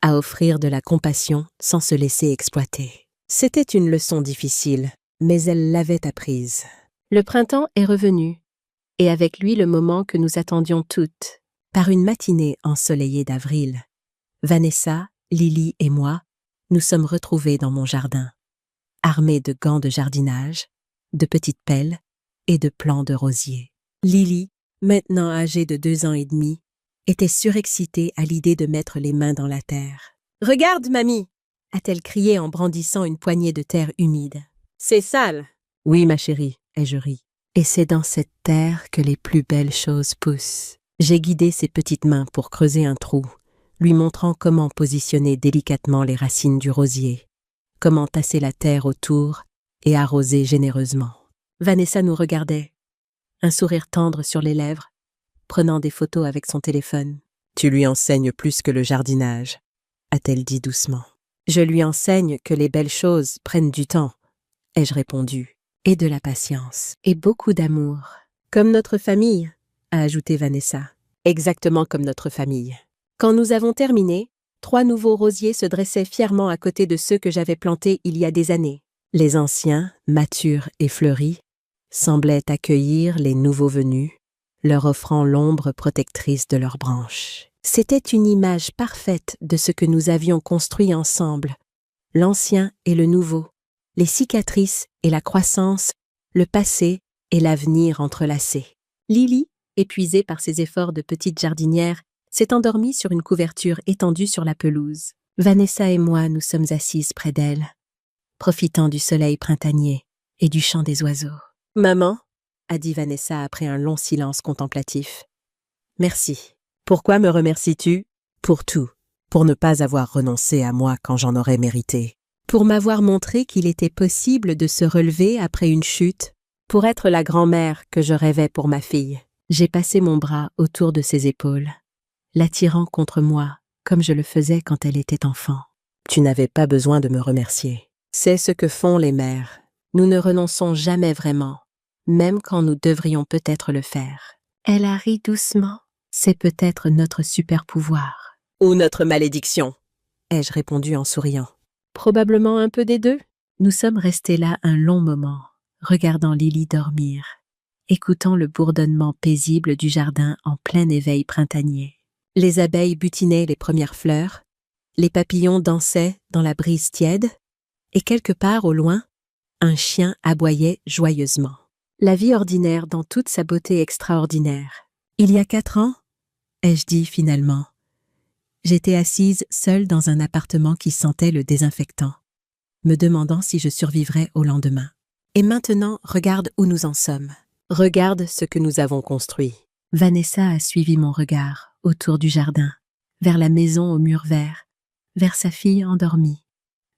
à offrir de la compassion sans se laisser exploiter. C'était une leçon difficile, mais elle l'avait apprise. Le printemps est revenu, et avec lui le moment que nous attendions toutes. Par une matinée ensoleillée d'avril, Vanessa, Lily et moi, nous sommes retrouvés dans mon jardin, armés de gants de jardinage, de petites pelles et de plants de rosier. Lily, maintenant âgée de 2 ans et demi, était surexcitée à l'idée de mettre les mains dans la terre. « Regarde, mamie !» a-t-elle crié en brandissant une poignée de terre humide. « C'est sale !»« Oui, ma chérie, » ai-je ri. « Et c'est dans cette terre que les plus belles choses poussent. » J'ai guidé ses petites mains pour creuser un trou, lui montrant comment positionner délicatement les racines du rosier, comment tasser la terre autour et arroser généreusement. Vanessa nous regardait, un sourire tendre sur les lèvres, prenant des photos avec son téléphone. « Tu lui enseignes plus que le jardinage », a-t-elle dit doucement. « Je lui enseigne que les belles choses prennent du temps », ai-je répondu, « et de la patience, et beaucoup d'amour. Comme notre famille », a ajouté Vanessa. « Exactement comme notre famille. » Quand nous avons terminé, 3 nouveaux rosiers se dressaient fièrement à côté de ceux que j'avais plantés il y a des années. Les anciens, matures et fleuris, semblaient accueillir les nouveaux venus, leur offrant l'ombre protectrice de leurs branches. C'était une image parfaite de ce que nous avions construit ensemble, l'ancien et le nouveau, les cicatrices et la croissance, le passé et l'avenir entrelacés. Lily, épuisée par ses efforts de petite jardinière, s'est endormie sur une couverture étendue sur la pelouse. Vanessa et moi nous sommes assises près d'elle, profitant du soleil printanier et du chant des oiseaux. « Maman » a dit Vanessa après un long silence contemplatif. « Merci. Pourquoi me remercies-tu ? Pour tout. Pour ne pas avoir renoncé à moi quand j'en aurais mérité. Pour m'avoir montré qu'il était possible de se relever après une chute, pour être la grand-mère que je rêvais pour ma fille. » J'ai passé mon bras autour de ses épaules, l'attirant contre moi comme je le faisais quand elle était enfant. « Tu n'avais pas besoin de me remercier. C'est ce que font les mères. Nous ne renonçons jamais vraiment, même quand nous devrions peut-être le faire. » Elle a ri doucement. « C'est peut-être notre super pouvoir. »« Ou notre malédiction, » ai-je répondu en souriant. « Probablement un peu des deux. » Nous sommes restés là un long moment, regardant Lily dormir, écoutant le bourdonnement paisible du jardin en plein éveil printanier. Les abeilles butinaient les premières fleurs, les papillons dansaient dans la brise tiède, et quelque part au loin, un chien aboyait joyeusement. La vie ordinaire dans toute sa beauté extraordinaire. Il y a 4 ans, ai-je dit finalement, j'étais assise seule dans un appartement qui sentait le désinfectant, me demandant si je survivrais au lendemain. Et maintenant, regarde où nous en sommes. Regarde ce que nous avons construit. Vanessa a suivi mon regard autour du jardin, vers la maison aux murs verts, vers sa fille endormie,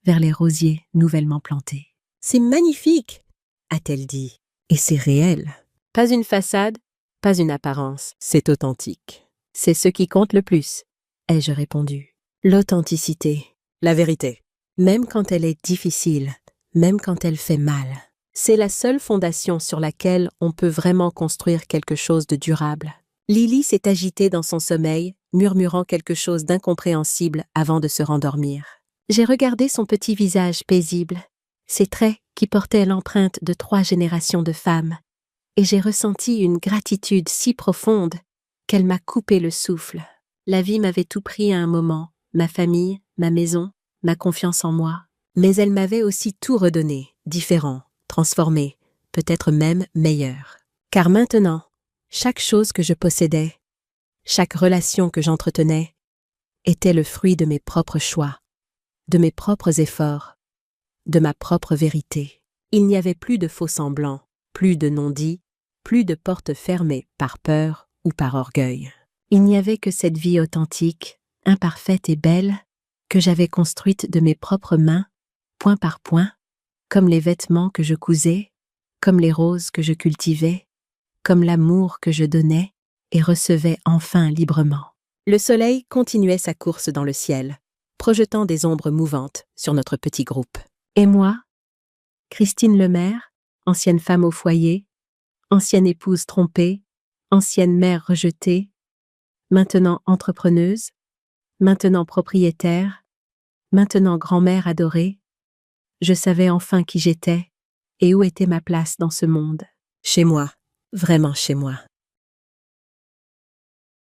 vers les rosiers nouvellement plantés. « C'est magnifique !» a-t-elle dit. « Et c'est réel. Pas une façade, pas une apparence, c'est authentique. C'est ce qui compte le plus, » ai-je répondu. L'authenticité, la vérité. Même quand elle est difficile, même quand elle fait mal. C'est la seule fondation sur laquelle on peut vraiment construire quelque chose de durable. Lily s'est agitée dans son sommeil, murmurant quelque chose d'incompréhensible avant de se rendormir. J'ai regardé son petit visage paisible, ses traits qui portaient l'empreinte de 3 générations de femmes, et j'ai ressenti une gratitude si profonde qu'elle m'a coupé le souffle. La vie m'avait tout pris à un moment, ma famille, ma maison, ma confiance en moi, mais elle m'avait aussi tout redonné, différent, transformé, peut-être même meilleur. Car maintenant, chaque chose que je possédais, chaque relation que j'entretenais, était le fruit de mes propres choix, de mes propres efforts, de ma propre vérité. Il n'y avait plus de faux-semblants, plus de non-dits, plus de portes fermées par peur ou par orgueil. Il n'y avait que cette vie authentique, imparfaite et belle, que j'avais construite de mes propres mains, point par point, comme les vêtements que je cousais, comme les roses que je cultivais, comme l'amour que je donnais et recevais enfin librement. Le soleil continuait sa course dans le ciel, projetant des ombres mouvantes sur notre petit groupe. Et moi, Christine Lemaire, ancienne femme au foyer, ancienne épouse trompée, ancienne mère rejetée, maintenant entrepreneuse, maintenant propriétaire, maintenant grand-mère adorée, je savais enfin qui j'étais et où était ma place dans ce monde. Chez moi, vraiment chez moi.